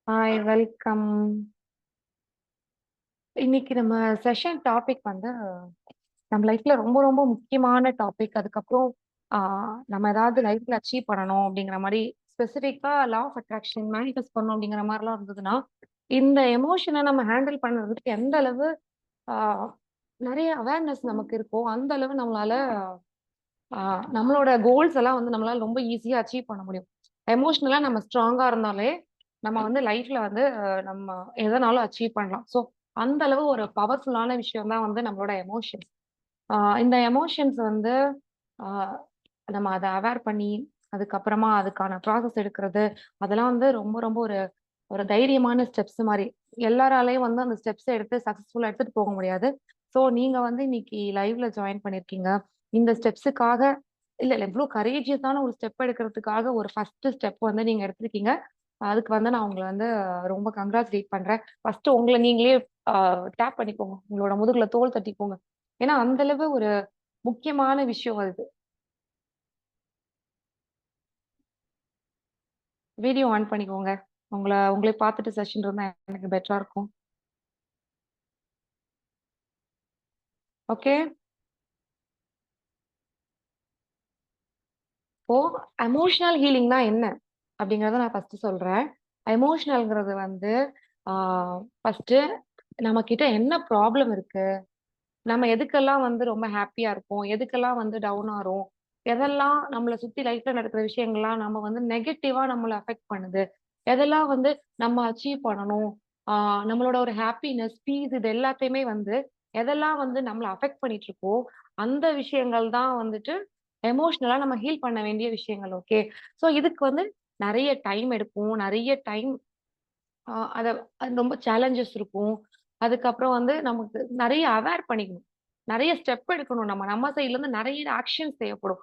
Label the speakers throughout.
Speaker 1: Hi, welcome. இன்னைக்கு நம்ம session topic வந்து நம்ம லைஃப்ல ரொம்ப ரொம்ப முக்கியமான டாபிக். அதுக்கப்புறம் நம்ம ஏதாவது லைஃப்ல அச்சீவ் பண்ணணும் அப்படிங்கிற மாதிரி ஸ்பெசிஃபிக்கா லா ஆஃப் அட்ராக்ஷன் மேனிஃபெஸ்ட் பண்ணணும் அப்படிங்கிற மாதிரிலாம் இருந்ததுன்னா, இந்த எமோஷனை நம்ம ஹேண்டில் பண்ணுறதுக்கு எந்த அளவு ஆஹ் நிறைய அவேர்னஸ் நமக்கு இருக்கோ அந்த அளவு நம்மளால நம்மளோட கோல்ஸ் எல்லாம் வந்து நம்மளால ரொம்ப ஈஸியா அச்சீவ் பண்ண முடியும். எமோஷனலா நம்ம ஸ்ட்ராங்கா இருந்தாலே நம்ம வந்து லைஃப்ல வந்து நம்ம எதனாலும் அச்சீவ் பண்ணலாம். ஸோ அந்த அளவு ஒரு பவர்ஃபுல்லான விஷயம் தான் வந்து நம்மளோட எமோஷன்ஸ். இந்த எமோஷன்ஸ் வந்து ஆஹ் நம்ம அதை அவேர் பண்ணி அதுக்கப்புறமா அதுக்கான ப்ராசஸ் எடுக்கிறது, அதெல்லாம் வந்து ரொம்ப ரொம்ப ஒரு ஒரு தைரியமான ஸ்டெப்ஸ் மாதிரி. எல்லாராலையும் வந்து அந்த ஸ்டெப்ஸ் எடுத்து சக்சஸ்ஃபுல்லா எடுத்துட்டு போக முடியாது. ஸோ நீங்க வந்து இன்னைக்கு லைவ்ல ஜாயின் பண்ணிருக்கீங்க. இந்த ஸ்டெப்ஸுக்காக இல்ல இல்ல இவ்வளவு கரேஜியஸான ஒரு ஸ்டெப் எடுக்கிறதுக்காக ஒரு ஃபர்ஸ்ட் ஸ்டெப் வந்து நீங்க எடுத்திருக்கீங்க. அதுக்கு வந்து நான் உங்களை வந்து ரொம்ப கங்க்ராச்சுலேட் பண்றேன். ஃபர்ஸ்ட் உங்களை நீங்களே டேப் பண்ணிக்கோங்க, உங்களோட முதுகுல தோள் தட்டிக்கோங்க. ஏன்னா அந்த அளவு ஒரு முக்கியமான விஷயம் அது. வீடியோ ஆன் பண்ணிக்கோங்க. உங்களை பார்த்துட்டு செஷன் இருந்தா எனக்கு பெட்டரா இருக்கும். ஓகே. இப்போ எமோஷனல் ஹீலிங்னா என்ன அப்படிங்கறத நான் ஃபர்ஸ்ட் சொல்றேன். எமோஷனல்ங்கிறது வந்து ஃபர்ஸ்ட் நம்ம கிட்ட என்ன ப்ராப்ளம் இருக்கு, நம்ம எதுக்கெல்லாம் வந்து ரொம்ப ஹாப்பியா இருப்போம், எதுக்கெல்லாம் வந்து டவுன் ஆறோம், எதெல்லாம் நம்மளை சுத்தி லைஃப்ல நடக்கிற விஷயங்கள்லாம் நம்ம வந்து நெகட்டிவா நம்மளை அஃபெக்ட் பண்ணுது, எதெல்லாம் வந்து நம்ம அச்சீவ் பண்ணணும், நம்மளோட ஒரு ஹாப்பினஸ் பீஸ் இது எல்லாத்தையுமே வந்து எதெல்லாம் வந்து நம்மளை அஃபெக்ட் பண்ணிட்டு இருக்கோ அந்த விஷயங்கள் தான் வந்துட்டு எமோஷனலா நம்ம ஹீல் பண்ண வேண்டிய விஷயங்கள். ஓகே. ஸோ இதுக்கு வந்து நிறைய டைம் எடுக்கும், நிறைய டைம் அத அது ரொம்ப சேலஞ்சஸ் இருக்கும். அதுக்கப்புறம் வந்து நமக்கு நெறைய அவேர் பண்ணிக்கணும். நெறைய ஸ்டெப் எடுக்கணும். நம்ம நம்ம சைட்ல இருந்து நெறைய ஆக்ஷன்ஸ் தேவைப்படும்.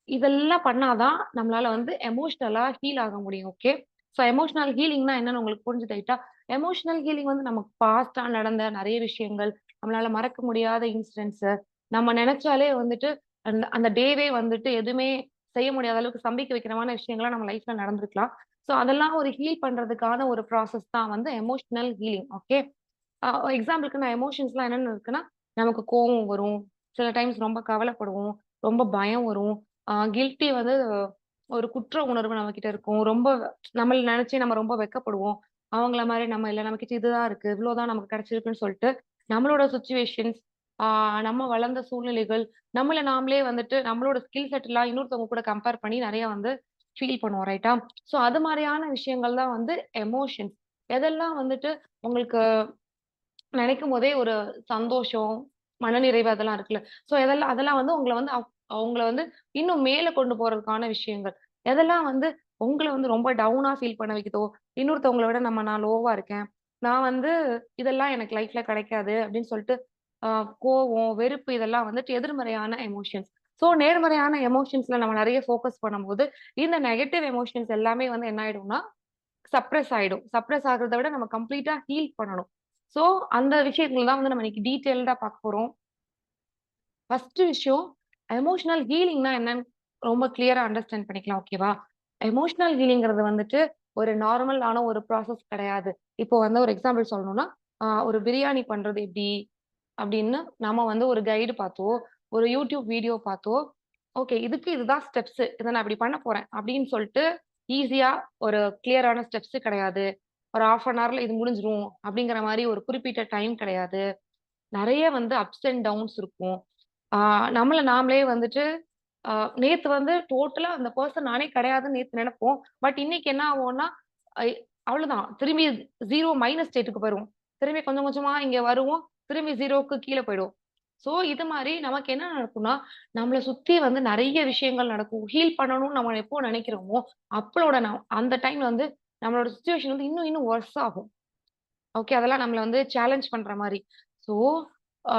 Speaker 1: இதெல்லாம் பண்ணாதான் நம்மளால வந்து எமோஷனலா ஹீல் ஆக முடியும். ஓகே. ஸோ எமோஷனல் ஹீலிங்னா என்னன்னு உங்களுக்கு புரிஞ்சுதாயிட்டா? எமோஷனல் ஹீலிங் வந்து நமக்கு பாஸ்ட்டா நடந்த நெறைய விஷயங்கள், நம்மளால மறக்க முடியாத இன்சிடென்ட்ஸ், நம்ம நெனச்சாலே வந்துட்டு அந்த அந்த டேவே வந்துட்டு எதுவுமே செய்ய முடியாத அளவுக்கு ஸ்தம்பிக்க வைக்கிறமான விஷயங்கள்லாம் நம்ம லைஃப்ல நடந்திருக்கலாம். ஸோ அதெல்லாம் ஒரு ஹீல் பண்றதுக்கான ஒரு ப்ராசஸ் தான் வந்து எமோஷனல் ஹீலிங். ஓகே. எக்ஸாம்பிளுக்கு நான் எமோஷன்ஸ்லாம் என்னென்ன இருக்குன்னா, நமக்கு கோவம் வரும். சில டைம்ஸ் ரொம்ப கவலைப்படுவோம். ரொம்ப பயம் வரும். கில்ட்டி வந்து ஒரு குற்ற உணர்வு நம்மகிட்ட இருக்கும். ரொம்ப நம்மள நெனச்சு நம்ம ரொம்ப வெட்கப்படுவோம். அவங்கள மாரி நம்ம இல்ல. நம்மகிட்ட இதுதான் இருக்கு. இவ்ளோதான் நமக்கு கிடைச்சிருக்குன்னு சொல்ட்டு, நம்மளோட சிச்சுவேஷன்ஸ், ஆ நம்ம வளர்ந்த சூழ்நிலைகள், நம்மள நாமளே வந்துட்டு நம்மளோட ஸ்கில் செட்லாம் இன்னொருத்தவங்க கூட கம்பேர் பண்ணி நெறைய வந்து ஃபீல் பண்ணுவோம். ரைட்டா? ஸோ அது மாரியான விஷயங்கள் தான் வந்து எமோஷன்ஸ். எதெல்லாம் வந்துட்டு உங்களுக்கு நினைக்கும்போதே ஒரு சந்தோஷம், மனநிறைவு அதெல்லாம் இருக்குல்ல. ஸோ அதெல்லாம் வந்து உங்கள வந்து அவங்கள வந்து இன்னும் மேல கொண்டு போறதுக்கான விஷயங்கள். எதெல்லாம் வந்து உங்கள வந்து ரொம்ப டவுனா ஃபீல் பண்ண வைக்குதோ, இன்னொருத்தவங்கள விட நான் லோவா இருக்கேன். நான் வந்து இதெல்லாம் எனக்கு லைஃப்ல கிடைக்காது அப்படின்னு சொல்லிட்டு அ கோவம், வெறுப்பு இதெல்லாம் வந்துட்டு எதிர்மறையான எமோஷன்ஸ். ஸோ நேர்மறையான எமோஷன்ஸ்ல நம்ம நெறைய ஃபோக்கஸ் பண்ணும்போது, இந்த நெகட்டிவ் எமோஷன்ஸ் எல்லாமே வந்து என்ன ஆயிடும்னா சப்ரஸ் ஆயிடும். சப்ரஸ் ஆகுறத விட நம்ம கம்ப்ளீட்டா ஹீல் பண்ணணும். சோ, அந்த விஷயங்கள் தான் வந்து நம்ம இன்னைக்கு டீட்டெயில்டா பார்க்க போறோம். ஃபர்ஸ்ட் விஷயம், எமோஷனல் ஹீலிங்னா என்னன்னு ரொம்ப கிளியரா அண்டர்ஸ்டாண்ட் பண்ணிக்கலாம். ஓகேவா? எமோஷனல் ஹீலிங்கிறது வந்துட்டு ஒரு நார்மலான ஒரு ப்ராசஸ் கிடையாது. இப்போ வந்து ஒரு எக்ஸாம்பிள் சொல்லணும்னா, ஒரு பிரியாணி பண்றது எப்படி? அப்படின்னு நம்ம வந்து ஒரு கைடு பார்த்தோ, ஒரு யூடியூப் வீடியோ பார்த்தோ, ஓகே இதுக்கு இதுதான் ஸ்டெப்ஸ். இத நான் இப்படி பண்ண போறேன் அப்படின்னு சொல்ட்டு ஈஸியா ஒரு கிளியரான ஸ்டெப்ஸ் கிடையாது. ஒரு 1/2 அன் ஹவர்ல இது முடிஞ்சிரும் அப்படிங்கிற மாரி ஒரு குறிப்பிட்ட டைம் கிடையாது. நெறைய வந்து அப்ஸ் அண்ட் டவுன்ஸ் இருக்கும். ஆ நம்மள நாமளே வந்துட்டு அ நேத்து வந்து டோட்டலா அந்த பெர்சன் நானே கிடையாதுன்னு நேத்து நெனப்போம். பட் இன்னைக்கு என்ன ஆகும்னா, ஐ அவ்வளோதான். திரும்பி 0 மைனஸ் ஸ்டேட்க்கு போயிருவோம். திரும்பி கொஞ்சம் கொஞ்சமா இங்க வருவோம். திரும்பி 0க்கு கீழ போயிடுவோம். ஸோ இது மாரி நமக்கு என்ன நடக்கும்னா, நம்மள சுத்தி வந்து நெறைய விஷயங்கள் நடக்கும். ஹீல் பண்ணணும்னு நம்ம எப்போ நெனைக்கிறோமோ, அப்பளோட அந்த டைம்ல வந்து நம்மளோட சிச்சுவேஷன் வந்து இன்னும் இன்னும் வொர்ஸ் ஆகும். ஓகே. அதெல்லாம் நம்மள வந்து சேலஞ்ச் பண்ற மாரி. ஸோ, ஆ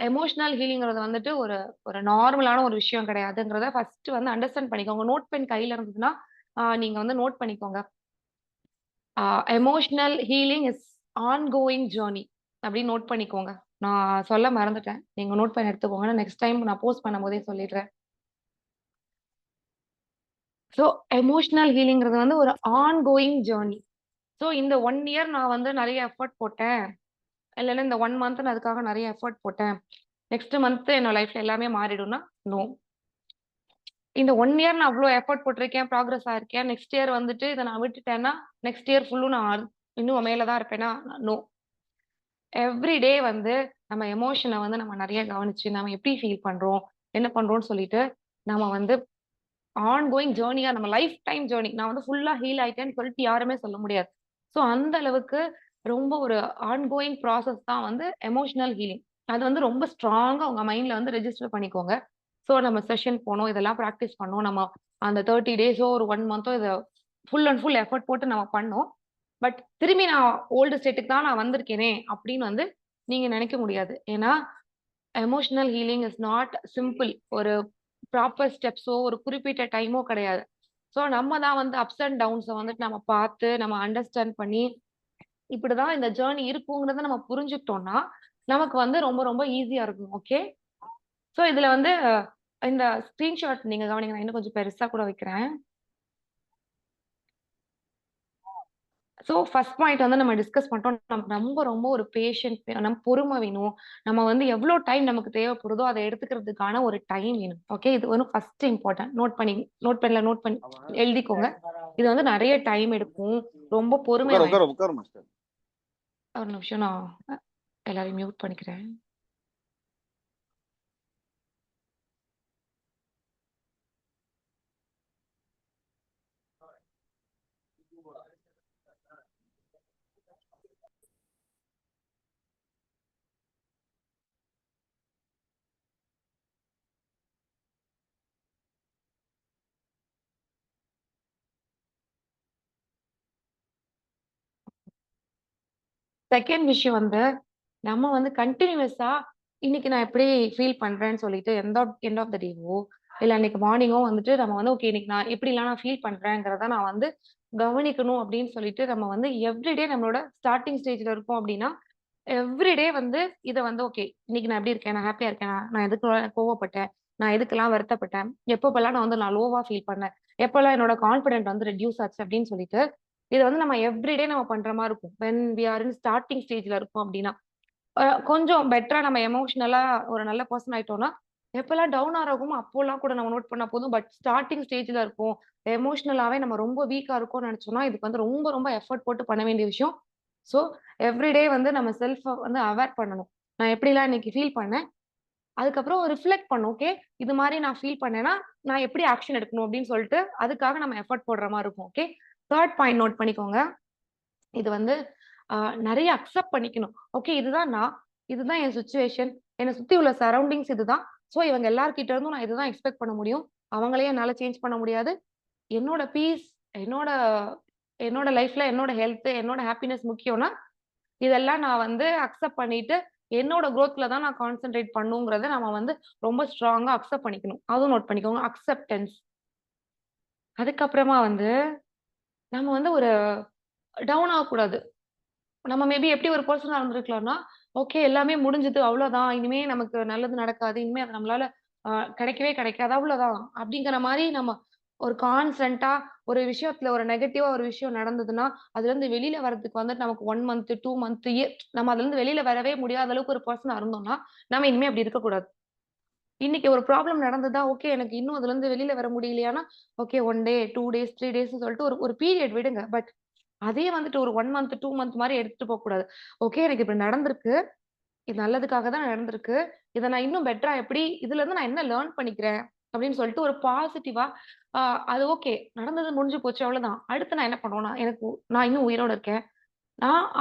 Speaker 1: எமோஷனல் ஹீலிங்கிறது வந்துட்டு ஒரு ஒரு நார்மலான ஒரு விஷயம் கிடையாதுங்கிறத ஃபர்ஸ்ட் வந்து அண்டர்ஸ்டாண்ட் பண்ணிக்கோங்க. நோட் பென் கையில இருந்ததுன்னா, நீங்க வந்து நோட் பண்ணிக்கோங்க. ஆ emotional healing is ongoing journey அப்படின்னு நோட் பண்ணிக்கோங்க. நான் சொல்ல மறந்துட்டேன். நீங்க நோட் பண்ணி எடுத்துக்கோங்க. நான் நெக்ஸ்ட் டைம் நான் போஸ்ட் பண்ணும்போதே சொல்லிடுறேன். ஸோ, எமோஷனல் ஹீலிங்கிறது வந்து ஒரு ஆன்கோயிங் ஜர்னி. ஸோ இந்த 1 இயர் நான் வந்து நெறைய எஃபோர்ட் போட்டேன். இல்லன்னா இந்த 1 மந்த் நான் அதுக்காக நெறைய எஃபோர்ட் போட்டேன். நெக்ஸ்ட் மந்த் என்னோட லைஃப்ல எல்லாமே மாறிடும்னா, நோ. இந்த 1 இயர் நான் அவ்ளோ எஃபோர்ட் போட்டிருக்கேன், ப்ராக்ரஸ் ஆயிருக்கேன். நெக்ஸ்ட் இயர் வந்துட்டு இத நான் விட்டுட்டேன்னா, நெக்ஸ்ட் இயர் ஃபுல்லும் நான் இன்னும் மேல தான் இருப்பேன்னா, நோ. எவ்ரி டே வந்து நம்ம எமோஷன வந்து நம்ம நெறைய கவனிச்சு, நம்ம எப்படி ஃபீல் பண்றோம், என்ன பண்றோம்ன்னு சொல்லிட்டு, நம்ம வந்து ஆன் கோயிங் ஜர்னியா நம்ம லைஃப் டைம் ஜர்னி. நான் வந்து ஃபுல்லா ஹீல் ஆயிட்டேன்னு சொல்லிட்டு யாருமே சொல்ல முடியாது. ஸோ அந்த அளவுக்கு ரொம்ப ஒரு ஆன் கோயிங் ப்ராசஸ் தான் வந்து எமோஷனல் ஹீலிங். அது வந்து ரொம்ப ஸ்ட்ராங்கா உங்க மைண்ட்ல வந்து ரெஜிஸ்டர் பண்ணிக்கோங்க. ஸோ நம்ம செஷன் போனோம், இதெல்லாம் பிராக்டிஸ் பண்ணோம். நம்ம அந்த 30 டேஸோ ஒரு 1 மந்தோ இத ஃபுல் அண்ட் ஃபுல் எஃபோர்ட் போட்டு நம்ம பண்ணோம். பட் திரும்பி நான் ஓல்டு ஸ்டேட்டுக்கு தான் நான் வந்திருக்கேனே அப்படின்னு வந்து நீங்க நெனைக்க முடியாது. ஏன்னா emotional healing is not simple. ஒரு ப்ராப்பர் ஸ்டெப்ஸோ, ஒரு குறிப்பிட்ட டைமோ கிடையாது. ஸோ நம்ம தான் வந்து அப்ஸ் அண்ட் டவுன்ஸ வந்துட்டு நம்ம பார்த்து, நம்ம அண்டர்ஸ்டாண்ட் பண்ணி, இப்படிதான் இந்த ஜர்னி இருக்குங்கிறத நம்ம புரிஞ்சுக்கிட்டோம்னா, நமக்கு வந்து ரொம்ப ரொம்ப ஈஸியா இருக்கும். ஓகே. ஸோ இதுல வந்து இந்த ஸ்கிரீன்ஷாட் நீங்க கவனிங்க. நான் இன்னும் கொஞ்சம் பெருசா கூட வைக்கிறேன். ஸோ ஃபர்ஸ்ட் பாயிண்ட் வந்து நம்ம டிஸ்கஸ் பண்ணிட்டோம். நமக்கு ரொம்ப ரொம்ப ஒரு பேஷன்ஸ் நம்ம பொறுமை வேணும். நம்ம வந்து எவ்ளோ டைம் நமக்கு தேவைப்படுதோ, அத எடுத்துக்கிறதுக்கான ஒரு டைம் வேணும். ஓகே. இது வந்து ஃபர்ஸ்ட் இம்பார்ட்டன்ட். நோட் பண்ணி எழுதிக்கோங்க. இது வந்து நெறைய டைம் எடுக்கும். ரொம்ப பொறுமை
Speaker 2: உட்காரு
Speaker 1: வேணும்.
Speaker 2: உட்காரு உட்காரு மாஸ்டர்.
Speaker 1: ஒரு நிமிஷம் நான் எல்லாரையும் மியூட் பண்ணிக்கிறேன். செகண்ட் விஷயம் வந்து, நம்ம வந்து கன்டினியூவஸா இன்னைக்கு நான் எப்படி ஃபீல் பண்றேன்னு சொல்லிட்டு எண்ட் ஆஃப் த டேவோ, இல்ல அன்னைக்கு மார்னிங்கோ வந்துட்டு நம்ம வந்து ஓகே இன்னைக்கு நான் எப்படிலாம் நான் ஃபீல் பண்றேங்கிறத நான் வந்து கவனிக்கணும் அப்படின்னு சொல்லிட்டு நம்ம வந்து எவ்ரிடே நம்மளோட ஸ்டார்ட்டிங் ஸ்டேஜ்ல இருக்கோம் அப்படின்னா, எவ்ரிடே வந்து இத வந்து ஓகே இன்னைக்கு நான் எப்படி இருக்கேன்? நான் ஹேப்பியா இருக்கேனா? நான் எதுக்கு கோவப்பட்டேன்? நான் எதுக்கெல்லாம் வருத்தப்பட்டேன்? எப்பப்பலாம் நான் லோவா ஃபீல் பண்ணேன்? எப்பலாம் என்னோட கான்ஃபிடென்ட் வந்து ரெட்யூஸ் ஆச்சு அப்படின்னு சொல்லிட்டு, இத வந்து நம்ம எவ்ரிடே நம்ம பண்ற மாரி இருக்கும். When we are in starting ஸ்டேஜ்ல இருக்கோம் அப்படின்னா. கொஞ்சம் பெட்டரா நம்ம எமோஷனலா ஒரு நல்ல பெர்சன் ஆயிட்டோம்னா, எப்பலாம் டவுன் ஆகுமோ அப்போலாம் கூட நம்ம நோட் பண்ணா போதும். பட் ஸ்டார்ட்டிங் ஸ்டேஜ்ல இருக்கோம். எமோஷனலாவே நம்ம ரொம்ப வீக்கா இருக்கோம்னு நெனச்சோம்னா, இதுக்கு வந்து ரொம்ப ரொம்ப எஃபோர்ட் போட்டு பண்ண வேண்டிய விஷயம். ஸோ எவ்ரிடே வந்து நம்ம செல்ஃப வந்து அவேர் பண்ணணும். நான் எப்படிலாம் இன்னைக்கு ஃபீல் பண்ணேன். அதுக்கப்புறம் ரிஃப்ளெக்ட் பண்ணணும். ஓகே. இது மாரி நான் ஃபீல் பண்ணேன்னா, நான் எப்படி ஆக்ஷன் எடுக்கணும் அப்படின்னு சொல்லிட்டு, அதுக்காக நம்ம எஃபோர்ட் போடுற மாரி இருக்கும். ஓகே. 3 பாயிண்ட் நோட் பண்ணிக்கோங்க. இது வந்து அ நெறைய அக்செப்ட் பண்ணிக்கணும். ஓகே. இதுதான் நான். இதுதான் என் சிச்சுவேஷன். என்ன சுத்தி உள்ள சரவுண்டிங்ஸ் இதுதான். ஸோ இவங்க எல்லார்கிட்ட இருந்தும் நான் இதுதான் எக்ஸ்பெக்ட் பண்ண முடியும். அவங்களையும் என்னால சேஞ்ச் பண்ண முடியாது. என்னோட பீஸ், என்னோட என்னோட லைஃப்ல என்னோட ஹெல்த், என்னோட ஹாப்பினஸ் முக்கியம்னா, இதெல்லாம் நான் வந்து அக்செப்ட் பண்ணிட்டு, என்னோட குரோத்ல தான் நான் கான்சன்ட்ரேட் பண்ணணுங்கிறத நம்ம வந்து ரொம்ப ஸ்ட்ராங்கா அக்செப்ட் பண்ணிக்கணும். அதுவும் நோட் பண்ணிக்கோங்க. அக்செப்டன்ஸ். அதுக்கப்புறமா வந்து, நம்ம வந்து ஒரு டவுன் ஆகக்கூடாது. நம்ம மேபி எப்படி ஒரு பெர்சனா இருந்திருக்கலாம்னா, ஓகே எல்லாமே முடிஞ்சது அவ்வளோதான். இனிமே நமக்கு நல்லது நடக்காது. இனிமே அது நம்மளால அ கிடைக்கவே கிடைக்காது. அவ்வளோதான். அப்படிங்கிற மாரி நம்ம ஒரு கான்ஸ்டன்ட்டா ஒரு விஷயத்துல ஒரு நெகட்டிவா ஒரு விஷயம் நடந்ததுன்னா, அதுலருந்து வெளில வரதுக்கு வந்துட்டு நமக்கு 1 மந்த், 2 மந்த், நம்ம அதுலருந்து வெளில வரவே முடியாத அளவுக்கு ஒரு பெர்சனா இருந்தோம்னா, நம்ம இனிமே அப்படி இருக்கக்கூடாது. இன்னைக்கு ஒரு ப்ராப்ளம் நடந்ததா, ஓகே எனக்கு இன்னும் அதுலருந்து வெளில வர முடியலையானா, ஓகே 1 டே, 2 டேஸ், 3 டேஸ்ன்னு சொல்லிட்டு ஒரு ஒரு பீரியட் விடுங்க. பட் அதே வந்துட்டு ஒரு 1 மந்த், 2 மந்த் மாரி எடுத்துட்டு போக்கூடாது. ஓகே எனக்கு இப்படி நடந்திருக்கு. இது நல்லதுக்காக தான் நடந்திருக்கு. இத நான் இன்னும் பெட்டரா எப்படி இதுலருந்து நான் என்ன லேர்ன் பண்ணிக்கிறேன்? அப்படின்னு சொல்லிட்டு ஒரு பாசிட்டிவா அ அது ஓகே. நடந்தது முடிஞ்சு போச்சு அவ்வளோதான். அடுத்து நான் என்ன பண்ணணும்? நான் இன்னும் உயிரோட இருக்கேன்.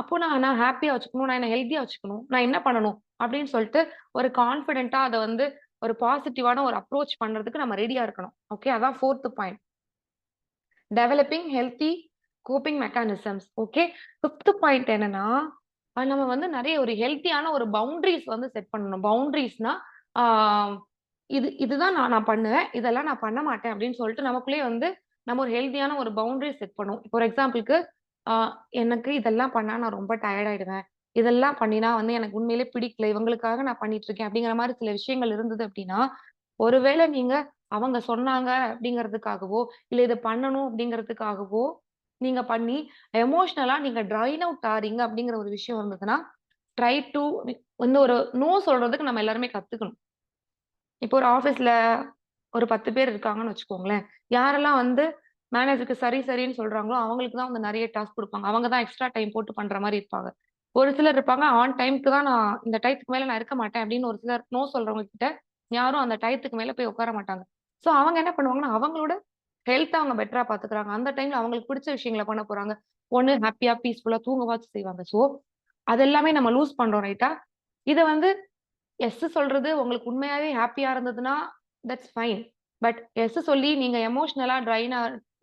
Speaker 1: அப்போ நான் நான் ஹேப்பியா வச்சுக்கணும். நான் என்ன ஹெல்த்தியா வச்சுக்கணும். நான் என்ன பண்ணணும்? அப்படின்னு சொல்லிட்டு ஒரு கான்ஃபிடென்ட்டா அத வந்து ஒரு பாசிட்டிவான ஒரு அப்ரோச் பண்றதுக்கு நம்ம ரெடியா இருக்கணும். ஓகே. அதான் 4த் point. Developing healthy coping mechanisms. Okay. 5த் பாயிண்ட் என்னன்னா, நம்ம வந்து நெறைய ஒரு ஹெல்த்தியான ஒரு பவுண்டரீஸ் வந்து செட் பண்ணணும். பவுண்டரீஸ்னா, ஆ இதுதான் நான் நான் பண்ணுவேன். இதெல்லாம் நான் பண்ண மாட்டேன் அப்படின்னு சொல்லிட்டு நமக்குள்ளேயே வந்து நம்ம ஒரு ஹெல்த்தியான ஒரு பவுண்டரி செட் பண்ணுவோம். ஃபார் எக்ஸாம்பிள்க்கு ஆ எனக்கு இதெல்லாம் பண்ணா நான் ரொம்ப டயர்ட் ஆயிடுவேன். இதெல்லாம் பண்ணினா வந்து எனக்கு உண்மையிலேயே பிடிக்கல. இவங்களுக்காக நான் பண்ணிட்டு இருக்கேன் அப்படிங்கிற மாரி சில விஷயங்கள் இருந்தது அப்படின்னா, ஒருவேளை நீங்க அவங்க சொன்னாங்க அப்படிங்கிறதுக்காகவோ, இல்ல இத பண்ணணும் அப்படிங்கிறதுக்காகவோ நீங்க பண்ணி எமோஷனலா நீங்க ட்ரைன் அவுட் ஆறீங்க அப்படிங்கிற ஒரு விஷயம் இருந்ததுன்னா, ட்ரை டூ வந்து ஒரு நோ சொல்றதுக்கு நம்ம எல்லாருமே கத்துக்கணும். இப்போ ஒரு ஆஃபீஸ்ல ஒரு 10 பேர் இருக்காங்கன்னு வச்சுக்கோங்களேன். யாரெல்லாம் வந்து மேனேஜருக்கு சரி, சரின்னு சொல்றாங்களோ, அவங்களுக்கு தான் வந்து நெறைய டாஸ்க் குடுப்பாங்க. அவங்க தான் எக்ஸ்ட்ரா டைம் போட்டு பண்ற மாரி இருப்பாங்க. ஒரு சிலர் இருப்பாங்க, ஆன் டைம்க்கு தான் இந்த டயத்துக்கு மேல நான் இருக்க மாட்டேன் அப்படின்னு ஒரு சிலர் நோ சொல்றவங்க கிட்ட, யாரும் அந்த டயத்துக்கு மேல போய் உட்கார மாட்டாங்க. ஸோ அவங்க என்ன பண்ணுவாங்கன்னா, அவங்களோட ஹெல்த்த அவங்க பெட்டரா பாத்துக்குறாங்க. அந்த டைம்ல அவங்களுக்கு பிடிச்ச விஷயங்கள பண்ண போறாங்க. ஒண்ணு ஹேப்பியா, பீஸ்ஃபுல்லா தூங்கவாச்சும் செய்வாங்க. ஸோ, அது எல்லாமே நம்ம லூஸ் பண்றோம் ரைட்டா? இத வந்து எஸ் சொல்றது உங்களுக்கு உண்மையாவே ஹேப்பியா இருந்ததுன்னா, தட்ஸ் ஃபைன். பட் எஸ் சொல்லி நீங்க எமோஷனலா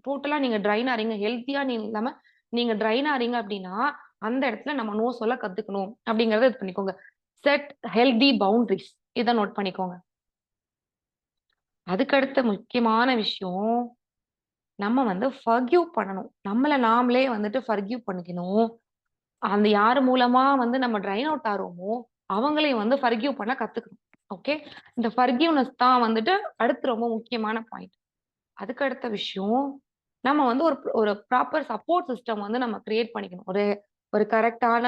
Speaker 1: டோட்டலா நீங்க ட்ரைன் ஆறீங்க. ஹெல்த்தியா நீங்க இல்லாம நீங்க ட்ரைன் ஆறீங்க அப்டின்னா, அந்த இடத்துல நம்ம நோ சொல்ல கத்துக்கணும். அப்டிங்கிறத இது பண்ணிக்கோங்க. Set healthy boundaries. இத நோட் பண்ணிக்கோங்க. அதுக்கடுத்த முக்கியமான விஷயம், நம்ம வந்து ஃபர்கிவ் பண்ணணும். நம்மள நாமளே வந்துட்டு ஃபர்கிவ் பண்ணிக்கணும். அந்த யாரு மூலமா வந்து நம்ம ட்ரைன் அவுட் ஆறோமோ, அவங்களையும் வந்து ஃபர்கிவ் பண்ண கத்துக்கணும். ஓகே. இந்த ஃபர்கிவ்னெஸ் தான் வந்துட்டு அடுத்து ரொம்ப முக்கியமான பாயிண்ட். அதுக்கு அடுத்த விஷயம், நம்ம வந்து ஒரு ஒரு ப்ராப்பர் சப்போர்ட் சிஸ்டம் வந்து நம்ம கிரியேட் பண்ணிக்கணும். ஒரு ஒரு கரெக்ட்டான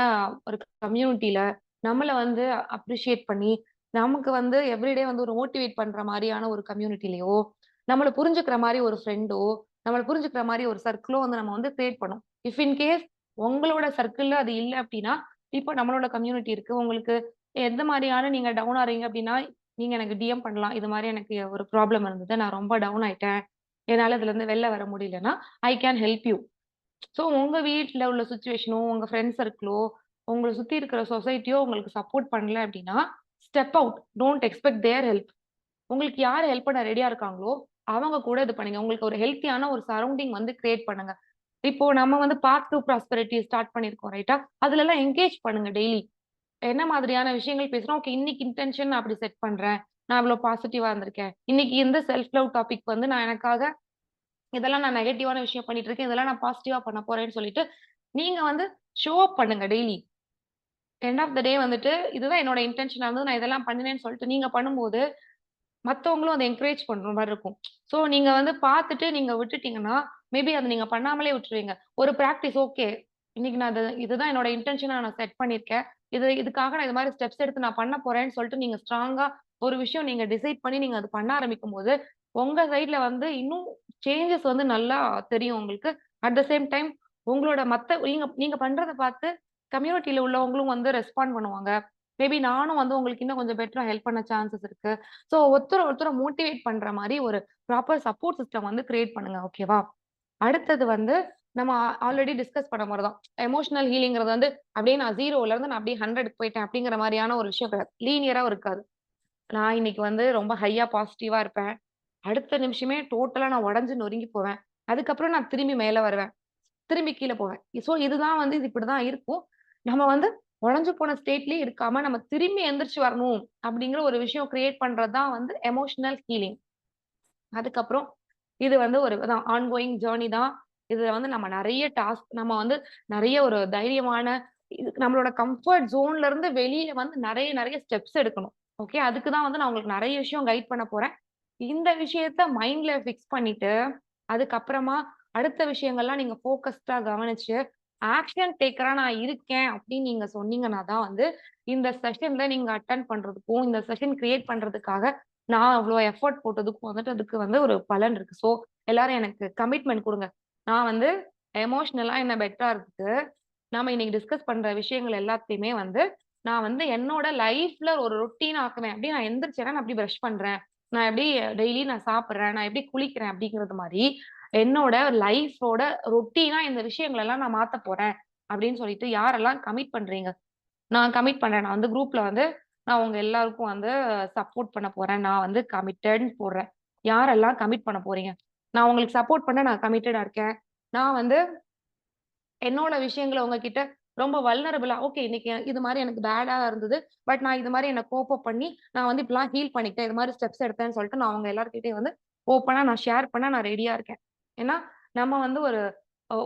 Speaker 1: ஒரு கம்யூனிட்டில நம்மள வந்து அப்ரிஷியேட் பண்ணி, நமக்கு வந்து எவ்ரிடே வந்து ஒரு மோட்டிவேட் பண்ற மாரியான ஒரு கம்யூனிட்டிலயோ, நம்மள புரிஞ்சுக்கிற மாரி ஒரு ஃப்ரெண்டோ, நம்மள புரிஞ்சுக்கிற மாரி ஒரு சர்க்கிளோ வந்து நம்ம வந்து கிரியேட் பண்ணணும். இஃப் இன் கேஸ் உங்களோட சர்க்கிள்ல அது இல்ல அப்டின்னா, இப்போ நம்மளோட கம்யூனிட்டி இருக்கு. உங்களுக்கு எந்த மாரியான நீங்க டவுன் ஆறீங்க அப்டின்னா, நீங்க எனக்கு டிஎம் பண்ணலாம். இது மாரி எனக்கு ஒரு ப்ராப்ளம் இருந்தது. நான் ரொம்ப டவுன் ஆயிட்டேன். என்னால இதுலருந்து வெளில வர முடியலன்னா, ஐ கேன் ஹெல்ப் யூ. ஸோ உங்க வீட்ல உள்ள சிச்சுவேஷனோ, உங்க ஃப்ரெண்ட் சர்க்கிளோ, உங்கள சுத்தி இருக்கிற சொசைட்டியோ உங்களுக்கு சப்போர்ட் பண்ணல அப்டின்னா, step out. Don't expect there help. உங்களுக்கு யார் ஹெல்ப் பண்ண ரெடியா இருக்காங்களோ, அவங்க கூட இது பண்ணுங்க. உங்களுக்கு ஒரு ஹெல்த்தியான ஒரு சரவுண்டிங் வந்து கிரியேட் பண்ணுங்க. இப்போ நம்ம வந்து பாத் டூ ப்ராஸ்பெரிட்டி ஸ்டார்ட் பண்ணியிருக்கோம் ரைட்டா? அதுலலாம் என்கேஜ் பண்ணுங்க டெய்லி. என்ன மாதிரியான விஷயங்கள் பேசுறோம்? ஓகே இன்னைக்கு இன்டென்ஷன் நான் அப்படி செட் பண்றேன். நான் இவ்ளோ பாசிட்டிவா இருந்திருக்கேன். இன்னைக்கு இந்த செல்ஃப் லவ் டாபிக் வந்து நான் எனக்காக இதெல்லாம் நான் நெகட்டிவான விஷயம் பண்ணிட்டு இருக்கேன். இதெல்லாம் நான் பாசிட்டிவா பண்ண போறேன்னு சொல்லிட்டு, நீங்க வந்து ஷோ அப் பண்ணுங்க டெய்லி. எண்ட் ஆஃப் த டே வந்துட்டு, இதுதான் என்னோட இன்டென்ஷனா இருந்தது. நான் இதெல்லாம் பண்ணுனேன்னு சொல்லிட்டு நீங்க பண்ணும்போது, மத்தவங்களும் அத என்கரேஜ் பண்ற மாரி இருக்கும். ஸோ நீங்க வந்து பார்த்துட்டு நீங்க விட்டுட்டீங்கன்னா, மேபி அத நீங்க பண்ணாமலே விட்டுருவீங்க. ஒரு பிராக்டிஸ் ஓகே. இன்னைக்கு நான் இதுதான் என்னோட இன்டென்ஷனா நான் செட் பண்ணியிருக்கேன். இதுக்காக நான் இது மாரி ஸ்டெப்ஸ் எடுத்து நான் பண்ண போறேன்னு சொல்லிட்டு நீங்க ஸ்ட்ராங்கா ஒரு விஷயம் நீங்க டிசைட் பண்ணி நீங்க அது பண்ண ஆரம்பிக்கும்போது, உங்க சைட்ல வந்து இன்னும் சேஞ்சஸ் வந்து நல்லா தெரியும் உங்களுக்கு. அட் த சேம் டைம் உங்களோட நீங்க நீங்க பண்றத பார்த்து கம்யூனிட்டில உள்ளவங்களும் வந்து ரெஸ்பாண்ட் பண்ணுவாங்க. மேபி நானும் வந்து உங்களுக்கு இன்னும் கொஞ்சம் பெட்டரா ஹெல்ப் பண்ண சான்சஸ் இருக்கு. ஸோ ஒருத்தர மோட்டிவேட் பண்ற மாரி ஒரு ப்ராப்பர் சப்போர்ட் சிஸ்டம் வந்து கிரியேட் பண்ணுங்க. ஓகேவா? அடுத்தது வந்து நம்ம ஆல்ரெடி டிஸ்கஸ் பண்ண மாரி தான். எமோஷனல் ஹீலிங்கிறது வந்து அப்படியே நான் 0ல இருந்து நான் அப்படியே 100க்கு போயிட்டேன் அப்படிங்கிற மாரியான ஒரு விஷயம் கிடையாது. லீனியராவும் இருக்காது. நான் இன்னைக்கு வந்து ரொம்ப ஹையா பாசிட்டிவா இருப்பேன். அடுத்த நிமிஷமே டோட்டலா நான் உடைஞ்சு நொறுங்கி போவேன். அதுக்கப்புறம் நான் திரும்பி மேல வருவேன். திரும்பி கீழ போவேன். ஸோ இதுதான் வந்து இது இப்படிதான் இருக்கும். நம்ம வந்து உடைஞ்சு போன ஸ்டேட்லயே இருக்காம, நம்ம திரும்பி எந்திரிச்சு வரணும் அப்படிங்கிற ஒரு விஷயம் கிரியேட் பண்றது தான் வந்து எமோஷனல் ஹீலிங். அதுக்கப்புறம் இது வந்து ஒரு அதான் ஆன்கோயிங் ஜர்னி தான். இதுல வந்து நம்ம நெறைய நம்ம வந்து நெறைய ஒரு தைரியமான நம்மளோட கம்ஃபர்ட் ஜோன்ல இருந்து வெளியில வந்து நெறைய நெறைய ஸ்டெப்ஸ் எடுக்கணும். ஓகே. அதுக்கு தான் வந்து நான் உங்களுக்கு நெறைய விஷயம் கைட் பண்ண போறேன். இந்த விஷயத்த மைண்ட்ல ஃபிக்ஸ் பண்ணிட்டு, அதுக்கப்புறமா அடுத்த விஷயங்கள்லாம் நீங்க ஃபோகஸ்டா கவனிச்சு, ஆக்ஷன் டேக்கரா நான் இருக்கேன் அப்படின்னு நீங்க சொன்னீங்கன்னா தான் வந்து, இந்த செஷன்ல நீங்க அட்டெண்ட் பண்றதுக்கும், இந்த செஷன் கிரியேட் பண்றதுக்காக நான் அவ்ளோ எஃபோர்ட் போட்டதுக்கும் வந்துட்டு அதுக்கு வந்து ஒரு பலன் இருக்கு. ஸோ எல்லாரும் எனக்கு கமிட்மெண்ட் குடுங்க. நான் வந்து எமோஷனலா என்ன பெட்டரா இருக்கு. நாம இன்னைக்கு டிஸ்கஸ் பண்ற விஷயங்கள் எல்லாத்தையுமே வந்து, நான் வந்து என்னோட லைஃப்ல ஒரு ரொட்டீன் ஆக்குவேன். அப்படியே நான் எந்திரிச்சேன்னா, நான் எப்படி பிரஷ் பண்றேன். நான் எப்படி டெய்லி நான் சாப்பிடுறேன். நான் எப்படி குளிக்கிறேன் அப்படிங்கிறது மாரி, என்னோட லைஃபோட ரொட்டீனா இந்த விஷயங்கள் எல்லாம் நான் மாத்தப் போறேன். அப்படின்னு சொல்லிட்டு யாரெல்லாம் கமிட் பண்றீங்க? நான் கமிட் பண்றேன். நான் வந்து குரூப்ல வந்து நான் உங்க எல்லாருக்கும் வந்து சப்போர்ட் பண்ண போறேன். நான் வந்து கமிட்டட்ன்னு போடுறேன். யாரெல்லாம் கமிட் பண்ண போறீங்க? நான் உங்களுக்கு சப்போர்ட் பண்ண நான் கமிட்டடா இருக்கேன். நான் வந்து என்னோட விஷயங்கள உங்ககிட்ட ரொம்ப வல்னரபிளா ஓகே இன்னைக்கு இது மாரி எனக்கு பேடா இருந்தது. பட் நான் இது மாரி என்ன கோப் அப் பண்ணி, நான் வந்து இப்படிலாம் ஹீல் பண்ணிக்கிட்டேன். இது மாரி ஸ்டெப்ஸ் எடுத்தேன்னு சொல்லிட்டு நான் அவங்க எல்லார்கிட்டயும் வந்து ஓப்பனா நான் ஷேர் பண்ண நான் ரெடியா இருக்கேன். ஏன்னா, நம்ம வந்து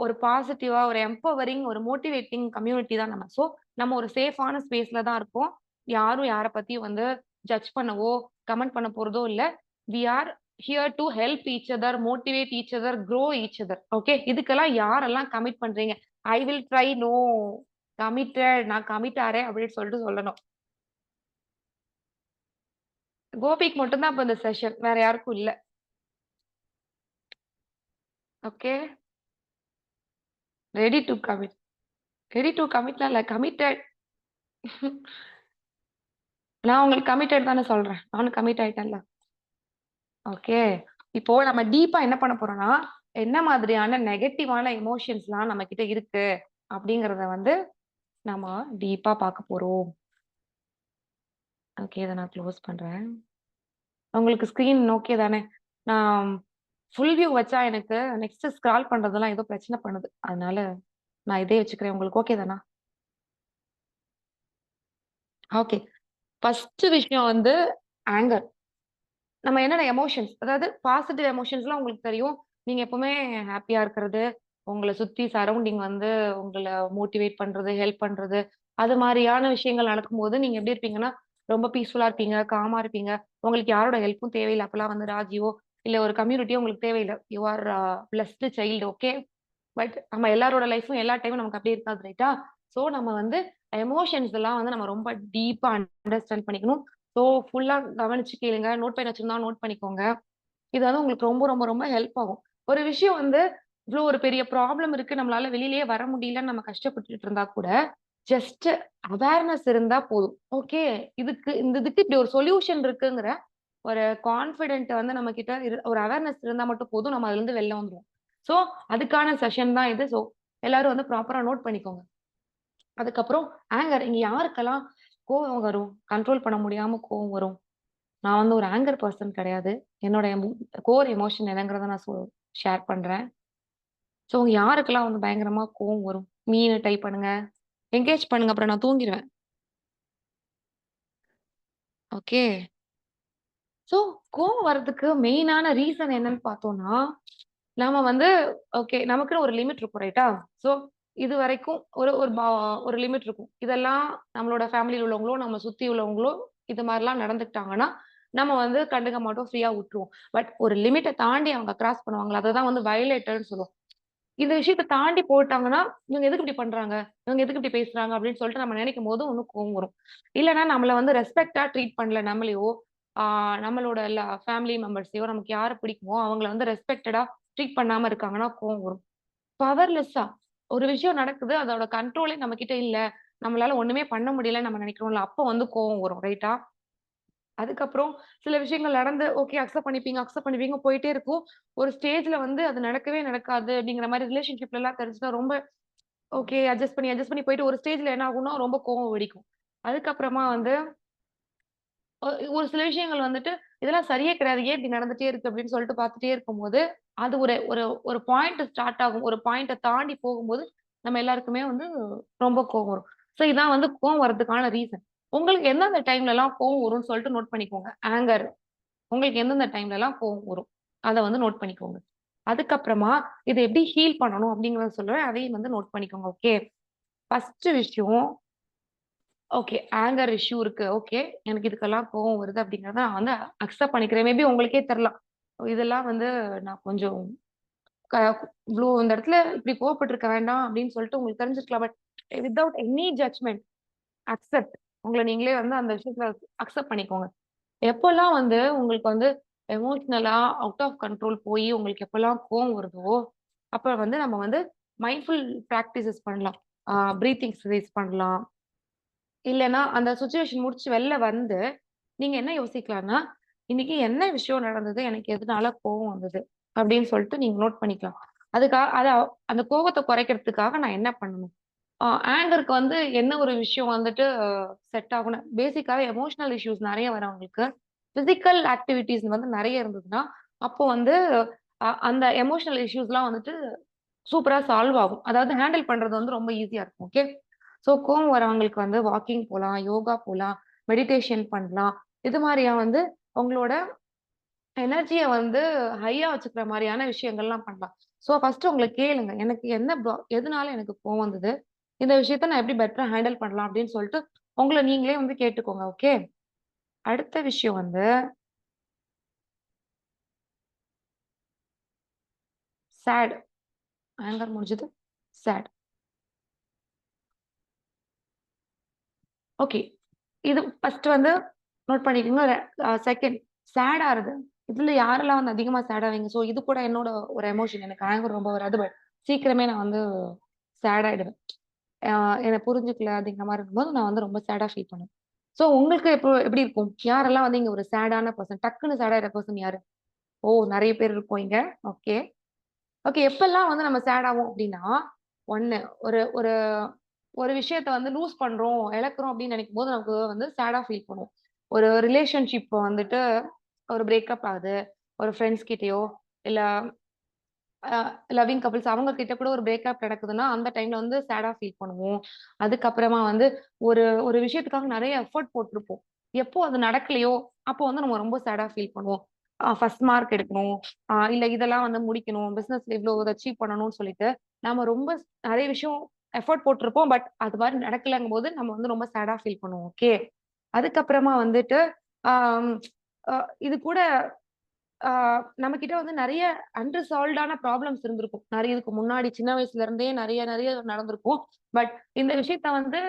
Speaker 1: ஒரு பாசிட்டிவா, ஒரு எம்பவரிங், ஒரு மோட்டிவேட்டிங் கம்யூனிட்டி தான் நம்ம. ஸோ, நம்ம ஒரு சேஃபான ஸ்பேஸ்ல தான் இருக்கோம். யாரும் யார பத்தியும் வந்து ஜட்ஜ் பண்ணவோ, கமெண்ட் பண்ண போறதோ இல்ல. We are here to help each other, motivate each other, grow each other. Okay, இதுக்கெல்லாம் யாரெல்லாம் கமிட் பண்றீங்க? I will try, no committed, நான் கமிட் ஆறேன் அப்படின்னு சொல்லிட்டு சொல்லணும். கோபிக்கு மட்டும் தான் இப்ப இந்த செஷன், வேற யாருக்கும் இல்ல. Okay, ready to commit. Ready to கமிட்லாம் இல்ல, கமிட்டட். நான் உங்களுக்கு கமிட்டட் தானே சொல்றேன். நானும் கமிட் ஆயிட்டேன்ல. ஓகே, இப்போ நம்ம டீப்பா என்ன பண்ண போறோம்னா, என்ன மாதிரியான நெகட்டிவான எமோஷன்ஸ்லாம் நம்ம கிட்ட இருக்கு அப்படிங்கறத வந்து நம்ம டீப்பா பார்க்க போறோம். ஓகே, இத நான் க்ளோஸ் பண்றேன். உங்களுக்கு ஸ்க்ரீன் ஓகே தானே? நான் ஃபுல் வியூ வச்சா எனக்கு நெக்ஸ்ட் ஸ்க்ரால் பண்றதெல்லாம் ஏதோ பிரச்சனை பண்ணுது. அதனால நான் இதே வச்சுக்கிறேன். உங்களுக்கு ஓகே தானா? ஓகே. ஃபர்ஸ்ட் விஷயம் வந்து ஆங்கர். நம்ம என்னென்ன எமோஷன்ஸ், அதாவது பாசிட்டிவ் எமோஷன்ஸ்லாம் உங்களுக்கு தெரியும். நீங்க எப்பவுமே ஹேப்பியா இருக்கிறது, உங்கள சுத்தி சரவுண்டிங் வந்து உங்கள மோட்டிவேட் பண்றது, ஹெல்ப் பண்றது, அது மாரியான விஷயங்கள் நடக்கும்போது நீங்க எப்படி இருப்பீங்கன்னா, ரொம்ப பீஸ்ஃபுல்லா இருப்பீங்க, காமா இருப்பீங்க. உங்களுக்கு யாரோட ஹெல்ப்பும் தேவையில்ல. அப்பலாம் வந்து ராஜியோ, இல்ல ஒரு கம்யூனிட்டியோ உங்களுக்கு தேவையில்ல. You are blessed child. Okay. But நம்ம எல்லாரோட லைஃப்பும் எல்லா டைமும் நமக்கு அப்படியே இருக்காது, ரைட்டா? ஸோ நம்ம வந்து எமோஷன்ஸ் எல்லாம் வந்து நம்ம ரொம்ப டீப்பா அண்டர்ஸ்டாண்ட் பண்ணிக்கணும். ஸோ ஃபுல்லா கவனிச்சு கேளுங்க. நோட் பண்ணி வச்சிருந்தா நோட் பண்ணிக்கோங்க. இது வந்து உங்களுக்கு ரொம்ப ரொம்ப ரொம்ப ஹெல்ப் ஆகும். ஒரு விஷயம் வந்து இவ்ளோ ஒரு பெரிய ப்ராப்ளம் இருக்கு. நம்மளால வெளியிலேயே வர முடியலன்னு நம்ம கஷ்டப்பட்டுட்டு இருந்தா கூட, ஜஸ்ட் அவேர்னஸ் இருந்தா போதும். ஓகே. இதுக்கு இப்படி ஒரு சொல்யூஷன் இருக்குங்கிற ஒரு கான்ஃபிடென்ட் வந்து நம்ம கிட்ட ஒரு அவேர்னஸ் இருந்தா மட்டும் போதும். நம்ம அதுலருந்து வெளில வந்துருவோம். ஸோ அதுக்கான செஷன் தான் இது. ஸோ எல்லாரும் வந்து ப்ராப்பரா நோட் பண்ணிக்கோங்க. அதுக்கப்புறம் ஆங்கர், இங்க யாருக்கெல்லாம் கோவம் வரும்? கண்ட்ரோல் பண்ண முடியாம கோவம் வரும். நான் வந்து ஒரு ஆங்கர் பெர்சன் கிடையாது. என்னோட கோர் எமோஷன் என்னங்கிறத நான் ஷேர் பண்றேன். ஸோ உங்க யாருக்கெல்லாம் வந்து பயங்கரமா கோவம் வரும்? மீன்னு டைப் பண்ணுங்க. என்கேஜ் பண்ணுங்க. அப்புறம் நான் தூங்கிருவேன். ஓகே. ஸோ கோவம் வர்றதுக்கு மெயினான ரீசன் என்னன்னு பார்த்தோம்னா, நாம வந்து ஓகே, நமக்குன்னு ஒரு லிமிட் இருக்கும், ரைட்டா? ஸோ இதுவரைக்கும் ஒரு ஒரு ஒரு லிமிட் இருக்கும். இதெல்லாம் நம்மளோட ஃபேமிலில உள்ளவங்களோ, நம்ம சுத்தி உள்ளவங்களோ இது மாரிலாம் நடந்துக்கிட்டாங்கன்னா, நம்ம வந்து கண்டுக்க மாட்டோம். ஃப்ரீயா விட்டுருவோம். பட் ஒரு லிமிட்ட தாண்டி அவங்க கிராஸ் பண்ணுவாங்கல்ல, அததான் வந்து வயலேட்டர்ன்னு சொல்லுவோம். இந்த விஷயத்த தாண்டி போட்டாங்கன்னா, இவங்க எதுக்கு இப்படி பண்றாங்க? இவங்க எதுக்கு இப்படி பேசுறாங்க? அப்படின்னு சொல்லிட்டு நம்ம நினைக்கும்போது இன்னும் கோவம் வரும். இல்லன்னா நம்மள வந்து ரெஸ்பெக்ட்டா ட்ரீட் பண்ணல நம்மளையோ, ஆ நம்மளோட ஃபேமிலி மெம்பர்ஸையோ, நமக்கு யார பிடிக்குமோ அவங்கள வந்து ரெஸ்பெக்டடா ட்ரீட் பண்ணாம இருக்காங்கன்னா கோவம் வரும். பவர்லெஸ்ஸா ஒரு விஷயம் நடக்குது. அதோட கண்ட்ரோலே நம்மகிட்ட இல்ல. நம்மளால ஒண்ணுமே பண்ண முடியலன்னு நம்ம நினைக்கிறோம்ல. அப்ப வந்து கோவம் வரும். ரைட்டா? அதுக்கப்புறம் சில விஷயங்கள் நடந்து ஓகே அக்செப்ட் பண்ணிப்பீங்க போயிட்டே இருக்கும். ஒரு ஸ்டேஜ்ல வந்து அது நடக்கவே நடக்காது அப்படிங்கிற மாரி ரிலேஷன்ஷிப்லலாம் தெரிஞ்சுட்டா ரொம்ப ஓகே அட்ஜஸ்ட் பண்ணி போயிட்டு ஒரு ஸ்டேஜ்ல என்ன ஆகும்னா ரொம்ப கோவம் வெடிக்கும். அதுக்கப்புறமா வந்து ஒ ஒரு சில விஷயங்கள் வந்துட்டு, இதெல்லாம் சரியே கிடையாது. ஏன் இப்படி நடந்துட்டே இருக்கு அப்படின்னு சொல்லிட்டு பார்த்துட்டே இருக்கும்போது, அது ஒரு ஒரு ஒரு பாயிண்ட் ஸ்டார்ட் ஆகும். ஒரு பாயிண்ட்ட தாண்டி போகும்போது, நம்ம எல்லாருக்குமே வந்து ரொம்ப கோவம் வரும். ஸோ இதான் வந்து கோவம் வரதுக்கான ரீசன். உங்களுக்கு எந்தெந்த டைம்லலாம் கோவம் வரும்னு சொல்லிட்டு நோட் பண்ணிக்கோங்க. ஆங்கர் உங்களுக்கு எந்தெந்த டைம்லலாம் கோவம் வரும். அத வந்து நோட் பண்ணிக்கோங்க. அதுக்கப்புறமா இத எப்படி ஹீல் பண்ணணும் அப்படிங்கிறத சொல்லுவேன். அதையும் வந்து நோட் பண்ணிக்கோங்க. ஓகே. ஃபர்ஸ்ட் விஷயம் ஓகே. ஆங்கர் இஷ்யூ இருக்கு. ஓகே. எனக்கு இதுக்கெல்லாம் கோவம் வருது அப்படிங்கிறத நான் வந்து அக்செப்ட் பண்ணிக்கிறேன். மேபி உங்களுக்கே தெரியலாம். இதெல்லாம் வந்து நான் கொஞ்சம் க இவ்ளோ இந்த இடத்துல இப்படி கோவப்பட்டுருக்க வேண்டாம் அப்படின்னு சொல்லிட்டு உங்களுக்கு தெரிஞ்சிருக்கலாம். But without any judgement accept. உங்கள நீங்களே வந்து அந்த விஷயத்துல அக்செப்ட் பண்ணிக்கோங்க. எப்போலாம் வந்து உங்களுக்கு வந்து எமோஷனலா அவுட் ஆஃப் கண்ட்ரோல் போயி உங்களுக்கு எப்பலாம் கோவம் வருதோ, அப்ப வந்து நம்ம வந்து மைண்ட்ஃபுல் பிராக்டிஸஸ் பண்ணலாம். பிரீத்திங் எக்சர்சைஸ் பண்ணலாம். இல்லன்னா, அந்த சிச்சுவேஷன் முடிச்சு வெளில வந்து, நீங்க என்ன யோசிக்கலான்னா, "இன்னைக்கு என்ன விஷயம் நடந்தது? எனக்கு எதனால கோவம் வந்தது?" அப்படின்னு சொல்லிட்டு நீங்க நோட் பண்ணிக்கலாம். அந்த கோவத்த குறைக்கிறதுக்காக நான் என்ன பண்ணணும்? ஆ ஆங்கருக்கு வந்து என்ன ஒரு விஷயம் வந்துட்டு செட் ஆகும்னா, பேசிக்காவே எமோஷனல் இஷ்யூஸ் நெறைய வரவங்களுக்கு, பிசிக்கல் ஆக்டிவிட்டீஸ் வந்து நெறைய இருந்ததுன்னா, அப்போ வந்து அந்த எமோஷனல் இஷ்யூஸ்லாம் வந்துட்டு சூப்பரா சால்வ் ஆகும். அதாவது ஹேண்டில் பண்றது வந்து ரொம்ப ஈஸியா இருக்கும். ஓகே. ஸோ கோவம் வரவங்களுக்கு வந்து வாக்கிங் போலாம், யோகா போலாம், மெடிடேஷன் பண்ணலாம். இது மாரியா வந்து உங்களோட எனர்ஜிய வந்து ஹையா வச்சுக்கிற மாரியான விஷயங்கள்லாம் பண்ணலாம். ஸோ ஃபர்ஸ்ட்டு உங்கள கேளுங்க. எனக்கு என்ன எதனால எனக்கு கோவம் வந்தது? இந்த விஷயத்த நான் எப்படி பெட்டரா ஹேண்டில் பண்ணலாம்? அப்படின்னு சொல்லிட்டு உங்கள நீங்களே வந்து கேட்டுக்கோங்க. ஓகே. அடுத்த விஷயம் வந்து சேட். ஆங்கர் முடிஞ்சது. சேட். ஓகே. இது ஃபர்ஸ்ட் வந்து நோட் பண்ணிக்கோங்க. செகண்ட் சேட் ஆறது. இதுல யாரெல்லாம் வந்து அதிகமா சேட் ஆவீங்க? ஸோ இது கூட என்னோட ஒரு எமோஷன். எனக்கு ஆங்கர் ரொம்ப வராது. பட் சீக்கிரமே நான் வந்து சேட் ஆயிடுவேன். அ என்ன புரிஞ்சுக்கல அப்படிங்கிற மாரி இருக்கும்போது, நான் வந்து ரொம்ப சேடா ஃபீல் பண்ணுவேன். ஸோ உங்களுக்கு எப்படி இருக்கும்? யாரெல்லாம் வந்து இங்க ஒரு சேடான பெர்சன்? டக்குனு சேட் ஆயிடுற பெர்சன் யாரு? ஓ! நெறைய பேர் இருக்கோம் இங்க. ஓகே. ஓகே. எப்பல்லாம் வந்து நம்ம சேட் ஆவோம் அப்டின்னா, 1 ஒரு ஒரு ஒரு விஷயத்த வந்து லூஸ் பண்றோம், இழக்கிறோம் அப்டின்னு நெனைக்கும்போது நமக்கு வந்து சேடா ஃபீல் பண்ணுவோம். ஒரு ரிலேஷன்ஷிப் வந்துட்டு ஒரு பிரேக்கப் ஆகுது. ஒரு ஃப்ரெண்ட்ஸ் கிட்டயோ, இல்ல அ லவ்விங் கப்பிள்ஸ் அவங்க கிட்ட கூட ஒரு பிரேக்கப் நடக்குதுன்னா, அந்த டைம்ல வந்து சேடா ஃபீல் பண்ணுவோம். அதுக்கப்புறமா வந்து ஒரு ஒரு விஷயத்துக்காக நெறைய எஃபோர்ட் போட்டுருப்போம். எப்போ அது நடக்கலையோ, அப்போ வந்து நம்ம ரொம்ப சேடா ஃபீல் பண்ணுவோம். ஃபர்ஸ்ட் மார்க் எடுக்கணும். இல்ல இதெல்லாம் வந்து முடிக்கணும். பிசினஸ்ல இவ்ளோ இத அச்சீவ் பண்ணணும்னு சொல்லிட்டு, நாம ரொம்ப நெறைய விஷயம் எஃபோர்ட் போட்டுருப்போம். பட் அது மாரி நடக்கலங்கும்போது, நம்ம வந்து ரொம்ப சேடா ஃபீல் பண்ணுவோம். ஓகே. அதுக்கப்புறமா வந்துட்டு, ஆம் அ இது கூட ஆ நம்மகிட்ட வந்து நெறைய அன்ரிசால்வ்டான ப்ராப்ளம்ஸ் இருந்திருக்கும். நெறைய இதுக்கு முன்னாடி சின்ன வயசுல இருந்தே நெறைய நடந்திருக்கும். பட் இந்த விஷயத்த வந்து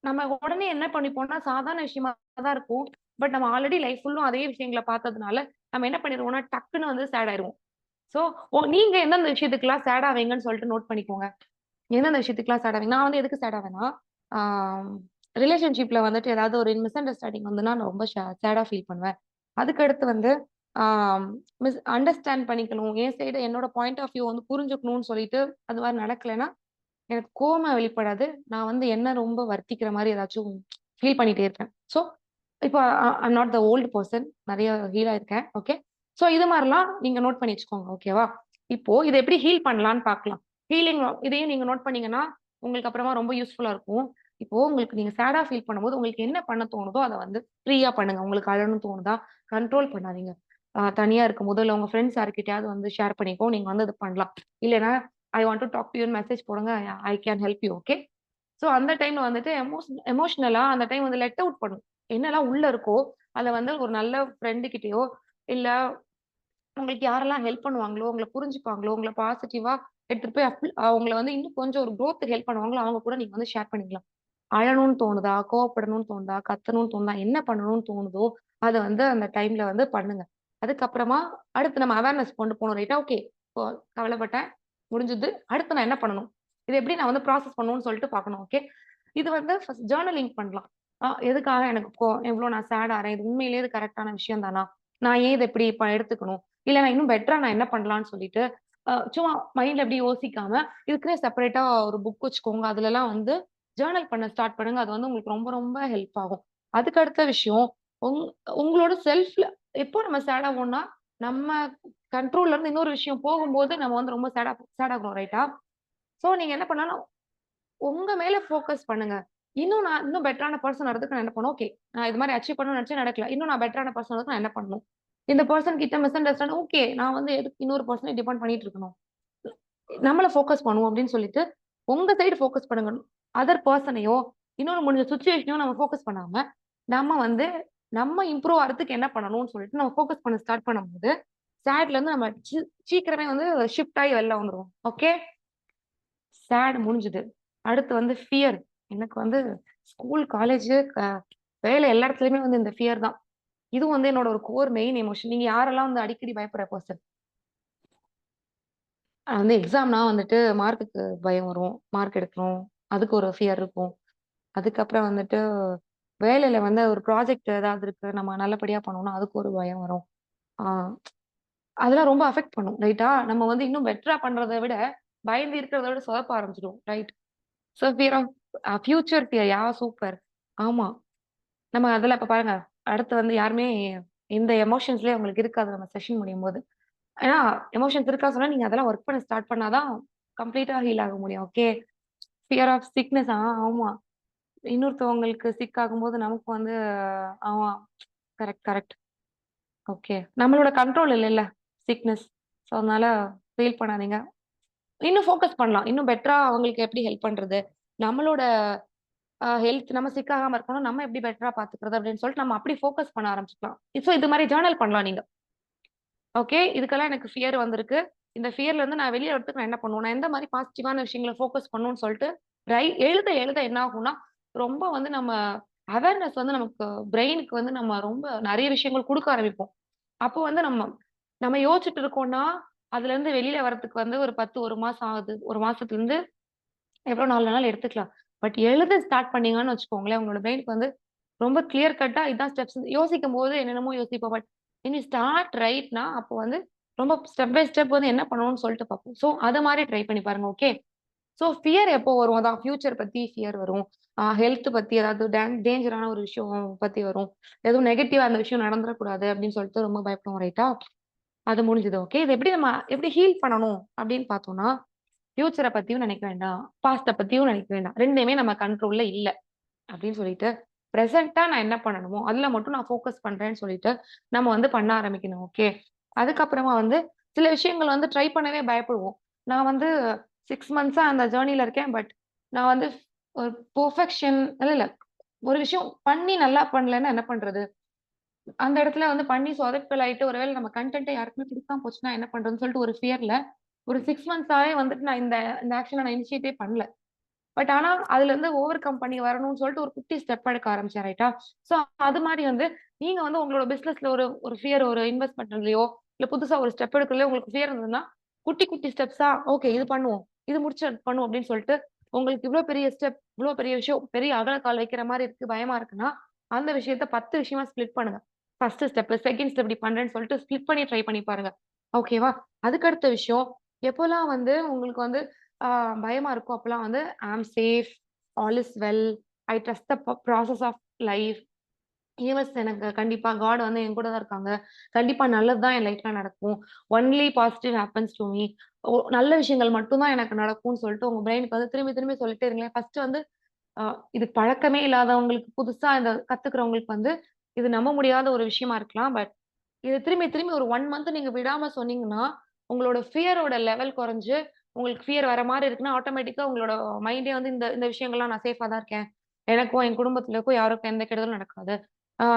Speaker 1: நம்ம உடனே என்ன பண்ணிப்போம்னா, சாதாரண விஷயமா தான் இருக்கும். பட் நம்ம ஆல்ரெடி லைஃப் ஃபுல்லும் அதே விஷயங்கள பார்த்ததுனால, நம்ம என்ன பண்ணிருவோம்னா, டக்குனு வந்து சேட் ஆயிருவோம். சோ, நீங்க எந்தெந்த விஷயத்துக்குலாம் சேட் ஆவீங்கன்னு சொல்லிட்டு நோட் பண்ணிக்கோங்க. எந்தெந்த விஷயத்துக்குலாம் சேட் ஆவீங்க? நான் வந்து எதுக்கு சேட் ஆவேன்னா, ஆ ரிலேஷன்ஷிப்ல வந்துட்டு ஏதாவது ஒரு மிஸ் அண்டர்ஸ்டாண்டிங் வந்துன்னா நான் ரொம்ப சேடா ஃபீல் பண்ணுவேன். அதுக்கு அடுத்து வந்து ஆ அண்டர்ஸ்டாண்ட் பண்ணிக்கணும். என் சைடு என்னோட பாயிண்ட் ஆஃப் வியூ வந்து புரிஞ்சுக்கணும்னு சொல்லிட்டு, அது மாரி நடக்கலன்னா, எனக்கு கோவம் வெளிப்படாது. நான் வந்து என்ன ரொம்ப வருத்திக்கிற மாரி ஏதாச்சும் ஃபீல் பண்ணிட்டே இருப்பேன். ஸோ, இப்போ I'm not the old person. நெறைய ஹீல் ஆயிருக்கேன். ஓகே. ஸோ, இது மாரிலாம் நீங்க நோட் பண்ணி வச்சுக்கோங்க. ஓகேவா? இப்போ இத எப்படி ஹீல் பண்ணலான்னு பார்க்கலாம். ஹீலிங் இதையும் நீங்க நோட் பண்ணீங்கன்னா, உங்களுக்கு அப்புறமா ரொம்ப யூஸ்ஃபுல்லா இருக்கும். இப்போ உங்களுக்கு நீங்க சேடா ஃபீல் பண்ணும்போது, உங்களுக்கு என்ன பண்ண தோணுதோ, அத வந்து ஃப்ரீயா பண்ணுங்க. உங்களுக்கு அழணும்னு தோணுதா, கண்ட்ரோல் பண்ணாதீங்க. தனியா இருக்கும்போதோ, இல்ல உங்க ஃப்ரெண்ட்ஸ் யார்கிட்டயாவது வந்து ஷேர் பண்ணிக்கோ. நீங்க வந்து இது பண்ணலாம். இல்லன்னா, I want to talk to யூன்னு மெசேஜ் போடுங்க. I can help you. Okay. So அந்த டைம்ல வந்துட்டு எமோஷனலா அந்த டைம் வந்து லெட் அவுட் பண்ணும். என்னலாம் உள்ள இருக்கோ, அத வந்து ஒரு நல்ல ஃப்ரெண்ட் கிட்டயோ, இல்ல உங்களுக்கு யாரெல்லாம் ஹெல்ப் பண்ணுவாங்களோ, உங்கள புரிஞ்சுப்பாங்களோ, உங்கள பாசிட்டிவா எடுத்துட்டு போய் அவங்கள வந்து இன்னும் கொஞ்சம் ஒரு குரோத்க்கு ஹெல்ப் பண்ணுவாங்களோ, அவங்க கூட நீங்க வந்து ஷேர் பண்ணிக்கலாம். அழணும்னு தோணுதா? கோவப்படணும்னு தோணுதா? கத்தணும்னு தோணுதா? என்ன பண்ணணும்னு தோணுதோ, அத வந்து அந்த டைம்ல வந்து பண்ணுங்க. அதுக்கப்புறமா அடுத்து நம்ம அவேர்னஸ் கொண்டு போணும். ரைட்டா? ஓகே. இப்போ கவலைப்பட்டேன். முடிஞ்சுது. அடுத்து நான் என்ன பண்ணணும்? இத எப்படி நான் வந்து ப்ராசஸ் பண்ணணும்னு சொல்லிட்டு பார்க்கணும். ஓகே. இது வந்து ஃபர்ஸ்ட் ஜர்னலிங் பண்ணலாம். எதுக்காக எனக்கு இவ்ளோ நான் சேட் ஆறேன். இது உண்மையிலேயே இது கரெக்ட்டான விஷயம் தானா? நான் ஏன் இத இப்படி இப்ப எடுத்துக்கணும்? இல்ல நான் இன்னும் பெட்டரா நான் என்ன பண்ணலாம்ன்னு சொல்லிட்டு, சும்மா மைண்ட்ல அப்படியே யோசிக்காம, இதுக்குன்னே செப்பரேட்டா ஒரு புக் வச்சுக்கோங்க. அதுலலாம் வந்து ஜர்னல் பண்ண ஸ்டார்ட் பண்ணுங்க. அது வந்து உங்களுக்கு ரொம்ப ரொம்ப ஹெல்ப் ஆகும். அதுக்கு அடுத்த விஷயம், உங் உங்களோட செல்ஃப்ல எப்போ நம்ம சேட் ஆவோம்னா, நம்ம கண்ட்ரோல்ல இருந்து இன்னொரு விஷயம் போகும்போது நம்ம வந்து ரொம்ப சேட் ஆகுறோம். ரைட்டா? சோ நீங்க என்ன பண்ணலாம் உங்க மேல ஃபோக்கஸ் பண்ணுங்க. இன்னும் பெட்டரான பெர்சன் வரதுக்கு நான் என்ன பண்ணணும்? ஓகே. நான் இது மாரி அச்சீவ் பண்ணணும்னு நெனச்சேன் நடக்கல. இன்னும் நான் பெட்டரான பெர்சன் வரதுக்கு நான் என்ன பண்ணணும்? இந்த பெர்சன் கிட்ட மிஸ் அண்டர்ஸ்டாண்ட் ஓகே. நான் வந்து எதுக்கு இன்னொரு பெர்சன டிபெண்ட் பண்ணிட்டு இருக்கணும்? நம்மள ஃபோக்கஸ் பண்ணுவோம் அப்படின்னு சொல்லிட்டு, உங்க சைடு ஃபோக்கஸ் பண்ணுங்க. அதர் பெர்சனையோ, இன்னொரு முடிஞ்ச சிச்சுவேஷனையோ நம்ம ஃபோக்கஸ் பண்ணாம, நம்ம வந்து நம்ம இம்ப்ரூவ் ஆறதுக்கு என்ன பண்ணணும்னு சொல்லிட்டு நம்ம ஃபோக்கஸ் பண்ண ஸ்டார்ட் பண்ணும்போது, சேட்ல இருந்து நம்ம சீக்கிரமே வந்து ஷிஃப்ட் ஆயி வெளில வந்துருவோம். ஓகே. சேட் முடிஞ்சுது. அடுத்து வந்து ஃபியர். எனக்கு வந்து ஸ்கூல், காலேஜு, வேலை எல்லா இடத்துலயுமே வந்து இந்த ஃபியர் தான். இதுவும் வந்து என்னோட ஒரு கோர் மெயின் எமோஷன். நீங்க யாரெல்லாம் வந்து அடிக்கடி பயப்படுற பெர்சன்? வந்து எக்ஸாம்னா வந்துட்டு மார்க்குக்கு பயம் வரும். மார்க் எடுக்கணும். அதுக்கு ஒரு ஃபியர் இருக்கும். அதுக்கப்புறம் வந்துட்டு வேலையில வந்து ஒரு ப்ராஜெக்ட் ஏதாவது இருக்கு. நம்ம நல்லபடியா பண்ணணும்னா அதுக்கு ஒரு பயம் வரும். ஆ அதெல்லாம் ரொம்ப அஃபெக்ட் பண்ணும். ரைட்டா? நம்ம வந்து இன்னும் பெட்டரா பண்றத விட, பயந்து இருக்கிறத விட சொதப்ப ஆரம்பிச்சுருவோம். Right? So fear of future fear. Super. ஆமா. நம்ம அதுல இப்ப பாருங்க, அடுத்து வந்து யாருமே இந்த எமோஷன்ஸ்லயே உங்களுக்கு இருக்காது நம்ம செஷன் முடியும்போது. ஏன்னா, எமோஷன்ஸ் இருக்கா சொன்னா, நீங்க அதெல்லாம் ஒர்க் பண்ண ஸ்டார்ட் பண்ணா தான் கம்ப்ளீட்டா ஹீல் ஆக முடியும். ஓகே. Fear of sickness. ஆமா. இன்னொருத்தவங்களுக்கு சிக் ஆகும்போது நமக்கு வந்து ஆமா. கரெக்ட். ஓகே. நம்மளோட கண்ட்ரோல் இல்லல்ல. சிக்னஸ். சோ அதனால ஃபீல் பண்ணாதீங்க. இன்னும் ஃபோக்கஸ் பண்ணலாம். இன்னும் பெட்டரா அவங்களுக்கு எப்படி ஹெல்ப் பண்றது? நம்மளோட ஹெல்த் நம்ம சிக் ஆகாம இருக்கணும். நம்ம எப்படி பெட்டரா பாத்துக்கிறது அப்படின்னு சொல்லிட்டு நம்ம அப்படி ஃபோக்கஸ் பண்ண ஆரம்பிச்சுக்கலாம். சோ இது மாரி ஜர்னல் பண்ணலாம் நீங்க. ஓகே. இதுக்கெல்லாம் எனக்கு ஃபியர் வந்திருக்கு. இந்த ஃபியர்ல இருந்து நான் வெளிய வரதுக்கு நான் என்ன பண்ணுவேன்? நான் எந்த மாரி பாசிட்டிவான விஷயங்கள ஃபோக்கஸ் பண்ணணும்னு சொல்ட்டு, எழுத எழுத என்ன ஆகும்னா, ரொம்ப வந்து நம்ம அவேர்னஸ் வந்து நமக்கு பிரெயினுக்கு வந்து நம்ம ரொம்ப நெறைய விஷயங்கள் குடுக்க ஆரம்பிப்போம். அப்போ வந்து நம்ம நம்ம யோசிச்சுட்டு இருக்கோம்னா, அதுலருந்து வெளில வரதுக்கு வந்து ஒரு 10, 1 மாசம் ஆகுது. 1 மாசத்துலருந்து எவ்வளோ நாள் வேணாலும் எடுத்துக்கலாம். பட் எழுத ஸ்டார்ட் பண்ணீங்கன்னு வச்சுக்கோங்களேன், உங்களோட பிரெயினுக்கு வந்து ரொம்ப கிளியர் கட்டா இதான் ஸ்டெப்ஸ் யோசிக்கும்போது என்னென்னமோ யோசிப்போம். பட் வென் யூ ஸ்டார்ட் ரைட்னா, அப்போ வந்து ரொம்ப ஸ்டெப் பை ஸ்டெப் வந்து என்ன பண்ணணும்னு சொல்லிட்டு பார்ப்போம். ஸோ அத மாரி ட்ரை பண்ணி பாருங்க. ஓகே. ஸோ ஃபியர் எப்போ வரும்? அதான் ஃபியூச்சர் பத்தி ஃபியர் வரும். ஹெல்த் பத்தி ஏதாவது டேஞ்சரான ஒரு விஷயம் பத்தி வரும். எதுவும் நெகட்டிவா அந்த விஷயம் நடந்துறக்கூடாது அப்படின்னு சொல்லிட்டு ரொம்ப பயப்படுவோம். ரைட்டா? அது முடிஞ்சது. ஓகே. இத எப்படி ஹீல் பண்ணணும் அப்படின்னு பார்த்தோம்னா, ஃபியூச்சர பத்தியும் நினைக்க வேண்டாம். பாஸ்ட்ட பத்தியும் நினைக்க வேண்டாம். 2மே நம்ம கண்ட்ரோல்ல இல்ல. அப்படின்னு சொல்லிட்டு, பிரசன்ட்டா நான் என்ன பண்ணணுமோ, அதுல மட்டும் நான் ஃபோக்கஸ் பண்றேன்னு சொல்லிட்டு, நம்ம வந்து பண்ண ஆரம்பிக்கணும். ஓகே. அதுக்கப்புறமா வந்து சில விஷயங்கள் வந்து ட்ரை பண்ணவே பயப்படுவோம். நான் வந்து 6 மந்த்ஸா அந்த ஜர்னில இருக்கேன். பட் நான் வந்து ஒரு பெர்ஃபெக்ஷன் இல்ல, இல்ல. ஒரு விஷயம் பண்ணி நல்லா பண்ணலன்னா என்ன பண்றது? அந்த இடத்துல வந்து பண்ணி சொதப்பல் ஆயிட்டு, ஒருவேள நம்ம கன்டென்ட்ட யாருக்குமே பிடிக்காம போச்சுன்னா என்ன பண்றதுன்னு சொல்லிட்டு ஒரு ஃபியர்ல, ஒரு 6 மந்த்ஸாவே வந்துட்டு நான் இந்த இந்த ஆக்ஷன நான் இனிஷியேட்டே பண்ணல. பட் ஆனா, அதுலருந்து ஓவர் கம் பண்ணி வரணும்னு சொல்லிட்டு ஒரு குட்டி ஸ்டெப் எடுக்க ஆரம்பிச்சேன். ரைட்டா? ஸோ அது மாரி வந்து நீங்க வந்து உங்களோட பிசினஸ்ல ஒரு ஒரு ஃபியர் ஒரு இன்வெஸ்ட்மென்ட்லயோ, இல்ல புதுசா ஒரு ஸ்டெப் எடுக்கிறதுலயோ உங்களுக்கு ஃபியர் இருந்ததுன்னா, குட்டி குட்டி ஸ்டெப்ஸா ஓகே இது பண்ணுவோம். இது முடிச்சு அது பண்ணுவோம் அப்படின்னு சொல்லிட்டு, உங்களுக்கு இவ்ளோ பெரிய ஸ்டெப், இவ்ளோ பெரிய விஷயம், பெரிய அகலக்கால் வைக்கிற மாரி இருக்கு, பயமா இருக்குன்னா, அந்த விஷயத்த 10 விஷயமா ஸ்ப்ளிட் பண்ணுங்க. ஃபர்ஸ்ட் ஸ்டெப், செகண்ட் ஸ்டெப் இப்படி பண்றேன்னு சொல்லிட்டு ஸ்ப்ளிட் பண்ணி ட்ரை பண்ணி பாருங்க. ஓகேவா? அதுக்கு அடுத்த விஷயம், எப்போலாம் வந்து உங்களுக்கு வந்து ஆ பயமா இருக்கும். அப்பலாம் வந்து I am safe, all is well, I trust the process of life. Universe எனக்கு கண்டிப்பா காட் வந்து என் கூட தான் இருக்காங்க. கண்டிப்பா நல்லது தான் என் லைஃப்ல நடக்கும். Only positive happens to me. நல்ல விஷயங்கள் மட்டும் தான் எனக்கு நடக்கும்னு சொல்லிட்டு உங்க பிரெயினுக்கு வந்து திரும்பி திரும்பி சொல்லிட்டே இருங்களேன். ஃபர்ஸ்ட் வந்து அ இது பழக்கமே இல்லாதவங்களுக்கு, புதுசா இத கத்துக்கிறவங்களுக்கு வந்து இது நம்ப முடியாத ஒரு விஷயமா இருக்கலாம். பட் இத திரும்பி திரும்பி ஒரு 1 மந்த் நீங்க விடாம சொன்னீங்கன்னா, உங்களோட ஃபியரோட லெவல் குறைஞ்சு, உங்களுக்கு ஃபியர் வர மாரி இருக்குன்னா, ஆட்டோமேட்டிக்கா உங்களோட மைண்டே வந்து இந்த இந்த விஷயங்கள்லாம் நான் சேஃபா தான் இருக்கேன். எனக்கும், என் குடும்பத்தினருக்கும் யாருக்கும் எந்த கெடுதலும் நடக்காது. ஆ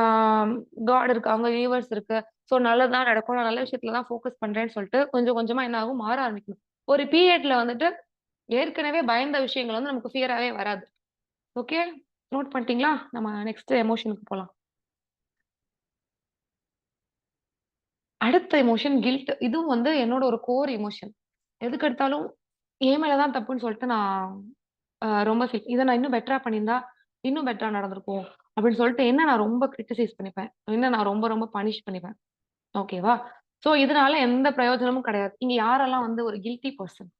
Speaker 1: காட் இருக்காங்க, யூனிவர்ஸ் இருக்கு. ஸோ நல்லது தான் நடக்கும். நான் நல்ல விஷயத்துல தான் ஃபோக்கஸ் பண்றேன்னு சொல்லிட்டு, கொஞ்சம் கொஞ்சமா என்ன ஆகும் மாற ஆரம்பிக்கும். ஒரு பீரியட்ல வந்துட்டு ஏற்கனவே பயந்த விஷயங்கள் வந்து நமக்கு ஃபியராவே வராது. ஓகே. நோட் பண்ணிட்டீங்களா? நம்ம நெக்ஸ்ட் எமோஷனுக்கு போலாம். அடுத்த எமோஷன் கில்ட். இதுவும் வந்து என்னோட ஒரு கோர் எமோஷன். எதுக்கெடுத்தாலும் என் மேல தான் தப்புன்னு சொல்லிட்டு நான் ரொம்ப இத நான் இன்னும் பெட்டரா பண்ணியிருந்தா, இன்னும் பெட்டரா நடந்திருக்கும். அப்படின்னு சொல்லிட்டு என்ன நான் ரொம்ப கிரிட்டிசைஸ் பண்ணிப்பேன். என்ன நான் ரொம்ப ரொம்ப பனிஷ் பண்ணிப்பேன். ஓகேவா? சோ இதனால எந்த பிரயோஜனமும் கிடையாது. இங்க யாரெல்லாம் வந்து ஒரு கில்ட்டி பெர்சன்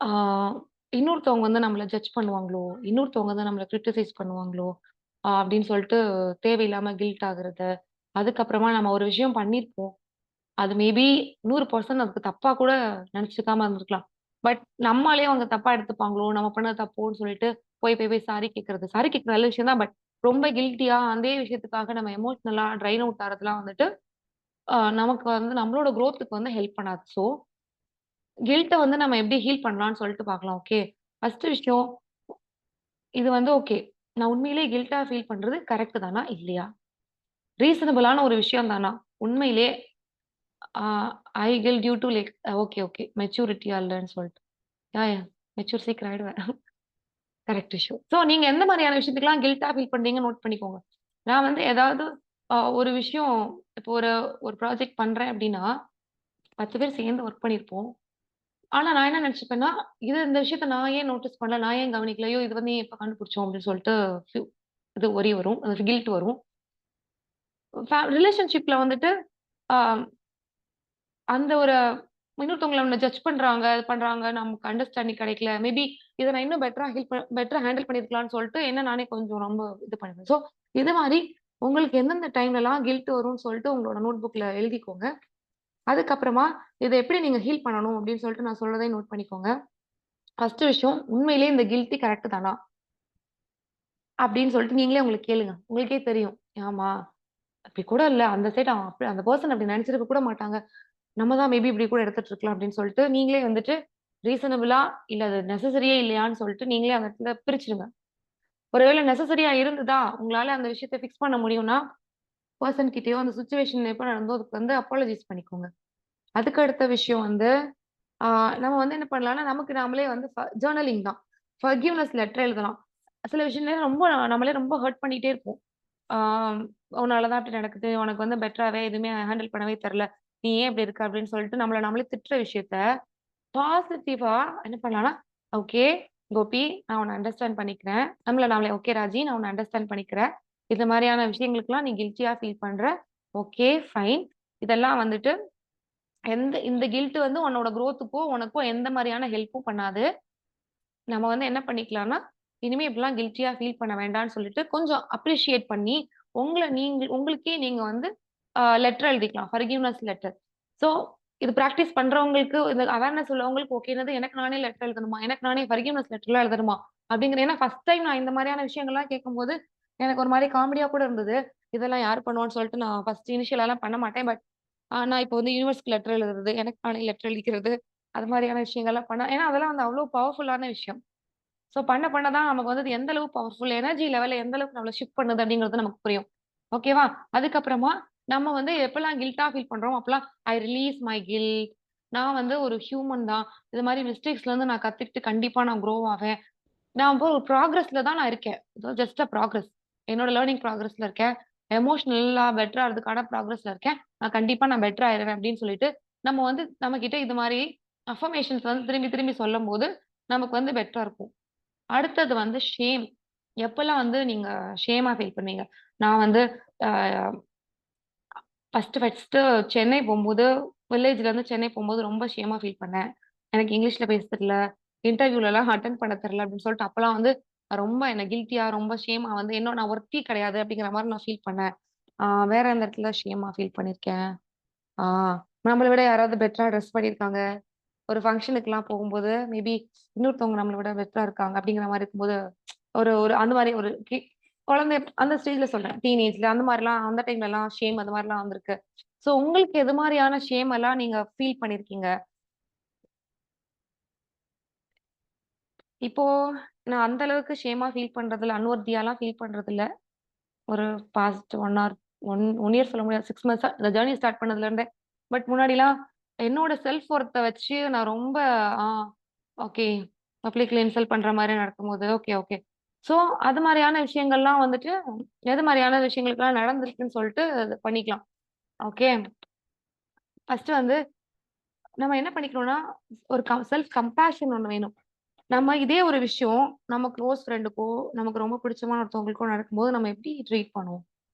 Speaker 1: ஆ இன்னொருத்தவங்க வந்து நம்மள ஜட்ஜ் பண்ணுவாங்களோ, இன்னொருத்தவங்க வந்து நம்மள கிரிட்டிசைஸ் பண்ணுவாங்களோ, அப்படின்னு சொல்லிட்டு தேவையில்லாம கில்ட் ஆகுறது. அதுக்கப்புறமா நம்ம ஒரு விஷயம் பண்ணியிருப்போம். அது மேபி 100% அதுக்கு தப்பா கூட நெனச்சுக்காம இருந்திருக்கலாம். பட் நம்மாலயே அவங்க தப்பா எடுத்துப்பாங்களோ! நம்ம பண்ணது தப்போன்னு சொல்லிட்டு போய் சாரி கேட்கறது. சாரி கேட்கறது நல்ல விஷயம் தான். பட் ரொம்ப கில்ட்டியா அதே விஷயத்துக்காக நம்ம எமோஷனலா ட்ரைன் அவுட் ஆறதெல்லாம் வந்துட்டு, நமக்கு வந்து நம்மளோட குரோத்துக்கு வந்து ஹெல்ப் பண்ணாது. ஸோ, கில்ட்ட வந்து நம்ம எப்படி ஹீல் பண்ணலாம்ன்னு சொல்லிட்டு பார்க்கலாம். ஓகே. ஃபர்ஸ்ட் விஷயம், இது வந்து ஓகே. நான் உண்மையிலேயே கில்ட்டா ஃபீல் பண்றது கரெக்ட் தானா? இல்லையா? ரீசனபிளான ஒரு விஷயம் தானா? உண்மையிலேயே uh I guilt due to like okay, okay. மெச்சூரிட்டியா இல்லன்னு சொல்லிட்டு. யாஹ்! மெச்சூர் சீக்கிரம் ஆயிடுவேன். Correct issue. ஸோ நீங்க எந்த மாரியான விஷயத்துக்கெல்லாம் கில்ட்டா ஃபீல் பண்றீங்கன்னு நோட் பண்ணிக்கோங்க. நான் வந்து ஏதாவது ஒரு விஷயம் இப்போ ஒரு ஒரு ப்ராஜெக்ட் பண்றேன் அப்டின்னா, 10 பேர் சேர்ந்து ஒர்க் பண்ணியிருப்போம். ஆனா நான் என்ன நெனச்சுப்பேன்னா, இந்த விஷயத்த நான் ஏன் நோட்டீஸ் பண்ணல? நான் ஏன் கவனிக்கல? ஐயோ! இது வந்து ஏன் இப்ப கண்டுபிடிச்சோம் அப்டின்னு சொல்லிட்டு ஃபியூ இது ஒரி வரும். கில்ட் வரும். ரிலேஷன்ஷிப்ல வந்துட்டு ஆ அந்த ஒரு இன்னொருத்தவங்கள நம்மள ஜட்ஜ் பண்றாங்க, இது பண்றாங்க. நமக்கு அண்டர்ஸ்டாண்டிங் கிடைக்கல. மேபி இத நான் இன்னும் பெட்டரா ஹேண்டில் பண்ணியிருக்கலாம்னு சொல்லிட்டு என்ன நானே கொஞ்சம் ரொம்ப இது பண்ணுவேன். ஸோ இது மாரி உங்களுக்கு எந்தெந்த டைம்லலாம் கில்ட் வரும்னு சொல்லிட்டு உங்களோட நோட் புக்ல எழுதிக்கோங்க. அதுக்கப்புறமா இத எப்படி நீங்க ஹீல் பண்ணணும் அப்படின்னு சொல்லிட்டு நான் சொல்றதையும் நோட் பண்ணிக்கோங்க. ஃபர்ஸ்ட் விஷயம் உண்மையிலேயே இந்த கில்ட்டி கரெக்ட் தானா? அப்படின்னு சொல்லிட்டு நீங்களே உங்களுக்கு கேளுங்க. உங்களுக்கே தெரியும். ஆமா. அப்படி கூட இல்ல. அந்த சைடு அவன் அப்படி அந்த பெர்சன் அப்படி நெனச்சிருக்க கூட மாட்டாங்க. நம்ம தான் மேபி இப்படி கூட எடுத்துட்டு இருக்கலாம் அப்படின்னு சொல்லிட்டு, நீங்களே வந்துட்டு ரீசனபிளா இல்ல அது நெசசரியே இல்லையான்னு சொல்லிட்டு நீங்களே அந்த இடத்துல பிரிச்சுருங்க. ஒருவேள நெசசரியா இருந்ததா, உங்களால அந்த விஷயத்த ஃபிக்ஸ் பண்ண முடியும்னா, பர்சன் கிட்டயோ அந்த சுச்சுவேஷன் எப்ப நடந்தோ அதுக்கு வந்து அப்பாலஜைஸ் பண்ணிக்கோங்க. அதுக்கு அடுத்த விஷயம் வந்து நம்ம வந்து என்ன பண்ணலாம்னா, நமக்கு நாமளே வந்து ஜர்னலிங் தான். ஃபர்கிவ்னஸ் லெட்டர் எழுதலாம். சில விஷயங்கள் ரொம்ப நம்மளே ரொம்ப ஹர்ட் பண்ணிட்டே இருப்போம். ஆ "உன்னால தான் இப்படி நடக்குது. உனக்கு வந்து பெட்டராவே எதுவுமே ஹேண்டில் பண்ணவே தெரியல. நீ ஏன் இப்படி இருக்க?" அப்படின்னு சொல்லிட்டு நம்மள நாமளே திட்டுற விஷயத்த பாசிட்டிவா என்ன பண்ணலாம்னா, "ஓகே கோபி, நான் உன்ன அண்டர்ஸ்டாண்ட் பண்ணிக்கிறேன்." நம்மள நாமளே, "ஓகே ராஜி, நான் உன்ன அண்டர்ஸ்டாண்ட் பண்ணிக்கிறேன். இந்த மாரியான விஷயங்களுக்கெல்லாம் நீ கில்ட்டியா ஃபீல் பண்ற. Okay, fine. இதெல்லாம் வந்துட்டு இந்த கில்ட் வந்து உன்னோட குரோத்துக்கோ, உனக்கோ எந்த மாரியான ஹெல்ப்பும் பண்ணாது. நம்ம வந்து என்ன பண்ணிக்கலாம்னா, இனிமே இப்படிலாம் கில்ட்டியா ஃபீல் பண்ண வேண்டாம்ன்னு சொல்லிட்டு, கொஞ்சம் அப்ரிஷியேட் பண்ணி, உங்களுக்கே நீங்க வந்து லெட்டர் எழுதிக்கலாம். Forgiveness letter. ஸோ இது பிராக்டிஸ் பண்றவங்களுக்கு, இந்த அவேர்னஸ் உள்ளவங்களுக்கு ஓகே. என்னது எனக்கு நானே லெட்டர் எழுதணுமா? எனக்கு நானே ஃபர்கிவ்னஸ் லெட்டர்லாம் எழுதணுமா? அப்படிங்கிற ஏன்னா ஃபர்ஸ்ட் டைம் நான் இந்த மாரியான விஷயங்கள்லாம் கேட்கும்போது, எனக்கு ஒரு மாரி காமெடியா கூட இருந்தது. இதெல்லாம் யார் பண்ணுவான்னு சொல்லிட்டு நான் ஃபர்ஸ்ட் இனிஷியலாலாம் பண்ண மாட்டேன். பட் நான் இப்போ வந்து யுனிவர்ஸ்க்கு லெட்டர் எழுதுறது, எனக்கு நானே லெட்டர் எழுதிக்கிறது, அது மாரியான விஷயங்கள்லாம் ஏன்னா அதெல்லாம் வந்து அவ்ளோ பவர்ஃபுல்லான விஷயம். ஸோ பண்ண பண்ண தான் நமக்கு வந்து அது எந்த அளவு பவர்ஃபுல் எனர்ஜி லெவல்ல எந்த அளவுக்கு நம்மள ஷிஃப்ட் பண்ணுது அப்படிங்கிறது நமக்கு புரியும். ஓகேவா? அதுக்கப்புறமா நம்ம வந்து எப்பலாம் கில்ட்டா ஃபீல் பண்றோமோ, அப்பலாம் ஐ ரிலீஸ் மை கில்ட். நான் வந்து ஒரு ஹியூமன் தான். இது மாரி மிஸ்டேக்ஸ்லருந்து நான் கத்துக்கிட்டு கண்டிப்பா நான் குரோ ஆவேன். நான் இப்போ ஒரு ப்ராக்ரஸ்ல தான் நான் இருக்கேன். Just a progress. என்னோட லேர்னிங் ப்ராக்ரஸ்ல இருக்கேன். எமோஷனலா பெட்டர் ஆறதுக்கான ப்ராக்ரஸ்ல இருக்கேன். கண்டிப்பா நான் பெட்டர் ஆயிருவேன் அப்படின்னு சொல்லிட்டு, நம்ம வந்து நம்மகிட்ட இது மாரி அஃபர்மேஷன்ஸ் வந்து திரும்பி திரும்பி சொல்லும்போது, நமக்கு வந்து பெட்டரா இருக்கும். அடுத்தது வந்து ஷேம். எப்பலாம் வந்து நீங்க ஷேமா ஃபீல் பண்ணுவீங்க? நான் வந்து அ ஃபர்ஸ்ட்டு சென்னை போம்போது, வில்லேஜ்லருந்து சென்னை போம்போது ரொம்ப ஷேமா ஃபீல் பண்ணேன். எனக்கு இங்கிலீஷ்ல பேச தெரியல. இன்டர்வியூலலாம் அட்டெண்ட் பண்ண தெரியல அப்படின்னு சொல்லிட்டு அப்பலாம் வந்து ரொம்ப என்ன கில்ட்டியா, ரொம்ப ஷேமா வந்து இன்னும் நான் ஒர்த்தி கிடையாது அப்படிங்கிற மாரி நான் ஃபீல் பண்ணேன். வேற எந்த இடத்துல ஷேமா ஃபீல் பண்ணியிருக்கேன்? ஆ நம்மள விட யாராவது பெட்டரா ட்ரெஸ் பண்ணியிருக்காங்க. ஒரு ஃபங்ஷனுக்குலாம் போகும்போது, மேபி இன்னொருத்தவங்க நம்மள விட பெட்டரா இருக்காங்க அப்படிங்கிற மாரி இருக்கும்போது, ஒரு ஒரு அந்த மாரி ஒரு குழந்தை அந்த ஸ்டேஜ்ல சொல்றேன். டீனேஜ்ல அந்த மாரிலாம் அந்த டைம்லலாம் ஷேம் அது மாரிலாம் வந்திருக்கு. ஸோ உங்களுக்கு எது மாரியான ஷேம் எல்லாம் நீங்க ஃபீல் பண்ணியிருக்கீங்க? இப்போ நான் அந்த அளவுக்கு ஷேமா ஃபீல் பண்றதில்ல. அன்வொர்த்தியாலாம் ஃபீல் பண்றதில்ல. ஒரு பாஸ்ட் 1 ஆர் 1 இயர் சொல்ல முடியாது. 6 மந்த்ஸா இந்த ஜர்னி ஸ்டார்ட் பண்ணதுலருந்தே. பட் முன்னாடிலாம் என்னோட செல்ஃப் ஒர்த்த வச்சு நான் ரொம்ப ஆ ஓகே. பப்ளிக்ல இன்சல்ட் பண்ற மாரி நடக்கும்போது, ஓகே, ஓகே. ஸோ அது மாரியான விஷயங்கள்லாம் வந்துட்டு, எது மாரியான விஷயங்களுக்கெல்லாம் நடந்திருக்குன்னு சொல்லிட்டு அது பண்ணிக்கலாம். ஓகே. ஃபர்ஸ்ட்டு வந்து நம்ம என்ன பண்ணிக்கணும்னா, ஒரு செல்ஃப் கம்பேஷன் ஒண்ணு வேணும். நம்ம இதே ஒரு விஷயம் நம்ம குளோஸ் ஃப்ரெண்டுக்கோ, நமக்கு ரொம்ப பிடிச்சமான ஒருத்தவங்களுக்கோ நடக்கும்போது நம்ம எப்படி ட்ரீட் பண்ணுவோம்?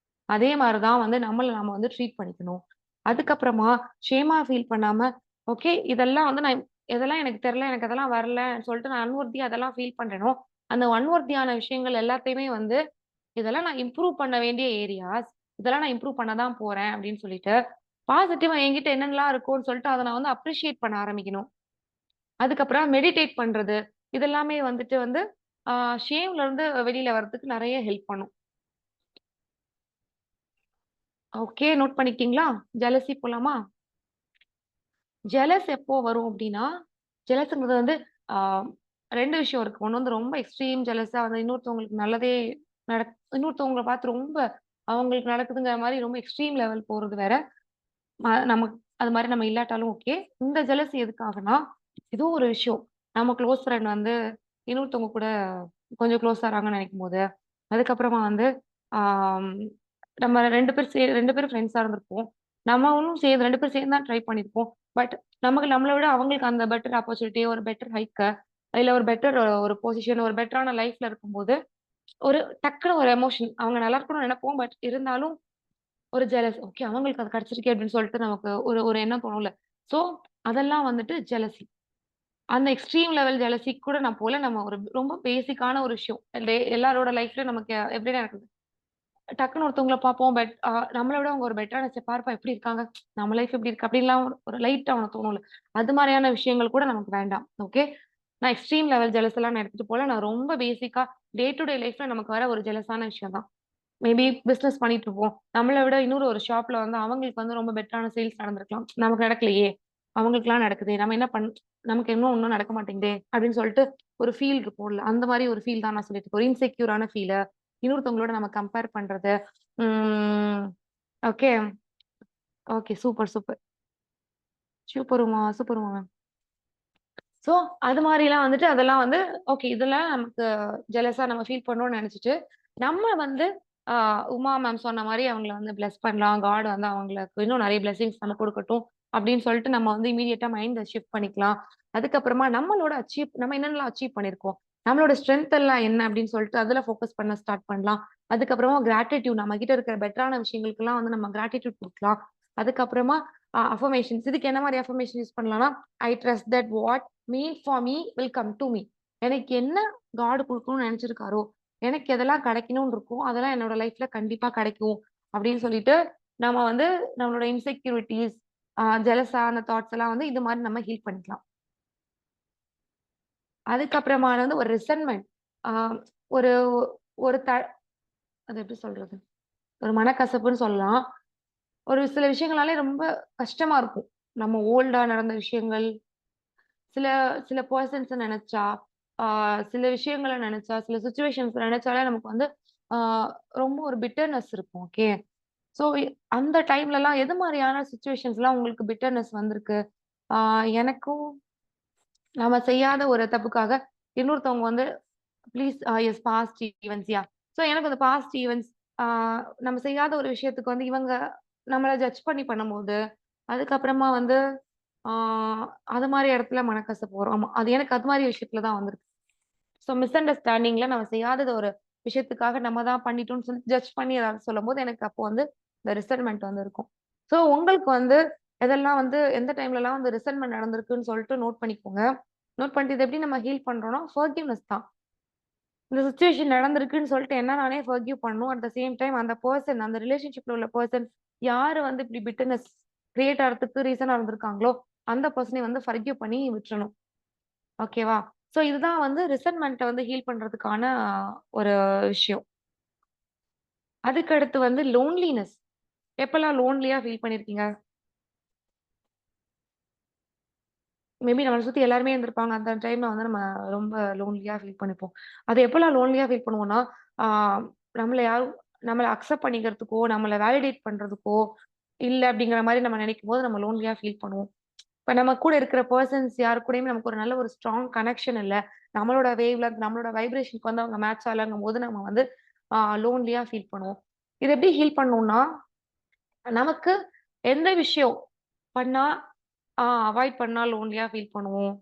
Speaker 1: அதே மாரி தான் வந்து நம்மள நாம வந்து ட்ரீட் பண்ணிக்கணும். அதுக்கப்புறமா ஷேமா ஃபீல் பண்ணாம, ஓகே இதெல்லாம் வந்து இதெல்லாம் எனக்கு தெரியல, எனக்கு அதெல்லாம் வரலன்னு சொல்லிட்டு நான் அன்வொர்த்தியா அதெல்லாம் ஃபீல் பண்றேனோ, அந்த அன்வொர்த்தியான விஷயங்கள் எல்லாத்தையுமே வந்து, இதெல்லாம் நான் இம்ப்ரூவ் பண்ண வேண்டிய ஏரியாஸ். இதெல்லாம் நான் இம்ப்ரூவ் பண்ண தான் போறேன் அப்படின்னு சொல்லிட்டு, பாசிட்டிவா என்கிட்ட என்னென்னலாம் இருக்கும்னு சொல்லிட்டு அத நான் வந்து அப்ரிஷியேட் பண்ண ஆரம்பிக்கணும். அதுக்கப்புறம் மெடிடேட் பண்றது. இதெல்லாமே வந்துட்டு வந்து, ஆ ஷேம்ல இருந்து வெளியில வரதுக்கு நெறைய ஹெல்ப் பண்ணும். ஓகே. நோட் பண்ணிக்கிட்டீங்களா? ஜெலசி போலாமா? ஜெலஸ் எப்போ வரும் அப்டின்னா, ஜெலஸ்ங்கிறது வந்து ஆ 2 விஷயம் இருக்கு. ஒண்ணு வந்து ரொம்ப எக்ஸ்ட்ரீம் ஜெலஸா வந்து இன்னொருத்தவங்களுக்கு நல்லதே இன்னொருத்தவங்கள பார்த்து ரொம்ப அவங்களுக்கு நடக்குதுங்கிற மாரி ரொம்ப எக்ஸ்ட்ரீம் லெவல் போறது வேற. நமக்கு அது மாரி நம்ம இல்லாட்டாலும் ஓகே. இந்த ஜெலசி எதுக்காகன்னா, ஏதோ ஒரு விஷயம். நம்ம குளோஸ் ஃப்ரெண்ட் வந்து இன்னொருத்தவங்க கூட கொஞ்சம் க்ளோஸ் ஆறாங்கன்னு நெனைக்கும்போது, அதுக்கப்புறமா வந்து ஆம் நம்ம 2 பேரும் ஃப்ரெண்ட்ஸா இருந்திருப்போம். நம்மளும் சேர்ந்து 2 பேரும் சேர்ந்து தான் ட்ரை பண்ணியிருப்போம். பட் நம்மள விட அவங்களுக்கு அந்த பெட்டர் ஆப்பர்ச்சுனிட்டி, ஒரு பெட்டர் ஹைக்க, இல்ல ஒரு பெட்டர் ஒரு பொசிஷன், ஒரு பெட்டரான லைஃப்ல இருக்கும்போது, ஒரு டக்குனு ஒரு எமோஷன். அவங்க நல்லா இருக்கணும்னு நெனைப்போம். பட் இருந்தாலும் ஒரு ஜெலஸ். ஓகே அவங்களுக்கு அது கிடைச்சிருக்கே அப்படின்னு சொல்லிட்டு நமக்கு ஒரு ஒரு எண்ணம் தோணும்ல. ஸோ அதெல்லாம் வந்துட்டு ஜெலசி. அந்த எக்ஸ்ட்ரீம் லெவல் ஜெலசிக்கு கூட நான் போல. நம்ம ஒரு ரொம்ப பேசிக்கான ஒரு விஷயம். எல்லாரோட லைஃப்லயும் நமக்கு எப்படினா நடக்குது. டக்குனு ஒருத்தவங்கள பார்ப்போம். நம்மள விட அவங்க ஒரு பெட்டரான பாருப்பா எப்படி இருக்காங்க? நம்ம லைஃப் எப்படி இருக்கு? அப்படின்லாம் ஒரு லைட்டா அவனுக்கு தோணும்ல. அது மாரியான விஷயங்கள் கூட நமக்கு வேண்டாம். ஓகே. நான் எக்ஸ்ட்ரீம் லெவல் ஜெலஸ்லாம் நான் எடுத்துட்டு போல. நான் ரொம்ப பேசிக்கா டே டூ டே லைஃப்ல நமக்கு வர ஒரு ஜெலஸான விஷயம் தான். மேபி பிசினஸ் பண்ணிட்டு இருப்போம். நம்மள விட இன்னொரு ஒரு ஷாப்ல வந்து அவங்களுக்கு வந்து ரொம்ப பெட்டரான சேல்ஸ் நடந்திருக்கலாம். நமக்கு நடக்கலையே! அவங்களுக்கெல்லாம் நடக்குதே! நம்ம என்ன நமக்கு இன்னும் நடக்க மாட்டேங்குதே! அப்படின்னு சொல்லிட்டு ஒரு ஃபீல் இருக்கும்ல. அந்த மாரி ஒரு ஃபீல் தான் நான் சொல்லிட்டு இருக்கேன். ஒரு இன்செக்யூரான ஃபீலு. இன்னொருத்தவங்களோட நம்ம கம்பேர் பண்றது. ம். ஓகே. ஓகே. Super, super. சூப்பருமா மேம். சோ, அது மாரிலாம் வந்துட்டு அதெல்லாம் வந்து ஓகே. இதெல்லாம் நமக்கு ஜெலஸா நம்ம ஃபீல் பண்ணோம்னு நெனச்சுட்டு, நம்ம வந்து ஆ உமா மேம் சொன்ன மாரி அவங்கள வந்து பிளெஸ் பண்ணலாம். காட் வந்து அவங்களுக்கு இன்னும் நெறைய பிளெஸிங்ஸ் நமக்கு குடுக்கட்டும். அப்படின்னு சொல்லிட்டு நம்ம வந்து இம்மீடியட்டா மைண்ட ஷிஃப்ட் பண்ணிக்கலாம். அதுக்கப்புறமா நம்மளோட நம்ம என்னென்னலாம் அச்சீவ் பண்ணியிருக்கோம். நம்மளோட ஸ்ட்ரென்த் எல்லாம் என்ன அப்படின்னு சொல்லிட்டு அதுல ஃபோக்கஸ் பண்ண ஸ்டார்ட் பண்ணலாம். அதுக்கப்புறமா கிராட்டிட்யூட் நம்ம கிட்ட இருக்கிற பெட்டரான விஷயங்களுக்கெல்லாம் வந்து நம்ம கிராட்டிட்யூட் குடுக்கலாம். அதுக்கப்புறமா அஃபர்மேஷன்ஸ் இதுக்கு என்ன மாரி அஃபர்மேஷன் யூஸ் பண்ணலாம்னா, I trust that what mean for me will come to me. எனக்கு என்ன காட் குடுக்கணும்னு நெனச்சிருக்காரோ, எனக்கு எதெல்லாம் கிடைக்கணும்னு இருக்கோ, அதெல்லாம் என்னோட லைஃப்ல கண்டிப்பா கிடைக்கும். அப்படின்னு சொல்லிட்டு, நம்ம வந்து நம்மளோட இன்செக்யூரிட்டீஸ், ஜெலஸான தாட்ஸ் எல்லாம் வந்து இது மாரி நம்ம ஹீல் பண்ணிக்கலாம். அதுக்கப்புறமா வந்து ஒரு ரிசன்ட்மென்ட். ஆ ஒரு ஒரு அது எப்படி சொல்றது? ஒரு மனக்கசப்புன்னு சொல்லலாம். ஒரு சில விஷயங்களாலே ரொம்ப கஷ்டமா இருக்கும். நம்ம ஓல்டா நடந்த விஷயங்கள், சில சில பெர்சன்ஸ நெனச்சா, ஆ சில விஷயங்கள நெனச்சா, சில சிச்சுவேஷன்ஸ் நெனச்சாலே நமக்கு வந்து ஆ ரொம்ப ஒரு பிட்டர்னஸ் இருக்கும். ஓகே. ஸோ அந்த டைம்லலாம் எது மாரியான சிச்சுவேஷன்ஸ்லாம் உங்களுக்கு பிட்டர்னஸ் வந்திருக்கு? ஆ எனக்கும் நம்ம செய்யாத ஒரு தப்புக்காக இன்னொருத்தவங்க வந்து please as past events yeah. So எனக்கு அந்த பாஸ்ட் ஈவென்ட்ஸ் ஆ நம்ம செய்யாத ஒரு விஷயத்துக்கு வந்து இவங்க நம்மள ஜட்ஜ் பண்ணி பண்ணும்போது, அதுக்கப்புறமா வந்து ஆ அது மாரி இடத்துல மனக்கசப்பு வரும். ஆமா. அது எனக்கு அது மாரி விஷயத்துல தான் வந்திருக்கு. ஸோ மிஸ் அண்டர்ஸ்டாண்டிங்ல நம்ம செய்யாதது ஒரு விஷயத்துக்காக நம்ம தான் பண்ணிட்டோம்னு சொல்லி ஜட்ஜ் பண்ணி ஏதாவது சொல்லும்போது, எனக்கு அப்போ வந்து இந்த ரிசல்ட்மென்ட் வந்து இருக்கும். ஸோ உங்களுக்கு வந்து எதெல்லாம் வந்து எந்த டைம்லலாம் வந்து ரிசல்ட்மென்ட் நடந்திருக்குன்னு சொல்லிட்டு நோட் பண்ணிக்கோங்க. நோட் பண்ணிட்டு இத எப்படி நம்ம ஹீல் பண்றோம்னா, ஃபர்கிவ்னெஸ் தான். இந்த சிச்சுவேஷன் நடந்திருக்குன்னு சொல்லிட்டு என்ன நானே ஃபர்கிவ் பண்ணணும். அட் த சேம் டைம் அந்த பெர்சன் அந்த ரிலேஷன்ஷிப்ல உள்ள பெர்சன் யாரு வந்து இப்படி பிட்டர்னஸ் கிரியேட் ஆறதுக்கு ரீசனா இருந்திருக்காங்களோ, அந்த பெர்சனையும் வந்து ஃபர்கிவ் பண்ணி விட்டுறணும். ஓகேவா? சோ இதுதான் வந்து ரிசன்ட்மென்ட்ட வந்து ஹீல் பண்றதுக்கான ஒரு விஷயம். அதுக்கு அடுத்து வந்து லோன்லினஸ். எப்பலாம் லோன்லியா ஃபீல் பண்ணியிருக்கீங்க? மேபி நம்மள சுத்தி எல்லாருமே இருந்திருப்பாங்க. அந்த டைம்ல வந்து நம்ம ரொம்ப லோன்லியா ஃபீல் பண்ணிப்போம். அது எப்பலாம் லோன்லியா ஃபீல் பண்ணுவோம்னா, ஆ நம்மள யாரும் நம்மள அக்செப்ட் பண்ணிக்கிறதுக்கோ, நம்மள வேலிடேட் பண்றதுக்கோ, இல்ல அப்படிங்கிற மாரி நம்ம நெனைக்கும்போது நம்ம லோன்லியா ஃபீல் பண்ணுவோம். இப்ப நம்ம கூட இருக்கிற பெர்சன்ஸ் யாரு கூடயுமே நமக்கு ஒரு நல்ல ஒரு ஸ்ட்ராங் கனெக்ஷன் இல்ல. நம்மளோட வேவ் லென்த், நம்மளோட வைப்ரேஷன்க்கு வந்து அவங்க மேட்ச் ஆகலங்கும்போது நம்ம வந்து லோன்லியா ஃபீல் பண்ணுவோம். இத எப்படி ஹீல் பண்ணணும்னா, நமக்கு எந்த விஷயம் பண்ணா அவாய்ட் பண்ணா லோன்லியா ஃபீல் பண்ணுவோம்.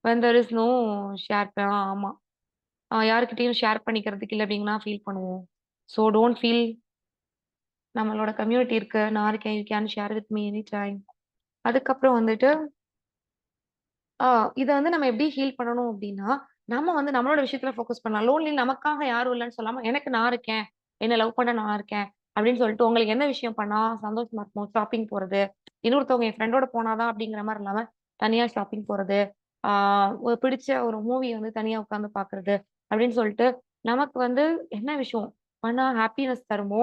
Speaker 1: When there is no share ஆமா. யார்கிட்டயும் ஷேர் பண்ணிக்கிறதுக்கு இல்ல அப்படிங்கன்னா ஃபீல் பண்ணுவோம். ஸோ டோன்ட் ஃபீல் நம்மளோட கம்யூனிட்டி இருக்கு. நான் இருக்கேன். You can share with me any time. அதுக்கப்புறம் வந்துட்டு ஆ இத வந்து நம்ம எப்படி ஹீல் பண்ணணும் அப்டின்னா, நம்ம வந்து நம்மளோட விஷயத்துல ஃபோக்கஸ் பண்ணலாம். லோன்லி நமக்காக யாரும் இல்லன்னு சொல்லாம, எனக்கு நான் இருக்கேன். என்ன லவ் பண்ண நான் இருக்கேன். அப்படின்னு சொல்லிட்டு உங்களுக்கு என்ன விஷயம் பண்ணா சந்தோஷமா இருக்கும். ஷாப்பிங் போறது. இன்னொருத்தவங்க என் ஃப்ரெண்டோட போனா தான் அப்படிங்கிற மாரி இல்லாம, தனியா ஷாப்பிங் போறது. ஆ ஒரு பிடிச்ச ஒரு மூவி வந்து தனியா உட்கார்ந்து பார்க்கறது. அப்படின்னு சொல்லிட்டு, நமக்கு வந்து என்ன விஷயம் பண்ணா ஹாப்பினஸ் தருமோ,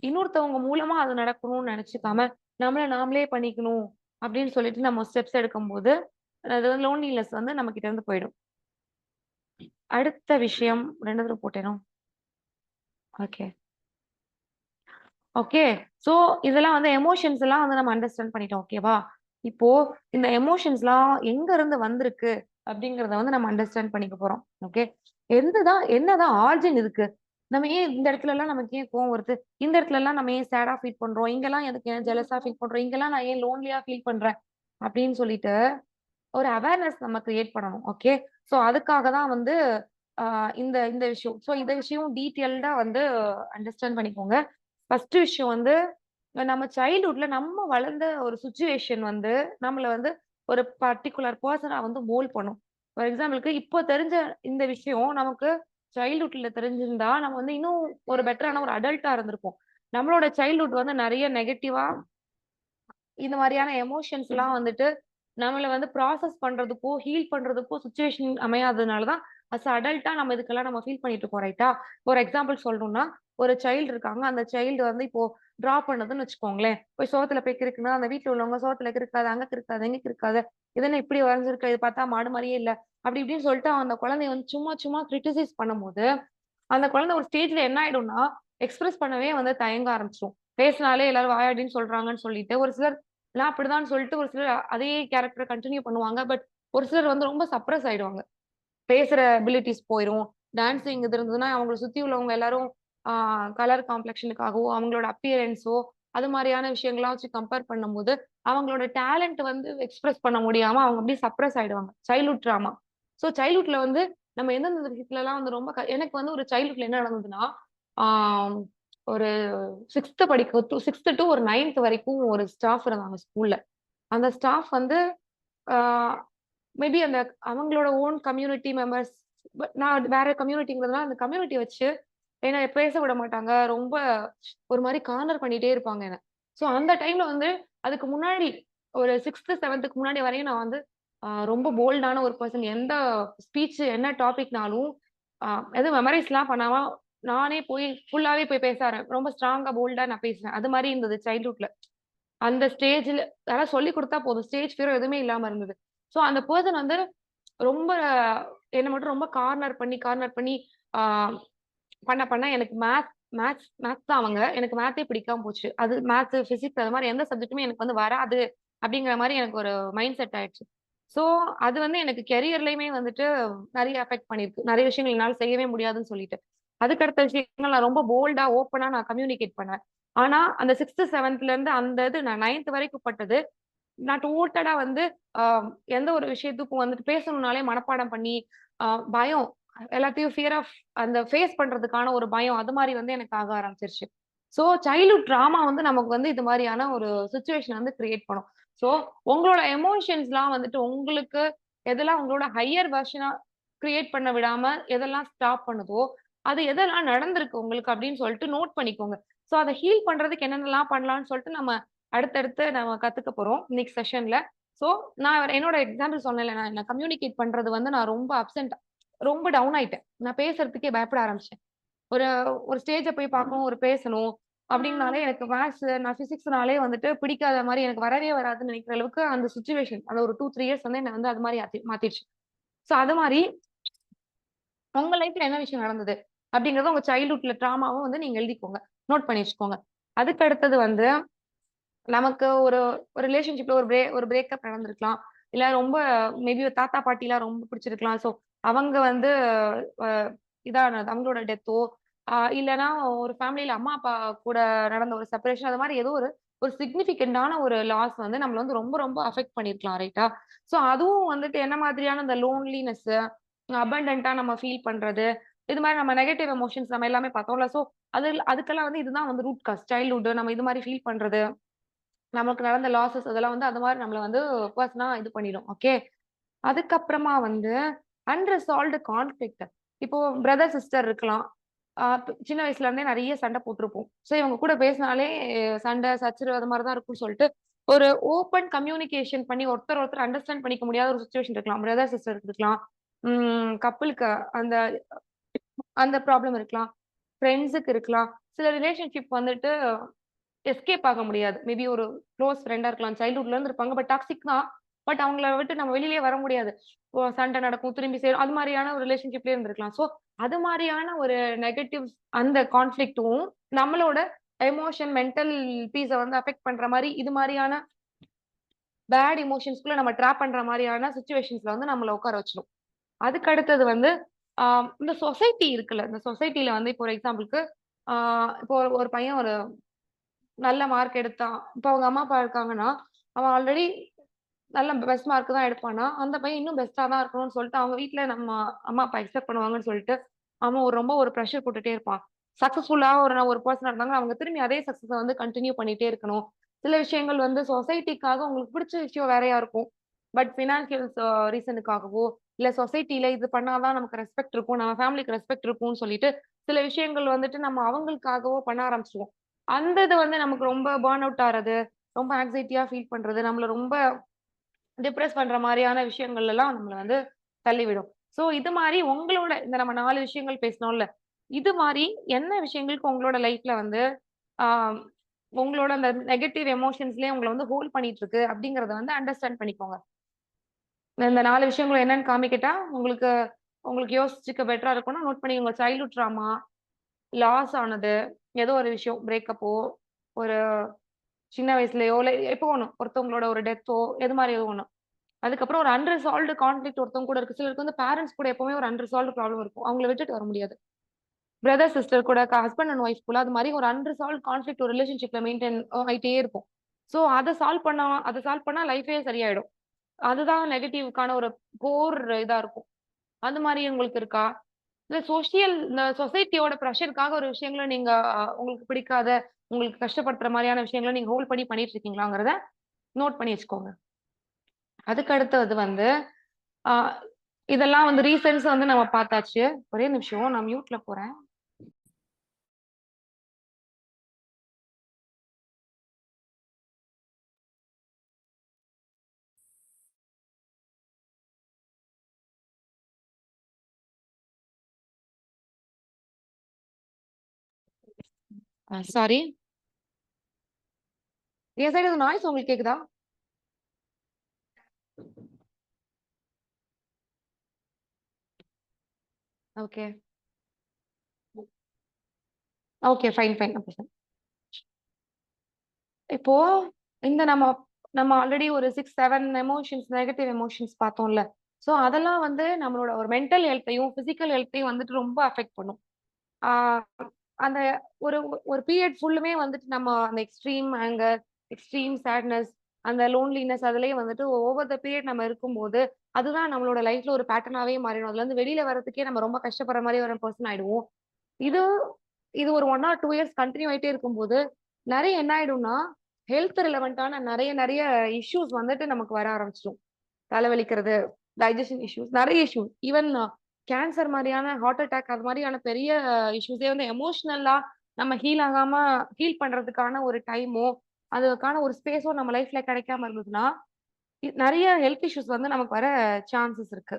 Speaker 1: இன்னொருத்தவங்க மூலமா அது நடக்கணும்னு நெனச்சுக்காம, நம்மள நாமளே பண்ணிக்கணும் அப்படின்னு சொல்லிட்டு நம்ம ஸ்டெப்ஸ் எடுக்கும்போது அது வந்து லோன்லினஸ் வந்து நம்ம கிட்ட இருந்து போயிடும். அடுத்த விஷயம் 2 தடவ போட்டேனோ? ஓகே. ஓகே. ஸோ இதெல்லாம் வந்து எமோஷன்ஸ் எல்லாம் வந்து நம்ம அண்டர்ஸ்டாண்ட் பண்ணிட்டோம். ஓகேவா? இப்போ இந்த எமோஷன்ஸ்லாம் எங்க இருந்து வந்திருக்கு? அப்படிங்கிறத வந்து நம்ம அண்டர்ஸ்டாண்ட் பண்ணிக்க போறோம். ஓகே. என்னதான் ஆரிஜின் இதுக்கு? நம்ம ஏன் இந்த இடத்துலலாம் நமக்கு ஏன் கோவம் வருது? இந்த இடத்துலலாம் நம்ம ஏன் சேடா ஃபீல் பண்றோம்? இங்கலாம் எதுக்கு ஏன் ஜெலஸா ஃபீல் பண்றோம்? இங்கலாம் நான் ஏன் லோன்லியா ஃபீல் பண்றேன்? அப்படின்னு சொல்லிட்டு ஒரு அவேர்னஸ் நம்ம கிரியேட் பண்ணணும். ஓகே. சோ அதுக்காக தான் வந்து அ இந்த இந்த விஷயம். சோ இந்த விஷயம் டீட்டெயில்டா வந்து அண்டர்ஸ்டாண்ட் பண்ணிக்கோங்க. ஃபர்ஸ்ட் விஷயம் வந்து நம்ம சைல்ட்ஹுட்ல நம்ம வளர்ந்த ஒரு சிச்சுவேஷன் வந்து நம்மள வந்து ஒரு பர்ட்டிகுலர் பெர்சனா வந்து மோல்ட் பண்ணும். ஃபார் எக்ஸாம்பிள்க்கு இப்போ தெரிஞ்ச இந்த விஷயம் நமக்கு சைல்ட்ஹுட்ல தெரிஞ்சிருந்தா, நம்ம வந்து இன்னும் ஒரு பெட்டரான ஒரு அடல்ட்டா இருந்திருப்போம். நம்மளோட சைல்ட்ஹுட் வந்து நெறைய நெகட்டிவா இந்த மாரியான எமோஷன்ஸ்லாம் வந்துட்டு, நம்மள வந்து ப்ராசஸ் பண்றதுக்கோ, ஹீல் பண்றதுக்கோ சிச்சுவேஷன் அமையாததுனால தான், அடல்ட்டா நம்ம இதுக்கெல்லாம் நம்ம ஃபீல் பண்ணிட்டு இருக்கோம் ரைட்டா? ஒரு எக்ஸாம்பிள் சொல்லணும்னா, ஒரு சைல்டு இருக்காங்க. அந்த சைல்டு வந்து இப்போ ட்ரா பண்ணுதுன்னு வச்சுக்கோங்களேன். போய் சுவத்துல போய் கிறுக்குனா, அந்த வீட்ல உள்ளவங்க "சுவத்துல கிறுக்காத, அங்க கிறுக்காத, இங்க கிறுக்காத. இது என்ன இப்படி வரைஞ்சிருக்க? இது பார்த்தா மாடு மாரியே இல்ல." அப்படி இப்படின்னு சொல்லிட்டு அந்த குழந்தைய வந்து சும்மா சும்மா கிரிட்டிசைஸ் பண்ணும்போது, அந்த குழந்தை ஒரு ஸ்டேஜ்ல என்ன ஆயிடும்னா, எக்ஸ்பிரஸ் பண்ணவே வந்து தயங்க ஆரம்பிச்சுரும். பேசினாலே எல்லாரும் வாயாடின்னு சொல்றாங்கன்னு சொல்லிட்டு, ஒரு சிலர் நான் அப்படிதான் சொல்லிட்டு ஒரு சிலர் அதே கேரக்டர கன்டின்யூ பண்ணுவாங்க. பட் ஒரு சிலர் வந்து ரொம்ப சப்ரஸ் ஆயிடுவாங்க. பேசுற எபிலிட்டிஸ் போயிரும். டான்சிங் இது இருந்ததுன்னா, அவங்கள சுத்தி உள்ளவங்க எல்லாரும் ஆ கலர் காம்ப்ளெக்ஷனுக்காகவோ, அவங்களோட அப்பியரன்ஸோ, அது மாரியான விஷயங்கள்லாம் வச்சு கம்பேர் பண்ணும்போது, அவங்களோட டேலண்ட் வந்து எக்ஸ்பிரஸ் பண்ண முடியாம அவங்க அப்படியே சப்ரஸ் ஆயிடுவாங்க. Childhood drama. ஸோ சைல்ட்ஹுட்ல வந்து நம்ம எந்தெந்த விஷயத்துலலாம் வந்து ரொம்ப எனக்கு வந்து ஒரு சைல்ட்ஹுட்ல என்ன நடந்ததுன்னா, ஆ ஒரு 6த் டூ ஒரு 9த் வரைக்கும் ஒரு ஸ்டாஃப் இருந்தாங்க ஸ்கூல்ல. அந்த ஸ்டாஃப் வந்து ஆ மேபி அந்த அவங்களோட ஓன் கம்யூனிட்டி மெம்பர்ஸ் நான் வேற கம்யூனிட்டிங்கிறதுனால அந்த கம்யூனிட்டி வச்சு என்ன பேச விட மாட்டாங்க. ரொம்ப ஒரு மாரி கார்னர் பண்ணிட்டே இருப்பாங்க என்ன. ஸோ அந்த டைம்ல வந்து அதுக்கு முன்னாடி ஒரு 6த், 7த்துக்கு முன்னாடி வரையும் நான் வந்து ரொம்ப போல்டான ஒரு பெர்சன். எந்த ஸ்பீச் என்ன டாபிக்னாலும் அ எதுவும் மெமரைஸ்லாம் பண்ணாம நானே போய் ஃபுல்லாவே போய் பேச ரொம்ப ஸ்ட்ராங்கா, போல்டா நான் பேசுவேன். அது மாரி இருந்தது சைல்ட்ஹுட்ல. அந்த ஸ்டேஜ்ல யாராவது சொல்லிக் குடுத்தா போதும். ஸ்டேஜ் ஃபியர் எதுவுமே இல்லாம இருந்தது. ஸோ அந்த பெர்சன் வந்து ரொம்ப என்ன மட்டும் ரொம்ப கார்னர் பண்ணி ஆ பண்ண எனக்கு மேத்ஸ் தான் அவங்க. எனக்கு மேத்தே பிடிக்காம போச்சு. அது மேத்ஸ், பிசிக்ஸ் அது மாரி எந்த சப்ஜெக்ட்டுமே எனக்கு வந்து வராது. அப்படிங்கிற மாரி எனக்கு ஒரு மைண்ட் செட் ஆயிடுச்சு. ஸோ அது வந்து எனக்கு கரியர்லயுமே வந்துட்டு நெறைய அஃபெக்ட் பண்ணியிருக்கு. நெறைய விஷயங்கள் என்னால செய்யவே முடியாதுன்னு சொல்லிட்டு. அதுக்கு அடுத்த விஷயங்கள் நான் ரொம்ப போல்டா, ஓப்பனா நான் கம்யூனிகேட் பண்ணுவேன். ஆனா அந்த 6த், 7த்லேருந்து அந்த இது நான் 9த் வரைக்கும் பட்டது நான் டோட்டலா வந்து அ எந்த ஒரு விஷயத்துக்கும் வந்துட்டு பேசணும்னாலே மனப்பாடம் பண்ணி, அ பயம் எல்லாத்தையும் ஃபியர் ஆஃப் அந்த ஃபேஸ் பண்றதுக்கான ஒரு பயம், அது மாரி வந்து எனக்கு ஆக ஆரம்பிச்சுருச்சு. ஸோ சைல்ட்ஹுட் ட்ராமா வந்து நமக்கு வந்து இது மாரியான ஒரு சிச்சுவேஷன் வந்து கிரியேட் பண்ணும். ஸோ உங்களோட எமோஷன்ஸ்லாம் வந்துட்டு உங்களுக்கு எதெல்லாம் உங்களோட ஹையர் வெர்ஷனா கிரியேட் பண்ண விடாம, எதெல்லாம் ஸ்டாப் பண்ணுதோ, அது எதெல்லாம் நடந்திருக்கு உங்களுக்கு அப்படின்னு சொல்லிட்டு நோட் பண்ணிக்கோங்க. ஸோ அத ஹீல் பண்றதுக்கு என்னென்னலாம் பண்ணலாம்னு சொல்லிட்டு நம்ம அடுத்தடுத்து நம்ம கத்துக்க போறோம். நெக்ஸ்ட் செஷன்ல. ஸோ, நான் என்னோட எக்ஸாம்பிள் சொன்னேன்ல, நான் நான் கம்யூனிகேட் பண்றது வந்து நான் ரொம்ப அப்சென்ட் ரொம்ப டவுன் ஆயிட்டேன். நான் பேசுறதுக்கே பயப்பட ஆரம்பிச்சுட்டேன். ஒரு ஒரு ஸ்டேஜ போய் பார்க்கணும், ஒரு பேசணும் அப்டின்னாலே எனக்கு மேத்ஸ், நான் பிசிக்ஸ்னாலே வந்துட்டு பிடிக்காத மாரி எனக்கு வரவே வராதுன்னு நெனைக்கிற அளவுக்கு அந்த சிச்சுவேஷன் அந்த ஒரு 2, 3 இயர்ஸ் வந்து என்ன வந்து அது மாரி மாத்திருச்சு. ஸோ, அது மாரி உங்க லைஃப்ல என்ன விஷயம் நடந்தது? அப்டிங்கிறத உங்க சைல்ட்ஹுட்ல ட்ராமாவ வந்து நீங்க எழுதிக்கோங்க. நோட் பண்ணி வச்சுக்கோங்க. அதுக்கு அடுத்தது வந்து நமக்கு ஒரு ஒரு ரிலேஷன்ஷிப்ல ஒரு பிரேக்கப் நடந்திருக்கலாம். இல்ல ரொம்ப மேபி ஒரு தாத்தா, பாட்டிலாம் ரொம்ப பிடிச்சிருக்கலாம். ஸோ, அவங்க வந்து அ இதானது அவங்களோட டெத்தோ, இல்லன்னா ஒரு ஃபேமிலில அம்மா, அப்பா கூட நடந்த ஒரு செப்பரேஷன் அது மாரி ஏதோ ஒரு ஒரு சிக்னிஃபிகன்ட்டான ஒரு லாஸ் வந்து நம்மள வந்து ரொம்ப ரொம்ப அஃபெக்ட் பண்ணியிருக்கலாம் ரைட்டா? ஸோ, அதுவும் வந்துட்டு என்ன மாதிரியான இந்த லோன்லினஸ்ஸு, அபண்டன்ட்டா நம்ம ஃபீல் பண்றது, இது மாரி நம்ம நெகட்டிவ் எமோஷன்ஸ் நம்ம எல்லாமே பார்த்தோம்ல. ஸோ, அதுக்கெல்லாம் வந்து இதுதான் வந்து ரூட் காஸ். சைல்ட்ஹுட் நம்ம இது மாரி ஃபீல் பண்றது. நமக்கு நடந்த லாஸஸ் அதெல்லாம் வந்து அந்த மாரி நம்மள வந்து பெர்சனா இது பண்ணிடும். ஓகே. அதுக்கப்புறமா வந்து அன்ரிசால்வ்டு கான்ஃப்ளிக்ட். இப்போ பிரதர், சிஸ்டர் இருக்கலாம். சின்ன வயசுல இருந்தே நெறைய சண்டை போட்டுருப்போம். ஸோ இவங்க கூட பேசினாலே சண்டை, சச்சரவு அது மாரி தான் இருக்கும்னு சொல்லிட்டு, ஒரு ஓப்பன் கம்யூனிகேஷன் பண்ணி ஒருத்தர் அண்டர்ஸ்டாண்ட் பண்ணிக்க முடியாத ஒரு சிச்சுவேஷன் இருக்கலாம். பிரதர், சிஸ்டர் இருக்கலாம். கப்பிள்க்கு அந்த அந்த ப்ராப்ளம் இருக்கலாம். ஃப்ரெண்ட்ஸுக்கு இருக்கலாம். சில ரிலேஷன்ஷிப் வந்துட்டு எஸ்கேப் ஆக முடியாது. மேபி ஒரு குளோஸ் ஃப்ரெண்டா இருக்கலாம். சைல்ட்ஹுட்ல இருந்து இருப்பாங்க. பட் டாக்ஸிக் தான். பட் அவங்கள விட்டு நம்ம வெளியிலயே வர முடியாது. சண்டை நடக்கும், திரும்பி சேரும். அது மாரியான ஒரு ரிலேஷன்ஷிப்லயே இருந்திருக்கலாம். ஸோ, அது மாரியான ஒரு நெகட்டிவ்ஸ் அந்த கான்ஃப்ளிக்ட்டும் நம்மளோட எமோஷன், மென்டல் பீஸ வந்து அஃபெக்ட் பண்ற மாரி, இது மாரியான பேட் எமோஷன்ஸ்குள்ள நம்ம ட்ராப் பண்ற மாரியான சிச்சுவேஷன்ஸ்ல வந்து நம்மள உட்கார வச்சுரும். அதுக்கு அடுத்தது வந்து, ஆ இந்த சொசைட்டி இருக்குல்ல. இந்த சொசைட்டில வந்து இப்போ ஒரு எக்ஸாம்பிள்க்கு, ஆ இப்போ ஒரு ஒரு பையன் ஒரு நல்ல மார்க் எடுத்தான். இப்ப அவங்க அம்மா, அப்பா இருக்காங்கன்னா, அவன் ஆல்ரெடி நல்ல பெஸ்ட் மார்க் தான் எடுப்பான்னா, அந்த பையன் இன்னும் பெஸ்ட்டா தான் இருக்கணும்னு சொல்லிட்டு, அவங்க வீட்ல நம்ம அம்மா, அப்பா எக்ஸ்பெக்ட் பண்ணுவாங்கன்னு சொல்லிட்டு, அவன் ரொம்ப ஒரு பிரஷர் போட்டுட்டே இருப்பான். சக்சஸ்ஃபுல்லா ஒரு பெர்சனா இருந்தாங்கன்னா, அவங்க திரும்பி அதே சக்சஸ வந்து கன்டின்யூ பண்ணிட்டே இருக்கணும். சில விஷயங்கள் வந்து சொசைட்டிக்காக உங்களுக்கு பிடிச்ச விஷயம் வேறையா இருக்கும். பட் ஃபினான்சியல் ரீசனுக்காகவோ, இல்ல சொசைட்டில இது பண்ணா தான் நமக்கு ரெஸ்பெக்ட் இருக்கும். நம்ம ஃபேமிலிக்கு ரெஸ்பெக்ட் இருக்கும்னு சொல்லிட்டு, சில விஷயங்கள் வந்துட்டு நம்ம அவங்களுக்காகவோ பண்ண ஆரம்பிச்சுருவோம். அந்த இது வந்து நமக்கு ரொம்ப பர்ன் அவுட் ஆறது, ரொம்ப ஆங்ஸைட்டியா ஃபீல் பண்றது, நம்மள ரொம்ப டிப்ரஸ் பண்ற மாரியான விஷயங்கள்லாம் நம்மள வந்து தள்ளிவிடும். ஸோ இது மாரி உங்களோட இந்த நம்ம 4 விஷயங்கள் பேசினோம்ல. இது மாரி என்ன விஷயங்களுக்கு உங்களோட லைஃப்ல வந்து ஆ உங்களோட அந்த நெகட்டிவ் எமோஷன்ஸ்லயே உங்கள வந்து ஹோல்ட் பண்ணிட்டு இருக்கு அப்படிங்கிறத வந்து அண்டர்ஸ்டாண்ட் பண்ணிக்கோங்க. இந்த 4 விஷயங்களும் என்னன்னு காமிக்கட்டா? உங்களுக்கு உங்களுக்கு யோசிச்சுக்க பெட்டரா இருக்கும்னா நோட் பண்ணிக்கோங்க. சைல்ட்ஹுட் ட்ராமா, லாஸ் ஆனது, ஏதோ ஒரு விஷயம் பிரேக்கப்போ, ஒரு சின்ன வயசுலயோ இல்ல எப்போ ஒண்ணு ஒருத்தவங்களோட ஒரு டெத்தோ எது மாதிரி எதுவும் ஒண்ணு. அதுக்கப்புறம் ஒரு அன்ரிசால்வ்டு கான்ஃபிளிக்ட் ஒருத்தவங்க கூட இருக்கு. சிலருக்கு வந்து பேரண்ட்ஸ் கூட எப்பவுமே ஒரு அன்ரிசால்வ்டு ப்ராப்ளம் இருக்கும். அவங்கள விட்டுட்டு வர முடியாது. பிரதர், சிஸ்டர் கூட ஹஸ்பண்ட் அண்ட் ஒய்ஃப் கூட அது மாரி ஒரு அன்ரிசால்வ்ட் கான்ஃபிளிக்ட் ஒரு ரிலேஷன்ஷிப்ல மெயின்டெயின் ஆயிட்டே இருக்கும். சோ அத சால்வ் பண்ணா லைஃபே சரியாயிடும். அதுதான் நெகட்டிவ்க்கான ஒரு கோர் இதா இருக்கும். அது மாரி உங்களுக்கு இருக்கா? இல்ல இந்த சொசைட்டியோட பிரஷர்க்காக ஒரு விஷயங்கள நீங்க உங்களுக்கு பிடிக்காத, உங்களுக்கு கஷ்டப்படுத்துற மாரியான விஷயங்கள நீங்க ஹோல்ட் பண்ணி பண்ணிட்டு இருக்கீங்களாங்கிறத நோட் பண்ணி வச்சுக்கோங்க. அதுக்கு அடுத்தது வந்து, அ இதெல்லாம் வந்து ரீசன்ஸ் வந்து நம்ம பார்த்தாச்சு. ஒரே நிமிஷம் நான் மியூட்ல போறேன். சாரி. என் சைடு எதுவும் நாய்ஸ் உங்களுக்கு கேக்குதா? ஓகே. ஓகே. Fine, fine. அப்ப ஃபைன். இப்போ இந்த நம்ம நம்ம ஆல்ரெடி ஒரு 6, 7 எமோஷன்ஸ், நெகட்டிவ் எமோஷன்ஸ் பார்த்தோம்ல. சோ அதெல்லாம் வந்து நம்மளோட ஒரு மென்டல் ஹெல்த்தையும், பிசிக்கல் ஹெல்த்தையும் வந்துட்டு ரொம்ப அஃபெக்ட் பண்ணும். ஆ அந்த ஒரு ஒரு பீரியட் ஃபுல்லுமே வந்துட்டு நம்ம அந்த எக்ஸ்ட்ரீம் ஆங்கர், எக்ஸ்ட்ரீம் சேட்னஸ், அந்த லோன்லினஸ் அதிலேயே வந்துட்டு ஓவர் த பீரியட் நம்ம இருக்கும்போது, அதுதான் நம்மளோட லைஃப்ல ஒரு பேட்டர்னாவே மாறிடும். அதுலருந்து வெளில வரதுக்கே நம்ம ரொம்ப கஷ்டப்படுற மாரி ஒரு பெர்சன் ஆயிடுவோம். இது இது ஒரு 1 ஆர் 2 இயர்ஸ் கன்டின்யூ ஆயிட்டே இருக்கும்போது, நெறைய என்ன ஆயிடும்னா, ஹெல்த் ரிலவென்ட்டான நெறைய நெறைய இஷ்யூஸ் வந்துட்டு நமக்கு வர ஆரம்பிச்சுரும். தலைவலிக்கிறது, டைஜெஷன் இஷ்யூஸ், நெறைய இஷ்யூஸ். ஈவன் கேன்சர் மாரியான, ஹார்ட் அட்டாக் அது மாரியான பெரிய இஷ்யூஸே வந்து எமோஷனலா நம்ம ஹீல் பண்றதுக்கான ஒரு டைமோ, அதுக்கான ஒரு ஸ்பேஸோ நம்ம லைஃப்ல கிடைக்காம இருந்ததுன்னா, நெறைய ஹெல்த் இஷ்யூஸ் வந்து நமக்கு வர சான்சஸ் இருக்கு.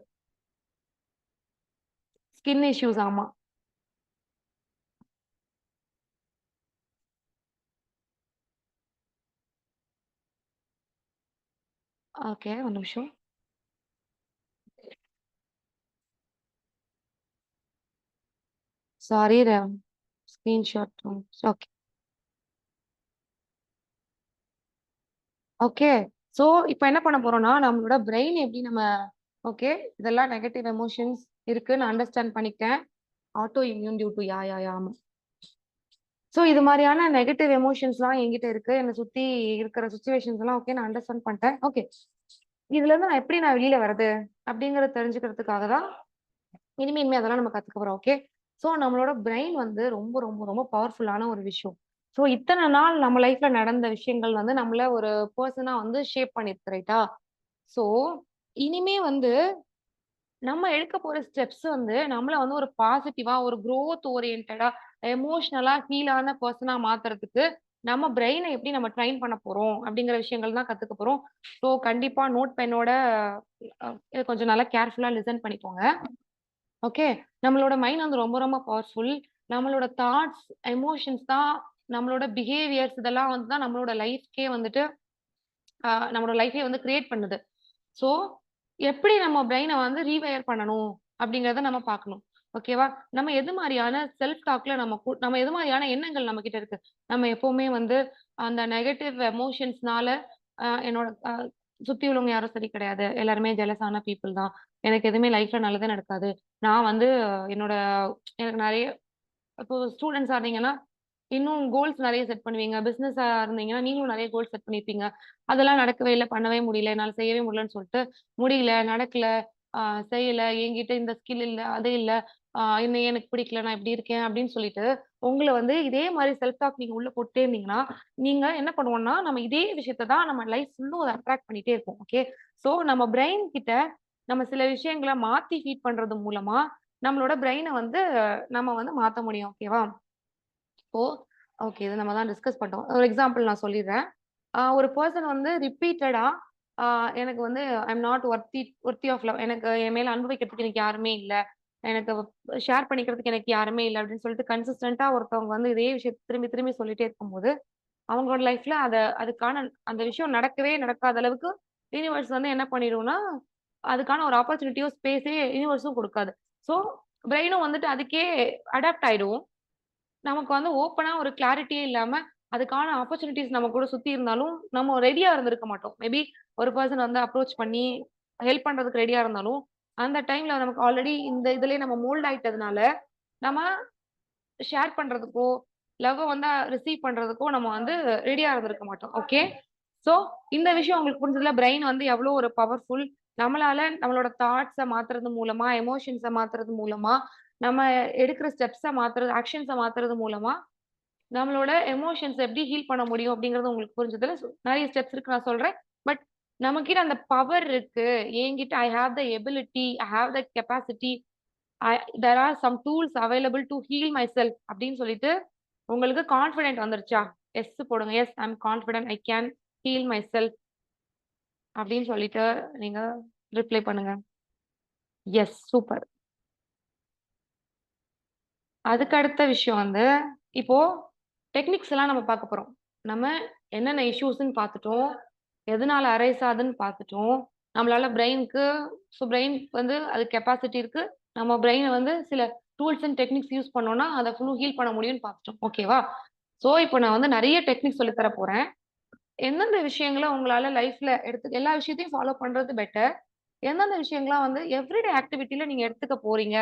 Speaker 1: ஸ்கின் இஷ்யூஸ் ஆமா. ஓகே. ஒரு நிமிஷம். Sorry screenshot. Okay. Okay. So, இப்ப என்ன பண்ண போறோம்னா, நம்மளோட பிரெயின் எப்படி நம்ம ஓகே. இதெல்லாம் நெகட்டிவ் எமோஷன்ஸ் இருக்குன்னு அண்டர்ஸ்டாண்ட் பண்ணிக்கிட்டேன். ஆட்டோ இம்யூன் டியூ டூ ஆமா. சோ, இது மாரியான நெகட்டிவ் எமோஷன்ஸ்லாம் என்கிட்ட இருக்கு. என்ன சுத்தி இருக்கிற சிச்சுவேஷன்ஸ் எல்லாம் ஓகே நான் அண்டர்ஸ்டாண்ட் பண்ணிட்டேன். ஓகே. இதுலருந்து நான் எப்படி வெளில வர்றது? அப்படிங்கிறத தெரிஞ்சுக்கிறதுக்காக தான் இனிமே அதெல்லாம் நம்ம கத்துக்க போறோம். ஓகே. சோ, நம்மளோட பிரெயின் வந்து ரொம்ப ரொம்ப ரொம்ப பவர்ஃபுல்லான ஒரு விஷயம். சோ, இத்தன நாள் நம்ம லைஃப்ல நடந்த விஷயங்கள் வந்து நம்மள ஒரு பெர்சனா வந்து ஷேப் பண்ணிருக்கு. ரைட்டா? சோ, இனிமே வந்து நம்ம எடுக்க போற ஸ்டெப்ஸ் வந்து நம்மள வந்து ஒரு பாசிட்டிவா, ஒரு குரோத் ஓரியன்டடா, எமோஷனலா ஹீல் ஆன பெர்சனா மாத்துறதுக்கு நம்ம பிரெயின எப்படி நம்ம ட்ரெயின் பண்ண போறோம் அப்படிங்கிற விஷயங்கள் தான் கத்துக்க போறோம். ஸோ கண்டிப்பா நோட் பென்னோட இத கொஞ்சம் நல்லா கேர்ஃபுல்லா லிசன் பண்ணிக்கோங்க. ஓகே. நம்மளோட மைண்ட் வந்து ரொம்ப ரொம்ப பவர்ஃபுல். நம்மளோட தாட்ஸ், எமோஷன்ஸ் தான் நம்மளோட பிஹேவியர்ஸ் இதெல்லாம் வந்து தான் நம்மளோட லைஃப்க்கே வந்துட்டு நம்மளோட லைஃபே வந்து கிரியேட் பண்ணுது. ஸோ, எப்படி நம்ம பிரெயின வந்து ரீவயர் பண்ணணும் அப்படிங்கிறத நம்ம பார்க்கணும். ஓகேவா? நம்ம எது மாரியான செல்ஃப் டாக்ல நம்ம எது மாரியான எண்ணங்கள் நம்மகிட்ட இருக்கு. நம்ம எப்பவுமே வந்து அந்த நெகட்டிவ் எமோஷன்ஸ்னால என்னோட சுத்தி உள்ளவங்க யாரும் சரி கிடையாது. எல்லாருமே ஜெலஸான பீப்பிள் தான். எனக்கு எதுவுமே லைஃப்ல நல்லதே நடக்காது. நான் வந்து என்னோட எனக்கு நெறைய இப்போ ஸ்டூடண்ட்ஸா இருந்தீங்கன்னா, இன்னும் கோல்ஸ் நெறைய செட் பண்ணுவீங்க. பிசினஸா இருந்தீங்கன்னா, நீங்களும் நெறைய கோல்ஸ் செட் பண்ணியிருப்பீங்க. அதெல்லாம் நடக்கவே இல்ல, பண்ணவே முடியல, என்னால செய்யவே முடியலன்னு சொல்ட்டு, முடியல, நடக்கல, அ செய்யல, என்கிட்ட இந்த ஸ்கில் இல்ல, அது இல்ல, என்னைய எனக்கு பிடிக்கல, நான் இப்படி இருக்கேன் அப்படின்னு சொல்லிட்டு, உங்கள வந்து இதே மாரி செல்ஃப் டாக் நீங்க உள்ள போட்டுட்டே இருந்தீங்கன்னா, நீங்க என்ன பண்ணுவோம்னா, நம்ம இதே விஷயத்த தான் நம்ம லைஃப் ஃபுல்லும் அத அட்ராக்ட் பண்ணிட்டே இருப்போம். ஓகே. ஸோ நம்ம பிரெயின் கிட்ட நம்ம சில விஷயங்கள மாத்தி ஃபீட் பண்றது மூலமா, நம்மளோட பிரெயின வந்து நம்ம வந்து மாத்த முடியும். ஓகேவா? இப்போ ஓகே. இத நம்ம தான் டிஸ்கஸ் பண்ணிட்டோம். ஒரு எக்ஸாம்பிள் நான் சொல்லிர்றேன். ஒரு பெர்சன் வந்து ரிப்பீட்டடா ஆ எனக்கு வந்து I am not வொர்த்தி of love. எனக்கு என் மேல அன்பு வைக்கிறதுக்கு எனக்கு யாருமே இல்ல. எனக்கு ஷேர் பண்ணிக்கிறதுக்கு எனக்கு யாருமே இல்ல அப்படின்னு சொல்லிட்டு கன்சிஸ்டன்ட்டா ஒருத்தவங்க வந்து இதே விஷயத்த திரும்பி திரும்பி சொல்லிட்டே இருக்கும்போது, அவங்களோட லைஃப்ல அதுக்கான அந்த விஷயம் நடக்கவே நடக்காத அளவுக்கு யூனிவர்ஸ் வந்து என்ன பண்ணிடும்னா, அதுக்கான ஒரு ஆப்பர்ச்சுனிட்டியோ, ஸ்பேஸே யூனிவர்ஸும் குடுக்காது. ஸோ பிரெயினும் வந்துட்டு அதுக்கே அடாப்ட் ஆயிடும். நமக்கு வந்து ஓப்பனா ஒரு கிளாரிட்டியே இல்லாம, அதுக்கான ஆப்பர்ச்சுனிட்டீஸ் நம்ம கூட சுத்தி இருந்தாலும், நம்ம ரெடியா இருந்திருக்க மாட்டோம். மேபி ஒரு பெர்சன் வந்து அப்ரோச் பண்ணி ஹெல்ப் பண்றதுக்கு ரெடியா இருந்தாலும், அந்த டைம்ல நமக்கு ஆல்ரெடி இந்த இதுலயே நம்ம மோல்ட் ஆயிட்டதுனால, நம்ம ஷேர் பண்றதுக்கோ, லவ்வ வந்து ரிசீவ் பண்றதுக்கோ நம்ம வந்து ரெடியா இருந்திருக்க மாட்டோம். ஓகே. சோ, இந்த விஷயம் உங்களுக்கு புரிஞ்சதுல பிரெயின் வந்து எவ்ளோ ஒரு பவர்ஃபுல். நம்மளால நம்மளோட தாட்ஸ மாத்துறது மூலமா, எமோஷன்ஸ மாத்துறது மூலமா, நம்ம எடுக்கிற ஸ்டெப்ஸ மாத்துறது, ஆக்ஷன்ஸ மாத்துறது மூலமா, நம்மளோட எமோஷன்ஸ எப்படி ஹீல் பண்ண முடியும் அப்படிங்கிறது உங்களுக்கு புரிஞ்சதுல, நெறைய ஸ்டெப்ஸ் இருக்கு நான் சொல்றேன். பட் நம்மகிட்ட அந்த பவர் இருக்கு. என்கிட்ட I have the ability, I have the capacity, I there are some tools available to heal myself அப்படின்னு சொல்லிட்டு, உங்களுக்கு கான்ஃபிடென்ட் வந்துருச்சா? எஸ் போடுங்க. Yes I am confident I can heal myself அப்படின்னு சொல்லிட்டு நீங்க ரிப்ளை பண்ணுங்க. Yes super. அதுக்கு அடுத்த விஷயம் வந்து, இப்போ டெக்னிக்ஸ் எல்லாம் நம்ம பார்க்க போறோம். நம்ம என்னென்ன இஷ்யூஸ்ன்னு பார்த்துட்டோம். எதனால அரைஸ் ஆகுதுன்னு பார்த்துட்டோம். நம்மளால பிரெயின்க்கு வந்து அது கெப்பாசிட்டி இருக்கு. நம்ம பிரெயின வந்து சில டூல்ஸ் அண்ட் டெக்னிக்ஸ் யூஸ் பண்ணோம்னா, அத ஃபுல்லும் ஹீல் பண்ண முடியும்ன்னு பார்த்துட்டோம். ஓகேவா? சோ, இப்போ நான் வந்து நெறைய டெக்னிக்ஸ் சொல்லி தர போறேன். எந்தெந்த விஷயங்கள உங்களால லைஃப்ல எல்லா விஷயத்தையும் ஃபாலோ பண்றது பெட்டர். எந்தெந்த விஷயங்கள்லாம் வந்து எவ்ரிடே ஆக்டிவிட்டில நீங்க எடுத்துக்க போறீங்க.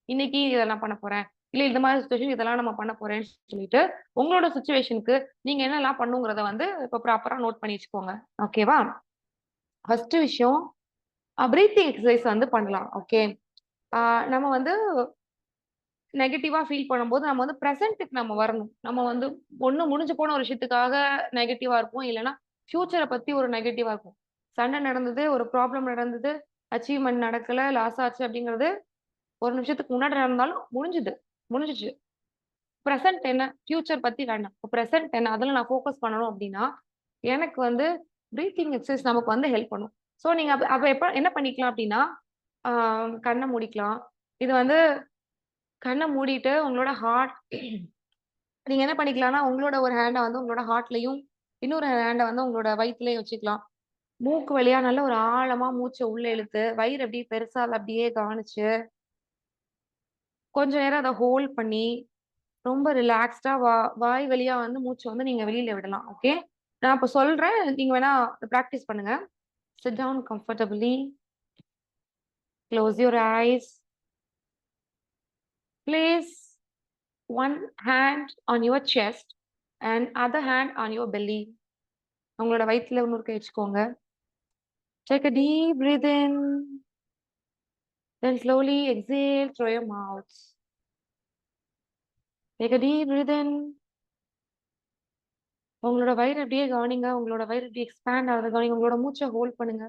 Speaker 1: இன்னைக்கு இத நான் பண்ண போறேன். இல்ல இந்த மாரி சிச்சுவேஷன் இதெல்லாம் நம்ம பண்ண போறேன்னு சொல்லிட்டு, உங்களோட சிச்சுவேஷனுக்கு நீங்க என்னலாம் பண்ணுங்கிறத வந்து இப்ப ப்ராப்பரா நோட் பண்ணி வச்சுக்கோங்க. ஓகேவா? ஃபர்ஸ்ட் விஷயம் பிரீத்திங் எக்சர்சைஸ் வந்து பண்ணலாம். ஓகே. ஆ நம்ம வந்து நெகட்டிவா ஃபீல் பண்ணும்போது, நம்ம வந்து பிரசன்ட்க்கு நம்ம வரணும். நம்ம வந்து ஒண்ணு முடிஞ்சு போன ஒரு விஷயத்துக்காக நெகட்டிவா இருப்போம். இல்லன்னா ஃபியூச்சர பத்தி ஒரு நெகட்டிவா இருக்கும். சண்டை நடந்தது, ஒரு ப்ராப்ளம் நடந்தது, அச்சீவ்மென்ட் நடக்கல, லாஸ் ஆச்சு அப்படிங்கிறது ஒரு நிமிஷத்துக்கு முன்னாடி நடந்தாலும் முடிஞ்சுச்சு. பிரசன்ட் என்ன? ஃபியூச்சர் பத்தி வேண்டாம். இப்ப பிரசன்ட் என்ன? அதுல நான் ஃபோக்கஸ் பண்ணணும் அப்படின்னா, எனக்கு வந்து பிரீத்திங் எக்சர்சைஸ் நமக்கு வந்து ஹெல்ப் பண்ணும். சோ நீங்க அப்ப அப்ப எப்ப என்ன பண்ணிக்கலாம் அப்படின்னா, ஆ கண்ண மூடிக்கலாம். இது வந்து கண்ண மூடிட்டு உங்களோட ஹார்ட் நீங்க என்ன பண்ணிக்கலாம்னா, உங்களோட ஒரு ஹேண்ட வந்து உங்களோட ஹார்ட்லயும், இன்னொரு ஹேண்ட வந்து உங்களோட வயித்துலயும் வச்சுக்கலாம். மூக்கு வழியா நல்ல ஒரு ஆழமா மூச்ச உள்ள இழுத்து, வயிறு அப்படியே பெருசா அத அப்படியே கவனிச்சு, கொஞ்ச நேரம் அத ஹோல்ட் பண்ணி, ரொம்ப ரிலாக்ஸ்டா வாய் வழியா வந்து மூச்ச வந்து நீங்க வெளியில விடலாம். ஓகே. நான் இப்ப சொல்றேன். நீங்க வேணா பிராக்டிஸ் பண்ணுங்க. Sit down comfortably. Close your eyes. Place one hand on your chest and other hand on your belly. உங்களோட வயித்துல இன்னொரு கை வச்சுக்கோங்க. Take a deep breath in, then slowly exhale through your mouth. Take a deep breath in. உங்களோட வயிறு அப்படியே கவனிங்க. உங்களோட வயிறு அப்படியே எக்ஸ்பேண்ட் ஆகுது கவனிங்க. உங்களோட மூச்ச ஹோல்ட் பண்ணுங்க.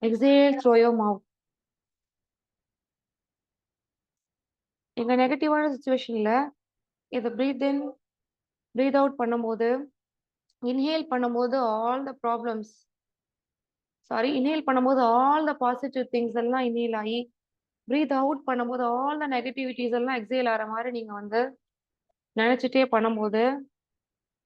Speaker 1: Exhale through your mouth. எங்க நெகட்டிவான சிச்சுவேஷன்ல இத பிரீத் இன், பிரீத் அவுட் பண்ணும்போது, இன்ஹேல் பண்ணும்போது இன்ஹேல் பண்ணும்போது ஆல் த பாசிட்டிவ் திங்ஸ் எல்லாம் இன்ஹேல் ஆயி, பிரீத் அவுட் பண்ணும்போது ஆல் த நெகட்டிவிட்டீஸ் எல்லாம் எக்ஸேல் ஆற மாரி நீங்க வந்து நெனச்சுட்டே பண்ணும்போது,